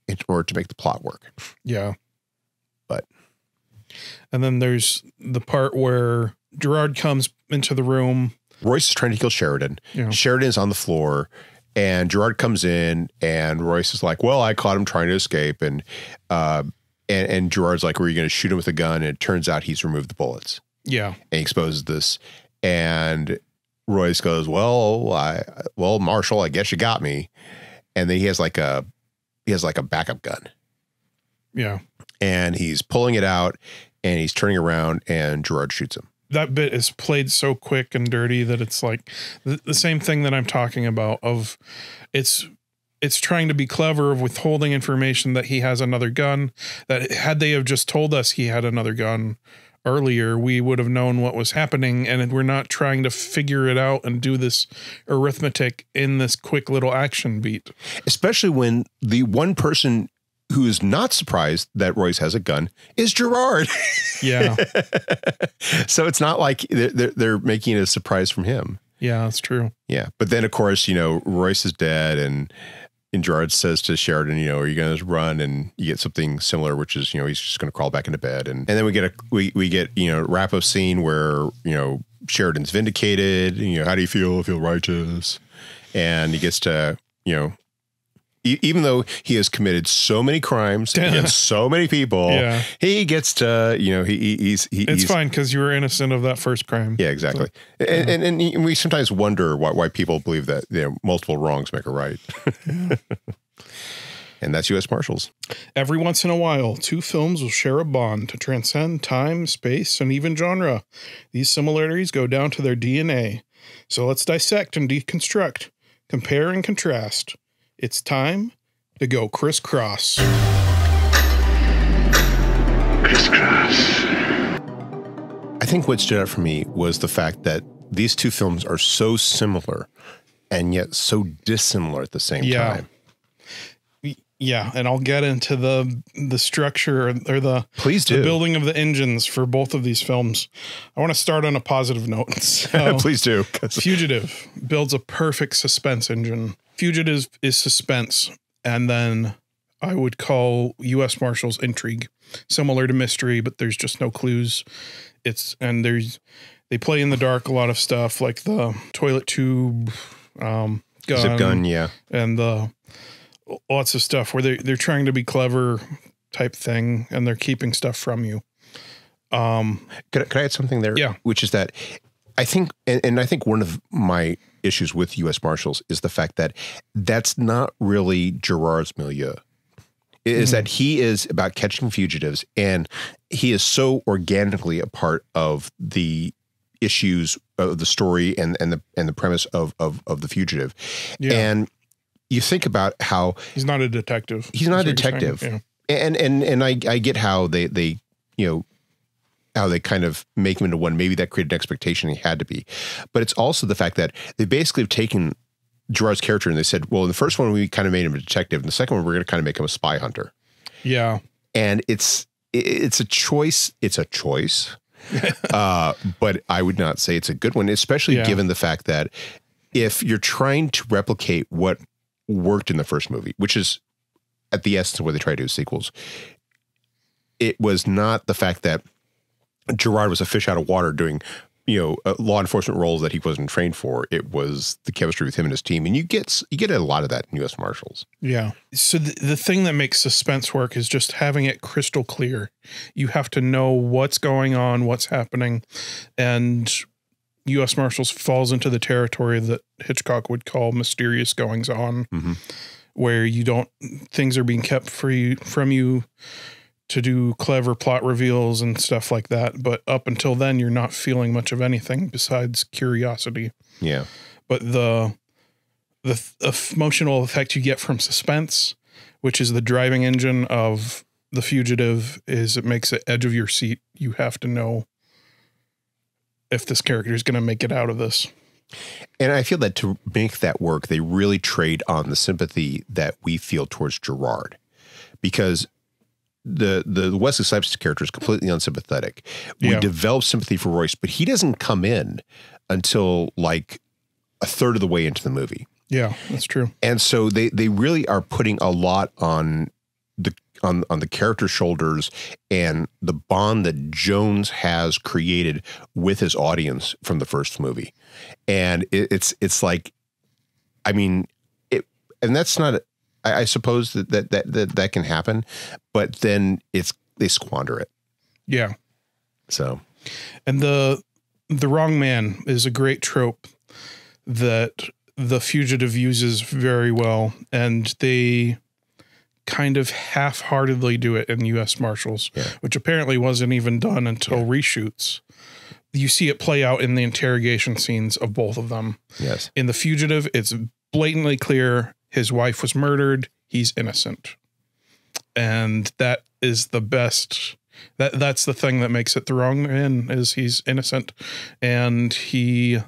in order to make the plot work. Yeah. And then there's the part where Gerard comes into the room. Royce is trying to kill Sheridan. Yeah. Sheridan is on the floor, and Gerard comes in, and Royce is like, "Well, I caught him trying to escape." And Gerard's like, "Were you going to shoot him with a gun?" And it turns out he's removed the bullets. Yeah. And he exposes this. And Royce goes, well, Marshal, I guess you got me. And then he has like a backup gun. Yeah. And he's pulling it out, and he's turning around, and Gerard shoots him. That bit is played so quick and dirty that it's like the same thing that I'm talking about of it's trying to be clever of withholding information that he has another gun, that had they have just told us he had another gun earlier, we would have known what was happening. And we're not trying to figure it out and do this arithmetic in this quick little action beat. Especially when the one person who is not surprised that Royce has a gun is Gerard. Yeah. So it's not like they're making it a surprise from him. Yeah, that's true. Yeah. But then, of course, Royce is dead, and Gerard says to Sheridan, are you going to run? And you get something similar, which is, he's just going to crawl back into bed. And then we get wrap up scene where, Sheridan's vindicated. How do you feel? I feel righteous. And he gets to, even though he has committed so many crimes against so many people, he gets to, it's fine because you were innocent of that first crime. Yeah, exactly. So, and we sometimes wonder why people believe that multiple wrongs make a right. And that's U.S. Marshals. Every once in a while, two films will share a bond to transcend time, space, and even genre. These similarities go down to their DNA. So let's dissect and deconstruct, compare and contrast. It's time to go crisscross. Crisscross. I think what stood out for me was the fact that these two films are so similar and yet so dissimilar at the same time. Yeah, and I'll get into the structure or the building of the engines for both of these films. I want to start on a positive note. So, please do. Fugitive builds a perfect suspense engine. Fugitive is suspense, and then I would call U.S. Marshals intrigue, similar to mystery, but there's just no clues. They play in the dark, a lot of stuff like the toilet tube, gun, zip gun, yeah, and lots of stuff where they're trying to be clever type thing, and they're keeping stuff from you. Could I add something there? Yeah, which is that I think, and I think one of my issues with U.S. Marshals is the fact that that's not really Gerard's milieu. Is that he is about catching fugitives, and he is so organically a part of the issues of the story and the premise of the Fugitive. Yeah. And you think about how he's not a detective. He's not a detective. Yeah. And I get how they how they kind of make him into one. Maybe that created an expectation he had to be. But it's also the fact that they basically have taken Gerard's character and they said, well, in the first one, we kind of made him a detective. In the second one, we're going to kind of make him a spy hunter. Yeah. And it's a choice. It's a choice. But I would not say it's a good one, especially given the fact that if you're trying to replicate what worked in the first movie, which is at the essence of what they try to do with sequels, it was not the fact that Gerard was a fish out of water doing, law enforcement roles that he wasn't trained for. It was the chemistry with him and his team. And you get a lot of that in U.S. Marshals. Yeah. So the thing that makes suspense work is just having it crystal clear. You have to know what's going on, what's happening. And U.S. Marshals falls into the territory that Hitchcock would call mysterious goings on, where things are being kept from you to do clever plot reveals and stuff like that. But up until then, you're not feeling much of anything besides curiosity. Yeah. But the emotional effect you get from suspense, which is the driving engine of The Fugitive, is it makes it edge of your seat. You have to know if this character is going to make it out of this. And I feel that to make that work, they really trade on the sympathy that we feel towards Gerard, because the Wesley Snipes character is completely unsympathetic. We develop sympathy for Royce, but he doesn't come in until like a third of the way into the movie. Yeah, that's true. And so they really are putting a lot on the character's shoulders and the bond that Jones has created with his audience from the first movie. And it's like, I mean, and that's not, I suppose that can happen, but then they squander it. Yeah. So, and the wrong man is a great trope that The Fugitive uses very well, and they kind of half-heartedly do it in U.S. Marshals, which apparently wasn't even done until reshoots. You see it play out in the interrogation scenes of both of them. Yes. In The Fugitive, it's blatantly clear his wife was murdered. He's innocent. And that is the best. That's the thing that makes it the wrong man, is he's innocent. And he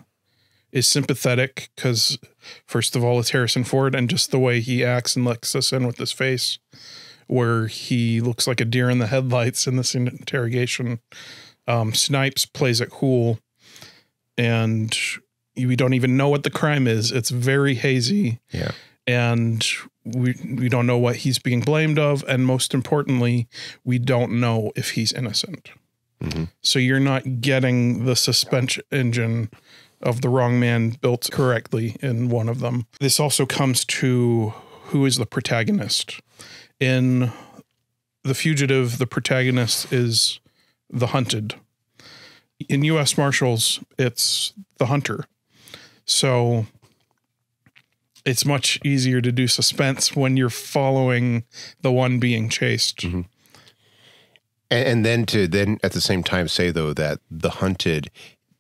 is sympathetic because, first of all, it's Harrison Ford, and just the way he acts and lets us in with his face where he looks like a deer in the headlights in this interrogation. Snipes plays it cool, and we don't even know what the crime is. It's very hazy. Yeah. And we don't know what he's being blamed of. And most importantly, we don't know if he's innocent. Mm-hmm. So you're not getting the suspense engine of the wrong man built correctly in one of them. This also comes to who is the protagonist. In The Fugitive, the protagonist is the hunted. In U.S. Marshals, it's the hunter. So it's much easier to do suspense when you're following the one being chased. Mm-hmm. And then at the same time say, though, that the hunted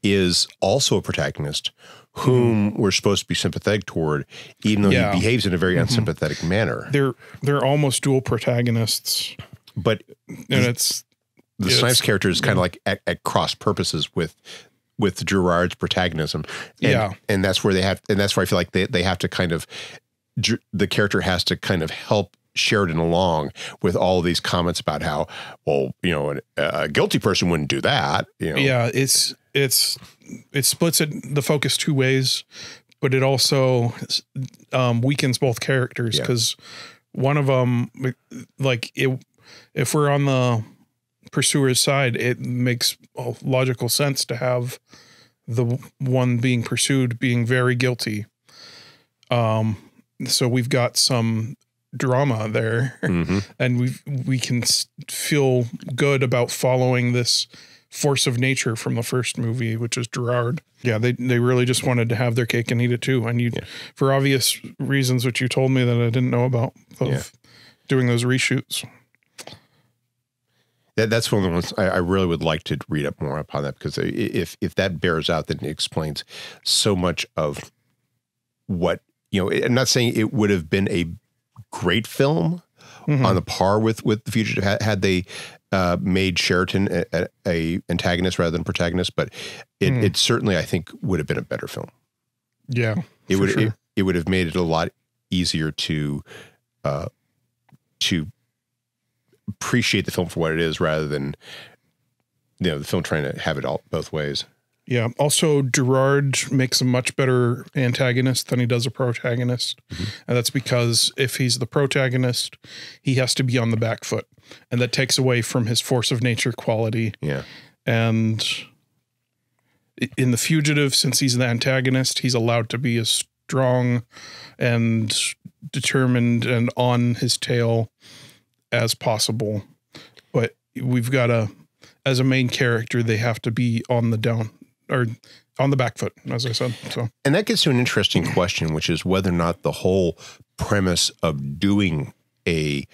is also a protagonist whom we're supposed to be sympathetic toward, even though he behaves in a very unsympathetic manner. They're almost dual protagonists. But and the Snipes character is kind of like at cross purposes with Gerard's protagonism. And that's where that's where I feel like they have to kind of, the character has to kind of help Sheridan along with all of these comments about how, well, a guilty person wouldn't do that. Yeah, it splits the focus two ways, but it also weakens both characters because one of them, if we're on the pursuer's side, it makes logical sense to have the one being pursued being very guilty. So we've got some drama there, and we can feel good about following this force of nature from the first movie, which is Gerard. Yeah, they really just wanted to have their cake and eat it too, and for obvious reasons, which you told me that I didn't know about, of doing those reshoots. That's one of the ones I really would like to read up more upon that, because if that bears out, then it explains so much of what, I'm not saying it would have been a great film on the par with The Fugitive had they made Sheridan a antagonist rather than protagonist, but it certainly, I think, would have been a better film. Yeah, it would have made it a lot easier to appreciate the film for what it is, rather than the film trying to have it all both ways. Yeah. Also, Gerard makes a much better antagonist than he does a protagonist. And that's because if he's the protagonist, he has to be on the back foot, and that takes away from his force of nature quality. Yeah. And in The Fugitive, since he's the antagonist, he's allowed to be as strong and determined and on his tail as possible. But we've got as a main character, they have to be on the down, or on the back foot, as I said. So, and that gets to an interesting question, which is whether or not the whole premise of doing I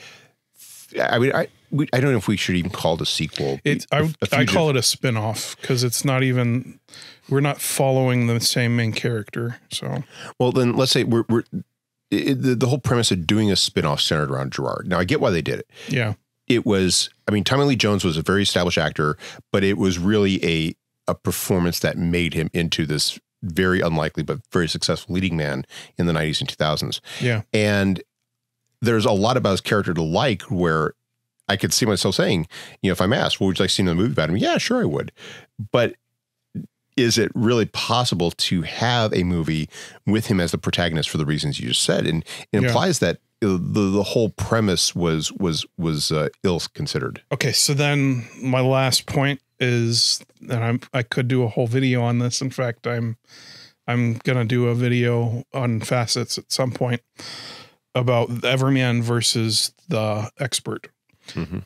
don't know if we should even call it a sequel. I call it a spin-off, because it's not even, we're not following the same main character. So, well, then let's say the whole premise of doing a spin-off centered around Gerard. Now, I get why they did it. Yeah. It was, Tommy Lee Jones was a very established actor, but it was really a performance that made him into this very unlikely but very successful leading man in the 90s and 2000s. Yeah. And there's a lot about his character to like, where I could see myself saying, if I'm asked, what would you like to see in the movie about him? Yeah, sure, I would. But is it really possible to have a movie with him as the protagonist for the reasons you just said? And it implies that the whole premise was ill considered. Okay, so then my last point is, and I could do a whole video on this. In fact, I'm gonna do a video on facets at some point about the everyman versus the expert,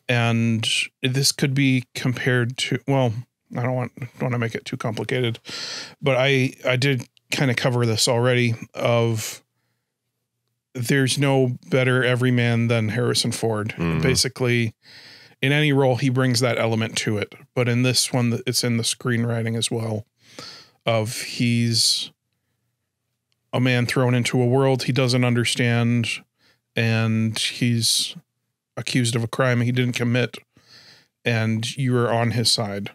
and this could be compared to, well, I don't want to make it too complicated, but I did kind of cover this already. Of there's no better everyman than Harrison Ford. Basically, in any role, he brings that element to it. But in this one, it's in the screenwriting as well. Of he's a man thrown into a world he doesn't understand, and he's accused of a crime he didn't commit, and you are on his side.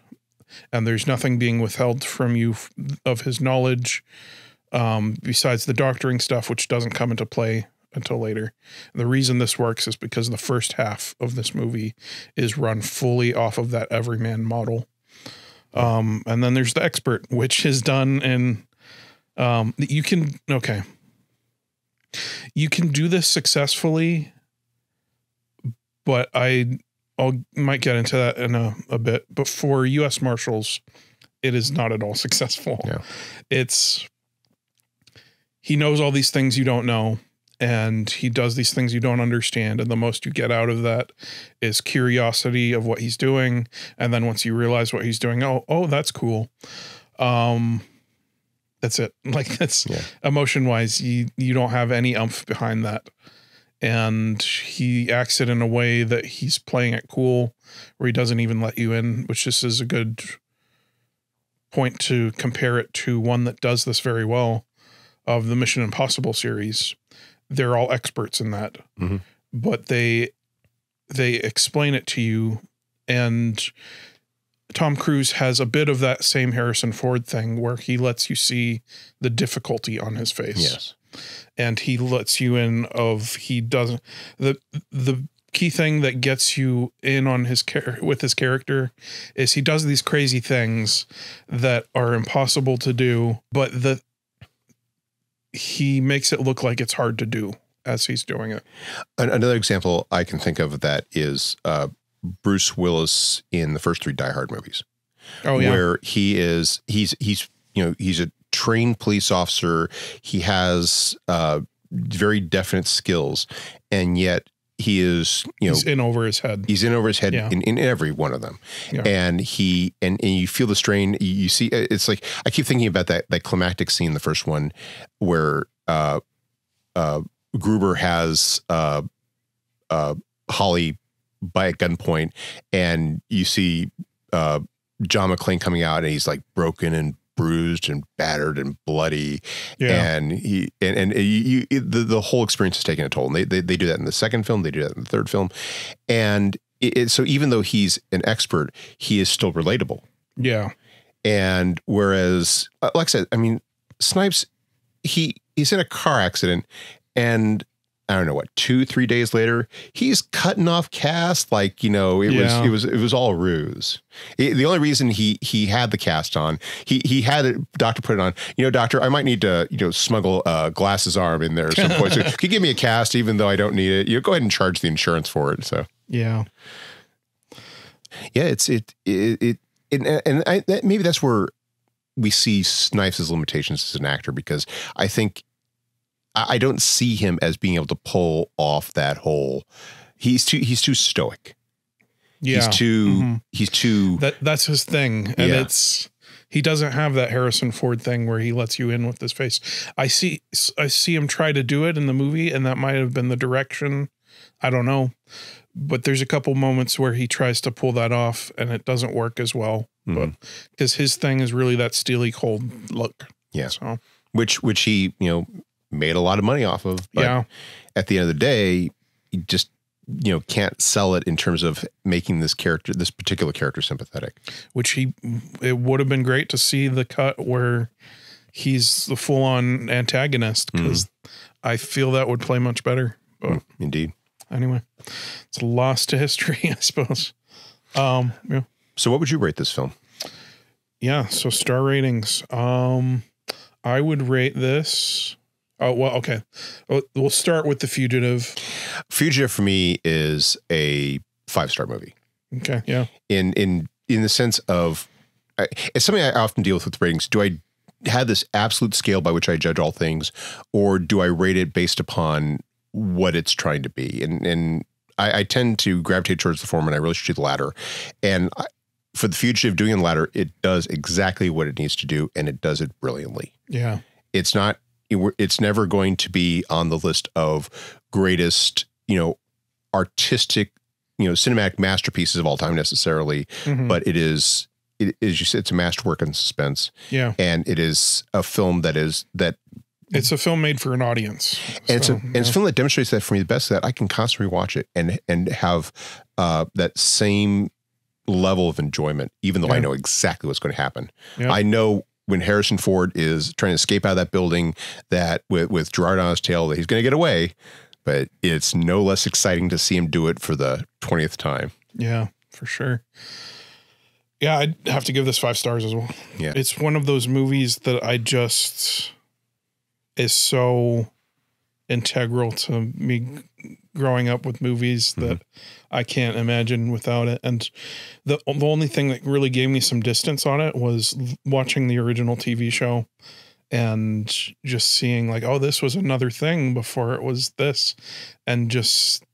And there's nothing being withheld from you of his knowledge, besides the doctoring stuff, which doesn't come into play until later. The reason this works is because the first half of this movie is run fully off of that everyman model. And then there's the expert, which is done in, you can do this successfully, but I might get into that in a bit. But for U.S. Marshals, it is not at all successful. Yeah. He knows all these things you don't know, and he does these things you don't understand. And the most you get out of that is curiosity of what he's doing. And then once you realize what he's doing, oh, that's cool. That's it. Like, that's emotion wise, you don't have any umph behind that. And he acts it in a way that he's playing it cool, where he doesn't even let you in, which just is a good point to compare it to one that does this very well, of the Mission Impossible series. They're all experts in that, but they explain it to you. And Tom Cruise has a bit of that same Harrison Ford thing, where he lets you see the difficulty on his face. Yes. And he lets you in the key thing that gets you in on with his character is he does these crazy things that are impossible to do, but he makes it look like it's hard to do as he's doing it. Another example I can think of that is Bruce Willis in the first 3 Die Hard movies. Oh yeah. Where he's a trained police officer. He has very definite skills, and yet he is, he's in over his head. He's in over his head in every one of them. Yeah. And you feel the strain. You see, it's like, I keep thinking about that climactic scene, the first one, where Gruber has Holly by a gunpoint, and you see John McClane coming out, and he's like broken and bruised and battered and bloody. Yeah. And the whole experience is taking a toll. And they do that in the second film. They do that in the third film. And so even though he's an expert, he is still relatable. Yeah. And whereas, like I said, I mean, Snipes, he's in a car accident, and I don't know what, 2-3 days later, he's cutting off cast like, it was all a ruse. The only reason he had the cast on, he had a doctor put it on. Doctor, I might need to smuggle Glass's arm in there at some point. So could you give me a cast even though I don't need it? Go ahead and charge the insurance for it. So yeah, maybe that's where we see Snipes' limitations as an actor, because I think I don't see him as being able to pull off that whole. He's too stoic. Yeah, he's too. That's his thing, and he doesn't have that Harrison Ford thing where he lets you in with his face. I see him try to do it in the movie, and that might have been the direction. I don't know, but there's a couple moments where he tries to pull that off, and it doesn't work as well. But because his thing is really that steely cold look. Yeah, so which he made a lot of money off of, but at the end of the day, you just can't sell it in terms of making this particular character sympathetic. Which it would have been great to see the cut where he's the full-on antagonist, because I feel that would play much better. But indeed. Anyway, it's a loss to history, I suppose. Yeah. So what would you rate this film? Yeah, so star ratings. I would rate this. Oh, well, okay. We'll start with The Fugitive. Fugitive for me is a 5-star movie. Okay, yeah. In the sense of, it's something I often deal with ratings. Do I have this absolute scale by which I judge all things, or do I rate it based upon what it's trying to be? And I tend to gravitate towards the former, and I really should do the latter. And for The Fugitive, doing the latter, it does exactly what it needs to do, and it does it brilliantly. Yeah. It's never going to be on the list of greatest, artistic, cinematic masterpieces of all time necessarily, but it is, you said, it's a masterwork in suspense. Yeah. And it is a film it's a film made for an audience. And it's a film that demonstrates that for me the best, that I can constantly watch it and have that same level of enjoyment, even though I know exactly what's going to happen. Yeah. I know when Harrison Ford is trying to escape out of that building, that with Gerard on his tail, that he's going to get away. but it's no less exciting to see him do it for the 20th time. Yeah, for sure. Yeah, I'd have to give this 5 stars as well. Yeah. It's one of those movies that I just is so integral to me growing up with movies that I can't imagine without it. And the only thing that really gave me some distance on it was watching the original TV show and just seeing like, oh, this was another thing before it was this, and just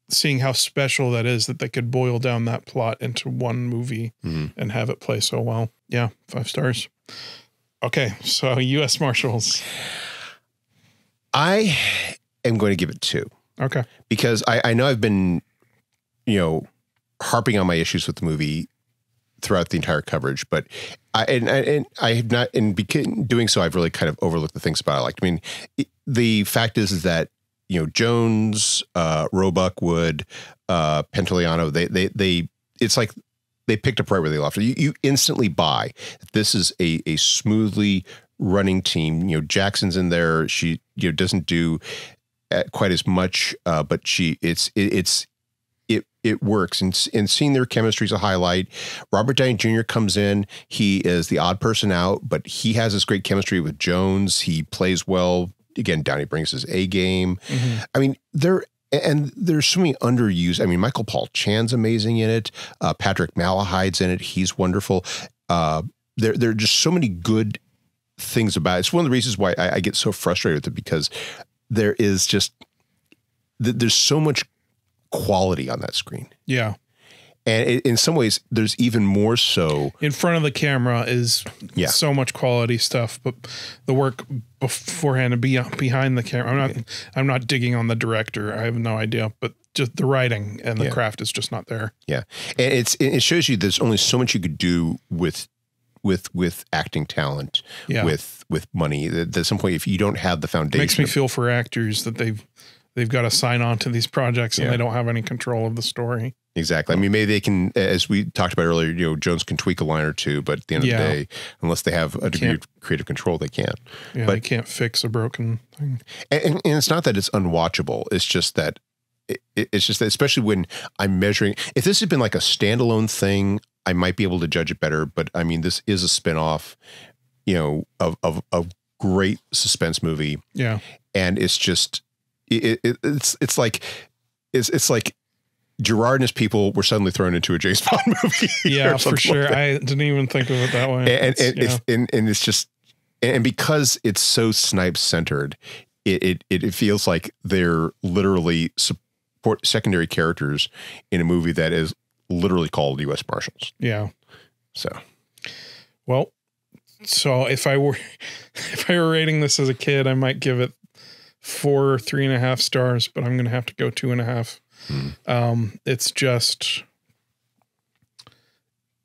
seeing how special that is that they could boil down that plot into one movie and have it play so well. Yeah, 5 stars. Okay, so U.S. Marshals. I am going to give it 2. Okay. Because I know I've been, harping on my issues with the movie throughout the entire coverage, but I have not, in doing so, I've really kind of overlooked the things about it I liked. I mean, the fact is that, Jones, Roebuck, Wood, Pantoliano, they it's like they picked up right where they left. You instantly buy that this is a smoothly running team. Jackson's in there. She doesn't do quite as much, but it works, and seeing their chemistry is a highlight. Robert Downey Jr. comes in. He is the odd person out, but he has this great chemistry with Jones. He plays well. Again, Downey brings his A game. I mean, there's so many underused. I mean, Michael Paul Chan's amazing in it. Patrick Malahide's in it. He's wonderful. There are just so many good things about it. It's one of the reasons why I get so frustrated with it, because there is just, there's so much quality on that screen. Yeah. And in some ways, there's even more so. In front of the camera is so much quality stuff, but the work beforehand and behind the camera, I'm not digging on the director. I have no idea, but just the writing and the craft is just not there. Yeah. And it shows you there's only so much you could do with acting talent, with money. At some point, if you don't have the foundation, it makes me feel for actors that they've got to sign on to these projects and they don't have any control of the story. Exactly. I mean, maybe they can, as we talked about earlier, Jones can tweak a line or two, but at the end of the day, unless they have a degree of creative control, they can't. Yeah, but they can't fix a broken thing. And it's not that it's unwatchable. It's just that, especially when I'm measuring, if this had been like a standalone thing, I might be able to judge it better. But I mean, this is a spinoff, of a great suspense movie. Yeah. And it's just, it's like Gerard and his people were suddenly thrown into a James Bond movie. Yeah, for sure. Like I didn't even think of it that way. And it's just, and because it's so Snipes centered, it feels like they're literally secondary characters in a movie that is literally called U.S. Marshals. Yeah. So if I were rating this as a kid, I might give it 4 3.5 stars, but I'm going to have to go 2.5. It's just,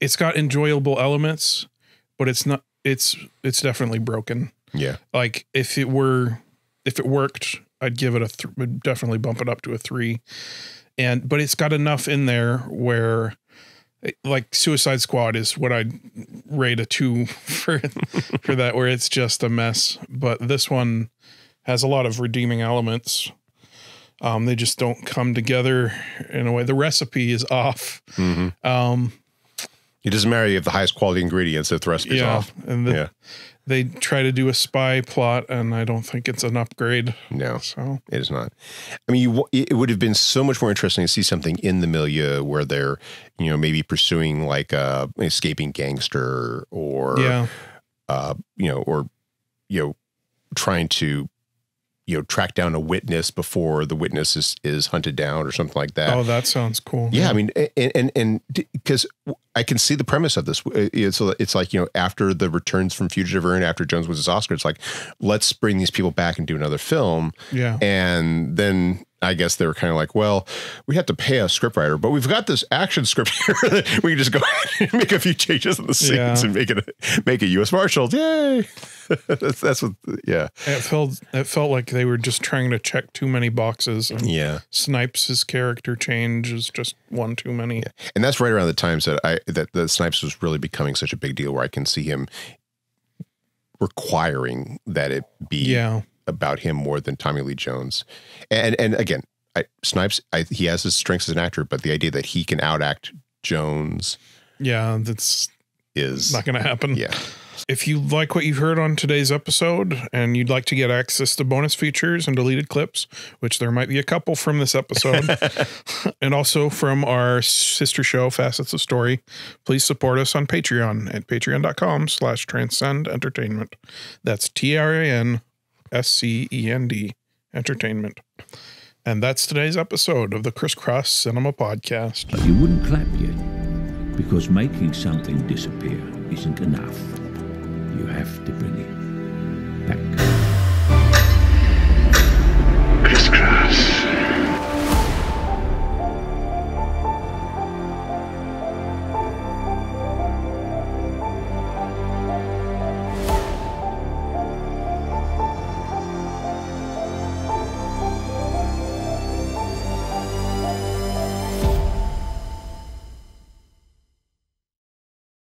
it's got enjoyable elements, but it's definitely broken. Yeah. Like if it worked, I'd give it would definitely bump it up to a 3. But it's got enough in there where, like Suicide Squad is what I'd rate a 2 for that, where it's just a mess. But this one has a lot of redeeming elements. They just don't come together in a way. The recipe is off. Mm-hmm. It doesn't matter if you have the highest quality ingredients if the recipe's off. And they try to do a spy plot, and I don't think it's an upgrade. No, so it is not. I mean, it would have been so much more interesting to see something in the milieu where they're, maybe pursuing like an escaping gangster or, trying to, track down a witness before the witness is hunted down or something like that. Oh, that sounds cool. Yeah. I mean, and because I can see the premise of this. It's like, after the returns from Fugitive and after Jones wins his Oscar, it's like, let's bring these people back and do another film. Yeah. And then I guess they were kind of like, well, we have to pay a scriptwriter, but we've got this action script here that we can just go ahead and make a few changes in the scenes and make it U.S. Marshals. Yay. That's what, yeah. It felt like they were just trying to check too many boxes. And Snipes' character change is just one too many. Yeah. And that's right around the times that Snipes was really becoming such a big deal, where I can see him requiring that it be about him more than Tommy Lee Jones. And again, Snipes, he has his strengths as an actor, but the idea that he can outact Jones, that's not going to happen. Yeah. If you like what you've heard on today's episode and you'd like to get access to bonus features and deleted clips, which there might be a couple from this episode, and also from our sister show, Facets of Story, please support us on Patreon at patreon.com/Transcend Entertainment. That's TRANSCEND Entertainment. And that's today's episode of the Crisscross Cinema Podcast. But you wouldn't clap yet, because making something disappear isn't enough. You have to bring